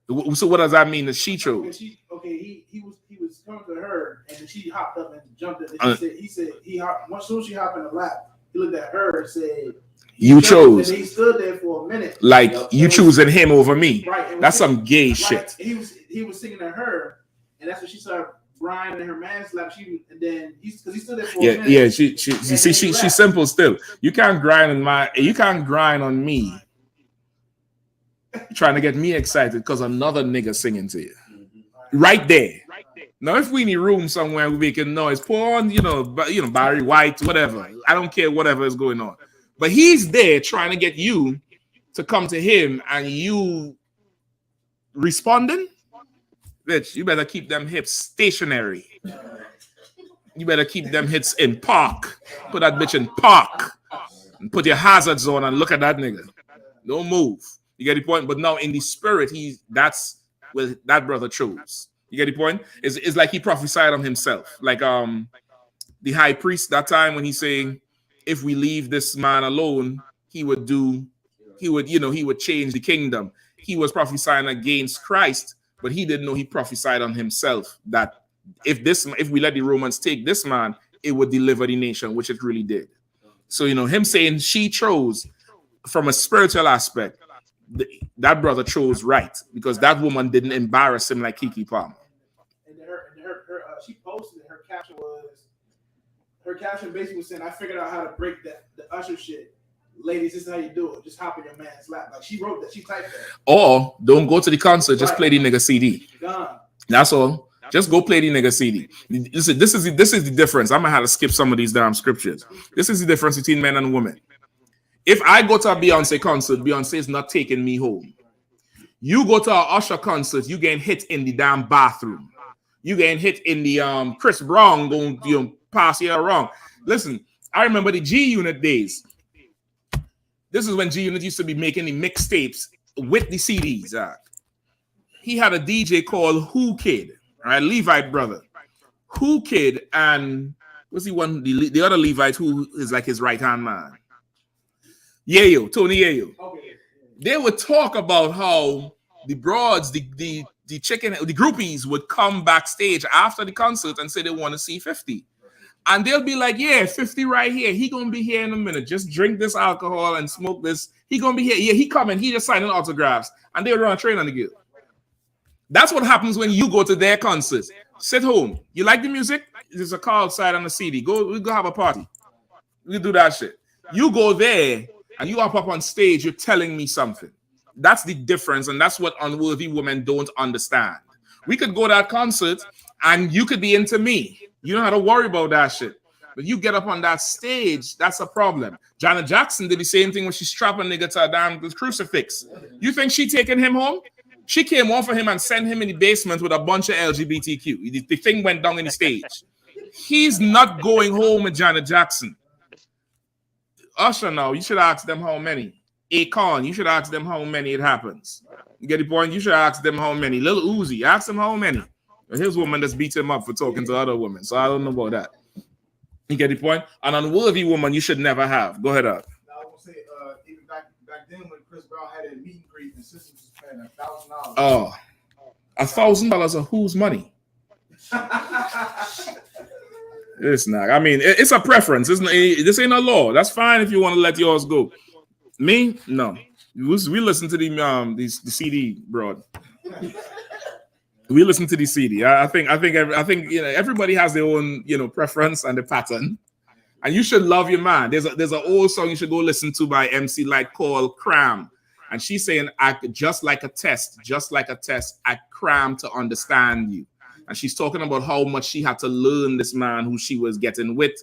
So what does that mean that she chose? He was coming to her, and then she hopped up and jumped in. And he said he hopped. As soon as she hopped in the lap, he looked at her and said, you chose. And he stood there for a minute. Like you choosing him over me. Right. That's some gay shit. He was singing to her, and that's when she started Brian in her man's lap. And then he stood there for a minute. Yeah. She's simple still. You can't grind on me. Trying to get me excited because another nigga singing to you. Right there. Now, if we in a room somewhere we making noise, pour on, Barry White, whatever. I don't care whatever is going on. But he's there trying to get you to come to him, and you responding? Bitch, you better keep them hips stationary. You better keep them hips in park. Put that bitch in park. And put your hazards on and look at that nigga. Don't move. You get the point? But now in the spirit, that's what that brother chose. You get the point? It's like he prophesied on himself. Like the high priest that time when he's saying, if we leave this man alone, he would change the kingdom. He was prophesying against Christ, but he didn't know he prophesied on himself that if we let the Romans take this man, it would deliver the nation, which it really did. So, him saying she chose from a spiritual aspect, that brother chose right, because that woman didn't embarrass him like Kiki Palmer. And she posted it. Her caption basically was saying, I figured out how to break the usher shit. Ladies, this is how you do it. Just hop in your man's lap. Like, she wrote that. She typed that. Or don't go to the concert. Just play the nigga CD. Gone. That's all. Just go play the nigga CD. This is the difference. I'm gonna have to skip some of these damn scriptures. This is the difference between men and women. If I go to a Beyonce concert, Beyonce is not taking me home. You go to an Usher concert, you getting hit in the damn bathroom. You getting hit in the Chris Brown going pass you around. Listen, I remember the G Unit days. This is when G Unit used to be making the mixtapes with the CDs. He had a DJ called Who Kid, right? Levite brother. Who Kid, and what's the one? The other Levite who is like his right hand man. Tony Yayo. Okay. They would talk about how the broads, the groupies would come backstage after the concert and say they want to see 50. And they'll be like, yeah, 50 right here. He gonna be here in a minute. Just drink this alcohol and smoke this. He gonna be here. Yeah, he coming. He just signing autographs. And they'll run a train on the girl. That's what happens when you go to their concerts. Sit home. You like the music? There's a car outside on the CD. We go have a party. We do that shit. You go there and you up on stage. You're telling me something. That's the difference, and that's what unworthy women don't understand. We could go to that concert and you could be into me. You don't have to worry about that shit. But you get up on that stage, that's a problem. Janet Jackson did the same thing when she strapped a nigga to a damn crucifix. You think she taking him home? She came on for him and sent him in the basement with a bunch of LGBTQ. The thing went down in the stage. He's not going home with Janet Jackson. Usher now, you should ask them how many. Akon, you should ask them how many it happens. You get the point? You should ask them how many. Lil Uzi, ask them how many. His woman just beat him up for talking to other women. So I don't know about that. You get the point? An unworthy woman you should never have. Go ahead, up. I will say, even back then when Chris Brown had a meet and greet, the sister was paying $1,000. Oh, $1,000 of whose money? It's not. I mean, it's a preference. This ain't a law. That's fine if you want to let yours go. Me, no. We listen to the CD, bro. We listen to the CD. I think everybody has their own preference and the pattern, and you should love your man. There's an old song you should go listen to by MC Light called "Cram," and she's saying, "I just like a test, I cram to understand you." And she's talking about how much she had to learn this man who she was getting with.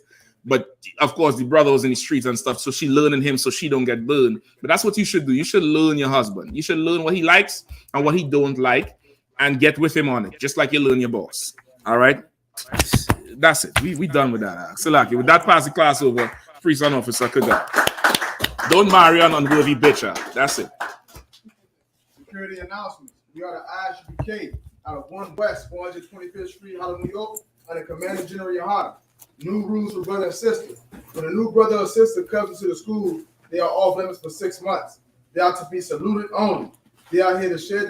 But of course, the brother was in the streets and stuff, so she learning him so she don't get burned. But that's what you should do. You should learn your husband. You should learn what he likes and what he don't like, and get with him on it, just like you learn your boss. All right, that's it. We done with that. Salaki, with that, pass the class over. Prison officer could go. Don't marry an unworthy bitch. That's it. Security announcements. We are the I.S.U.P.K. out of 1 West 425th Street, Harlem, New York, under Commander General YAHANNA. New rules for brother and sister. When a new brother or sister comes into the school, they are off limits for 6 months. They are to be saluted only. They are here to share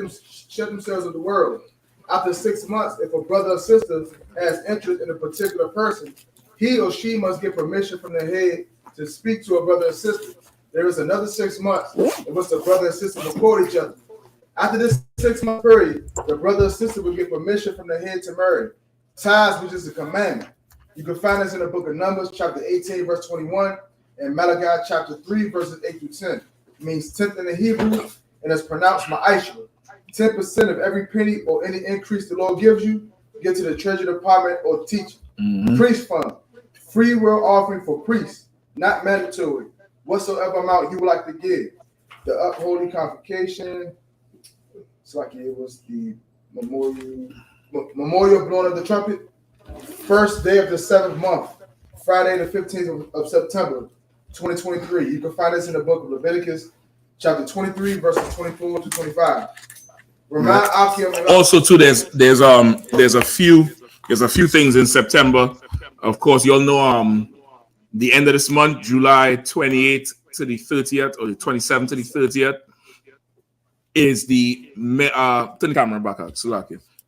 themselves with the world. After 6 months, if a brother or sister has interest in a particular person, he or she must get permission from the head to speak to a brother or sister. There is another 6 months in which the brother and sister will court each other. After this 6-month period, the brother or sister will get permission from the head to marry. Tithes, which is a commandment. You can find this in the book of Numbers, chapter 18, verse 21, and Malachi, chapter 3, verses 8 through 10. It means 10th in the Hebrew, and it's pronounced ma'aishra. 10% of every penny or any increase the Lord gives you, give to the treasury department or teacher. Mm-hmm. Priest fund, free will offering for priests, not mandatory. Whatsoever amount you would like to give. The upholding convocation. It's like it was the memorial blowing of the trumpet. First day of the 7th month, Friday the 15th of September, 2023. You can find this in the book of Leviticus, chapter 23, verses 24 to 25. Remind also too, there's a few things in September. Of course, you all know the end of this month, July 28th to the 30th, or the 27th to the 30th, is the turn the camera back out,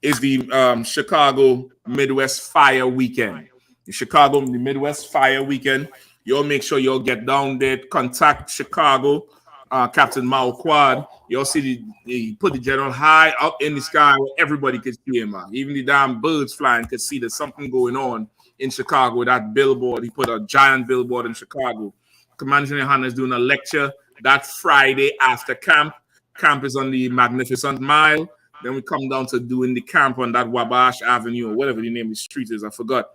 is the Chicago Midwest Fire Weekend. The Midwest Fire Weekend. You'll make sure you'll get down there, contact Chicago, Captain Mao Quad. You'll see he put the general high up in the sky where everybody could see him. Even the damn birds flying could see there's something going on in Chicago. That billboard, he put a giant billboard in Chicago. Commander Yohanna is doing a lecture that Friday after camp. Camp is on the Magnificent Mile. Then we come down to doing the camp on that Wabash Avenue or whatever the name of the street is. I forgot.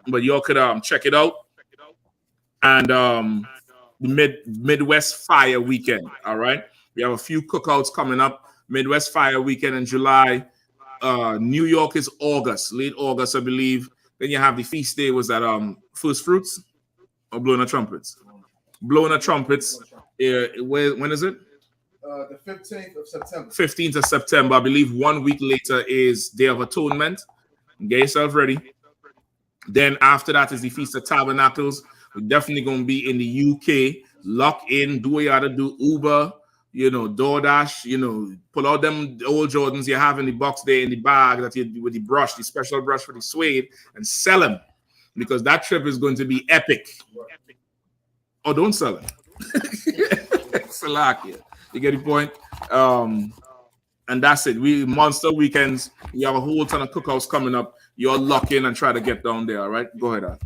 But y'all could check it out. And the Midwest Fire Weekend. All right. We have a few cookouts coming up. Midwest Fire Weekend in July. New York is August, late August, I believe. Then you have the feast day. Was that First Fruits or blowing the trumpets? Blowing the trumpets. When is it? The 15th of September. 15th of September. I believe 1 week later is Day of Atonement. Get yourself ready. Then after that is the Feast of Tabernacles. We're definitely going to be in the UK. Lock in, do what you got to do. Uber, DoorDash, pull out them old Jordans you have in the box there in the bag that you with the brush, the special brush for the suede, and sell them, because that trip is going to be epic. Or don't sell them. Salakia. You get the point? And that's it. We Monster Weekends. We have a whole ton of cookouts coming up. You'll lock in and try to get down there. All right, go ahead.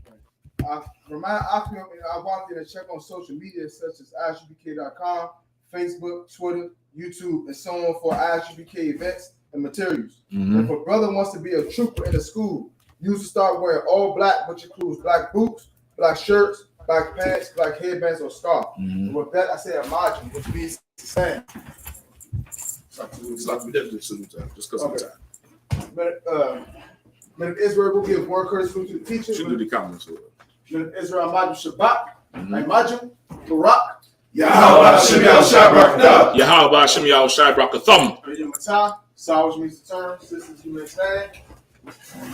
Remind Akim, I want you to check on social media such as ISUPK.com, Facebook, Twitter, YouTube, and so on for ISUPK events and materials. Mm-hmm. If a brother wants to be a trooper in the school, you should start wearing all black, which includes black boots, black shirts, black pants, black headbands, or scarf. Mm-hmm. And with that, I say a margin, which means sand. It's like we definitely salute time, just because of time. Men of Israel will give word curse to the teacher. Should do the comments. Men of Israel, Majum Shabbat, like Majum, Barak. Yahweh Hashem Yahushai Barakatah. Yahweh Hashem Yahushai Barakatah. Saw, which means to turn, sisters, you understand.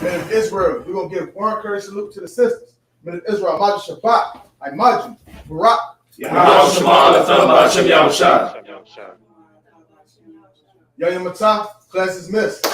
Men of Israel, we're going to give word curse salute to the sisters. Men of Israel, Majum Shabbat, like Majum, Barak. Yahweh Hashem Yahushai. Yahya Matah, class is missed.